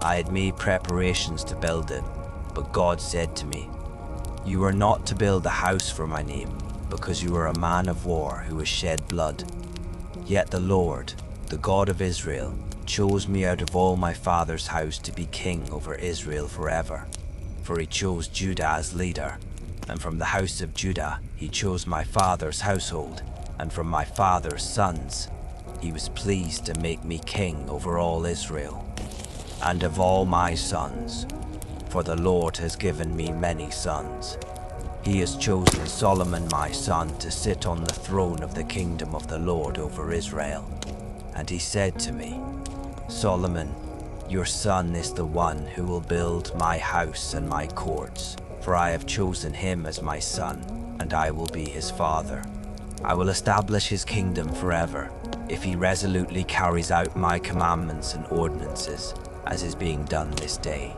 I had made preparations to build it, But God said to me, "You are not to build a house for my name, because you are a man of war who has shed blood. Yet the Lord, the God of Israel, chose me out of all my father's house to be king over Israel forever. For he chose Judah as leader, and from the house of Judah he chose my father's household, and from my father's sons he was pleased to make me king over all Israel. And of all my sons, for the Lord has given me many sons, he has chosen Solomon my son to sit on the throne of the kingdom of the Lord over Israel. And he said to me, Solomon, your son is the one who will build my house and my courts, for I have chosen him as my son, and I will be his father. I will establish his kingdom forever, if he resolutely carries out my commandments and ordinances, as is being done this day."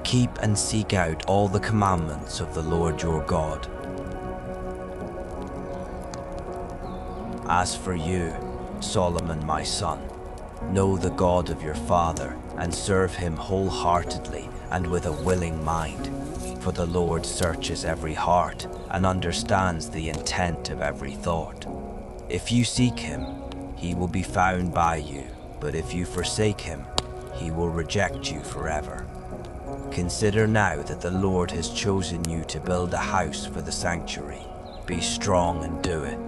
Keep and seek out all the commandments of the Lord your God. As for you, Solomon my son, know the God of your father, and serve him wholeheartedly and with a willing mind. For the Lord searches every heart and understands the intent of every thought. If you seek him, he will be found by you, but if you forsake him, he will reject you forever. Consider now that the Lord has chosen you to build a house for the sanctuary. Be strong and do it.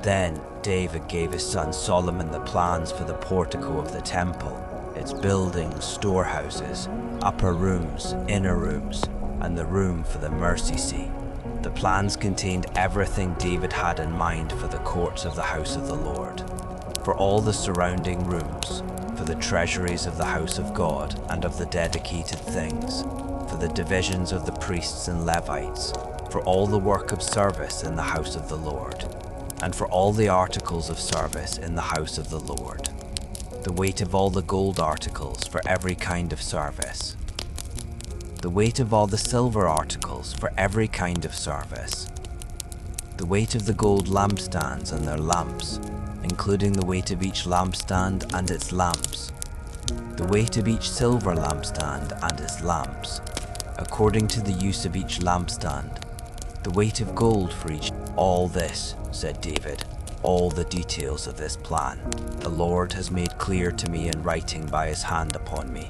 Then David gave his son Solomon the plans for the portico of the temple, its buildings, storehouses, upper rooms, inner rooms, and the room for the mercy seat. The plans contained everything David had in mind for the courts of the house of the Lord, for all the surrounding rooms, for the treasuries of the house of God and of the dedicated things, for the divisions of the priests and Levites, for all the work of service in the house of the Lord, and for all the articles of service in the house of the Lord, the weight of all the gold articles for every kind of service, the weight of all the silver articles for every kind of service, the weight of the gold lampstands and their lamps, including the weight of each lampstand and its lamps, the weight of each silver lampstand and its lamps, according to the use of each lampstand, the weight of gold for each. All this, said David, all the details of this plan, the Lord has made clear to me in writing by his hand upon me.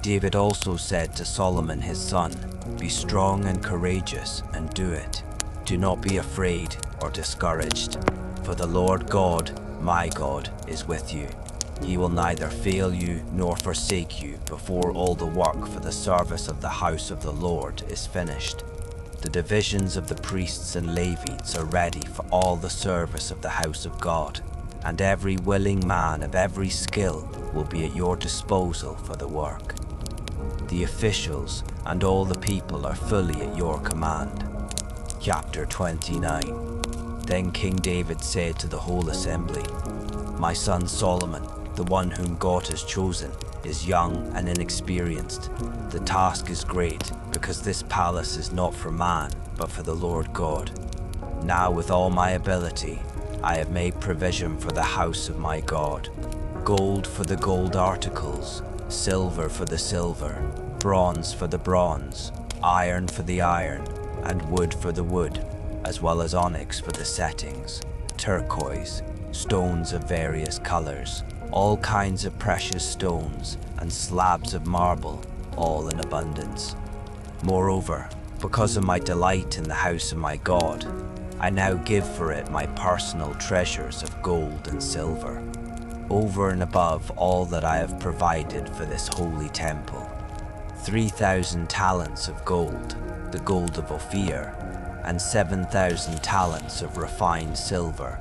David also said to Solomon his son, be strong and courageous and do it. Do not be afraid or discouraged, for the Lord God, my God, is with you. He will neither fail you nor forsake you before all the work for the service of the house of the Lord is finished. The divisions of the priests and Levites are ready for all the service of the house of God, and every willing man of every skill will be at your disposal for the work. The officials and all the people are fully at your command. Chapter 29. Then King David said to the whole assembly, my son Solomon, the one whom God has chosen, is young and inexperienced. The task is great, because this palace is not for man, but for the Lord God. Now with all my ability, I have made provision for the house of my God. Gold for the gold articles, silver for the silver, bronze for the bronze, iron for the iron, and wood for the wood, as well as onyx for the settings, turquoise, stones of various colors, all kinds of precious stones, and slabs of marble, all in abundance. Moreover, because of my delight in the house of my God, I now give for it my personal treasures of gold and silver, over and above all that I have provided for this holy temple. 3,000 talents of gold, the gold of Ophir, and 7,000 talents of refined silver,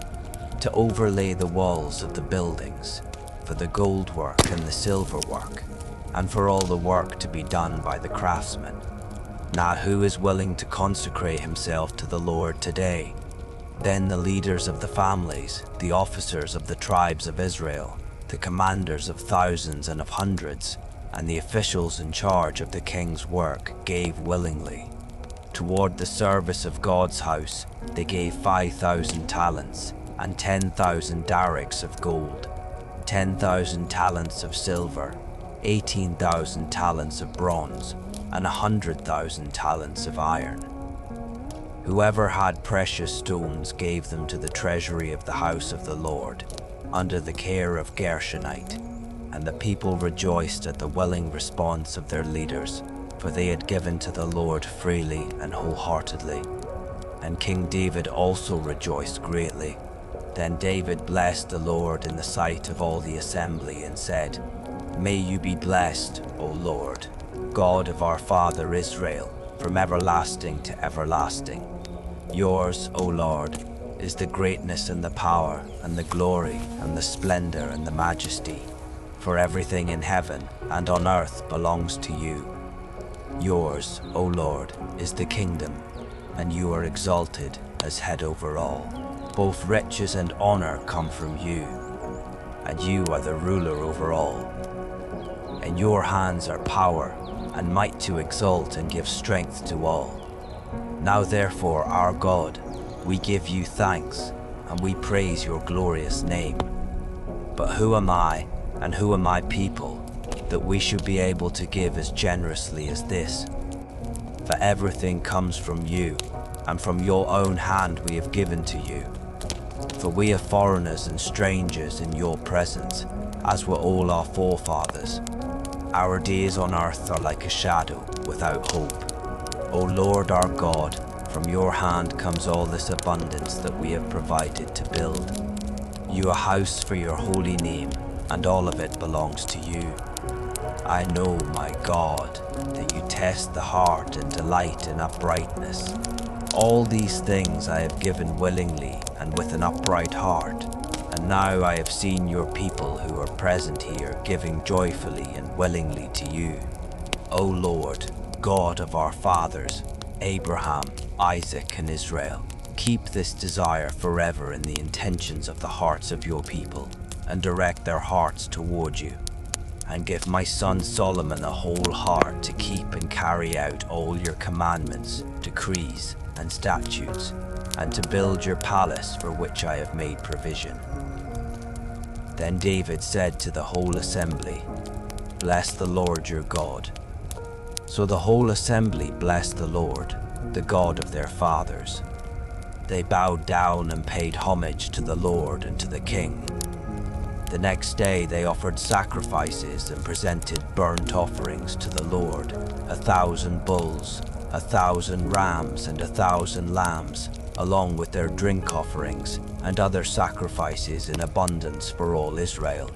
to overlay the walls of the buildings, for the gold work and the silver work, and for all the work to be done by the craftsmen. Now who is willing to consecrate himself to the Lord today?" Then the leaders of the families, the officers of the tribes of Israel, the commanders of thousands and of hundreds, and the officials in charge of the king's work gave willingly. Toward the service of God's house, they gave 5,000 talents and 10,000 darics of gold, 10,000 talents of silver, 18,000 talents of bronze, and 100,000 talents of iron. Whoever had precious stones gave them to the treasury of the house of the Lord, under the care of Gershonite, and the people rejoiced at the willing response of their leaders, for they had given to the Lord freely and wholeheartedly. And King David also rejoiced greatly. Then David blessed the Lord in the sight of all the assembly and said, "May you be blessed, O Lord, God of our father Israel, from everlasting to everlasting. Yours, O Lord, is the greatness and the power and the glory and the splendor and the majesty, for everything in heaven and on earth belongs to you. Yours, O Lord, is the kingdom, and you are exalted as head over all. Both riches and honor come from you, and you are the ruler over all. In your hands are power and might to exalt and give strength to all. Now therefore, our God, we give you thanks, and we praise your glorious name. But who am I, and who are my people, that we should be able to give as generously as this? For everything comes from you, and from your own hand we have given to you. For we are foreigners and strangers in your presence, as were all our forefathers. Our days on earth are like a shadow, without hope. O Lord our God, from your hand comes all this abundance that we have provided to build you a house for your holy name, and all of it belongs to you. I know, my God, that you test the heart and delight in uprightness. All these things I have given willingly and with an upright heart, and now I have seen your people who are present here giving joyfully and willingly to you. O Lord, God of our fathers, Abraham, Isaac, and Israel, keep this desire forever in the intentions of the hearts of your people, and direct their hearts toward you. And give my son Solomon a whole heart to keep and carry out all your commandments, decrees, and statutes, and to build your palace for which I have made provision." Then David said to the whole assembly, "Bless the Lord your God." So the whole assembly blessed the Lord, the God of their fathers. They bowed down and paid homage to the Lord and to the king. The next day they offered sacrifices and presented burnt offerings to the Lord, 1,000 bulls, 1,000 rams, and 1,000 lambs, along with their drink offerings and other sacrifices in abundance for all Israel.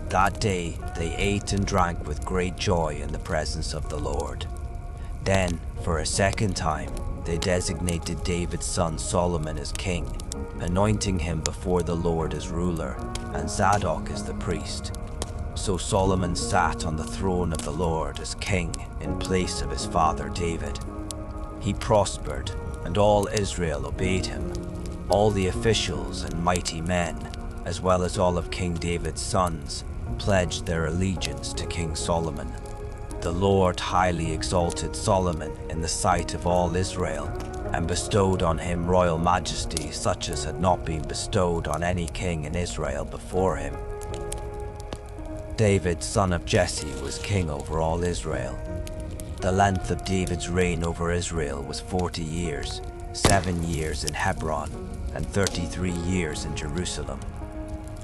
That day they ate and drank with great joy in the presence of the Lord. Then, for a second time, they designated David's son Solomon as king, anointing him before the Lord as ruler, and Zadok as the priest. So Solomon sat on the throne of the Lord as king in place of his father David. He prospered, and all Israel obeyed him. All the officials and mighty men, as well as all of King David's sons, pledged their allegiance to King Solomon. The Lord highly exalted Solomon in the sight of all Israel, and bestowed on him royal majesty such as had not been bestowed on any king in Israel before him. David, son of Jesse, was king over all Israel. The length of David's reign over Israel was 40 years, 7 years in Hebron, and 33 years in Jerusalem.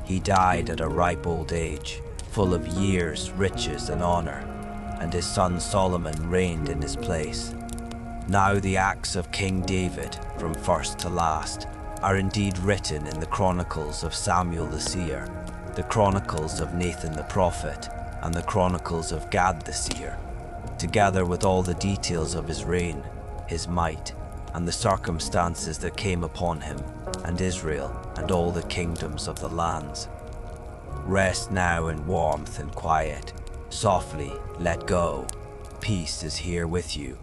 He died at a ripe old age, full of years, riches, and honor, and his son Solomon reigned in his place. Now the acts of King David, from first to last, are indeed written in the Chronicles of Samuel the seer, the Chronicles of Nathan the prophet, and the Chronicles of Gad the seer, together with all the details of his reign, his might, and the circumstances that came upon him, and Israel, and all the kingdoms of the lands. Rest now in warmth and quiet, Softly let go. Peace is here with you.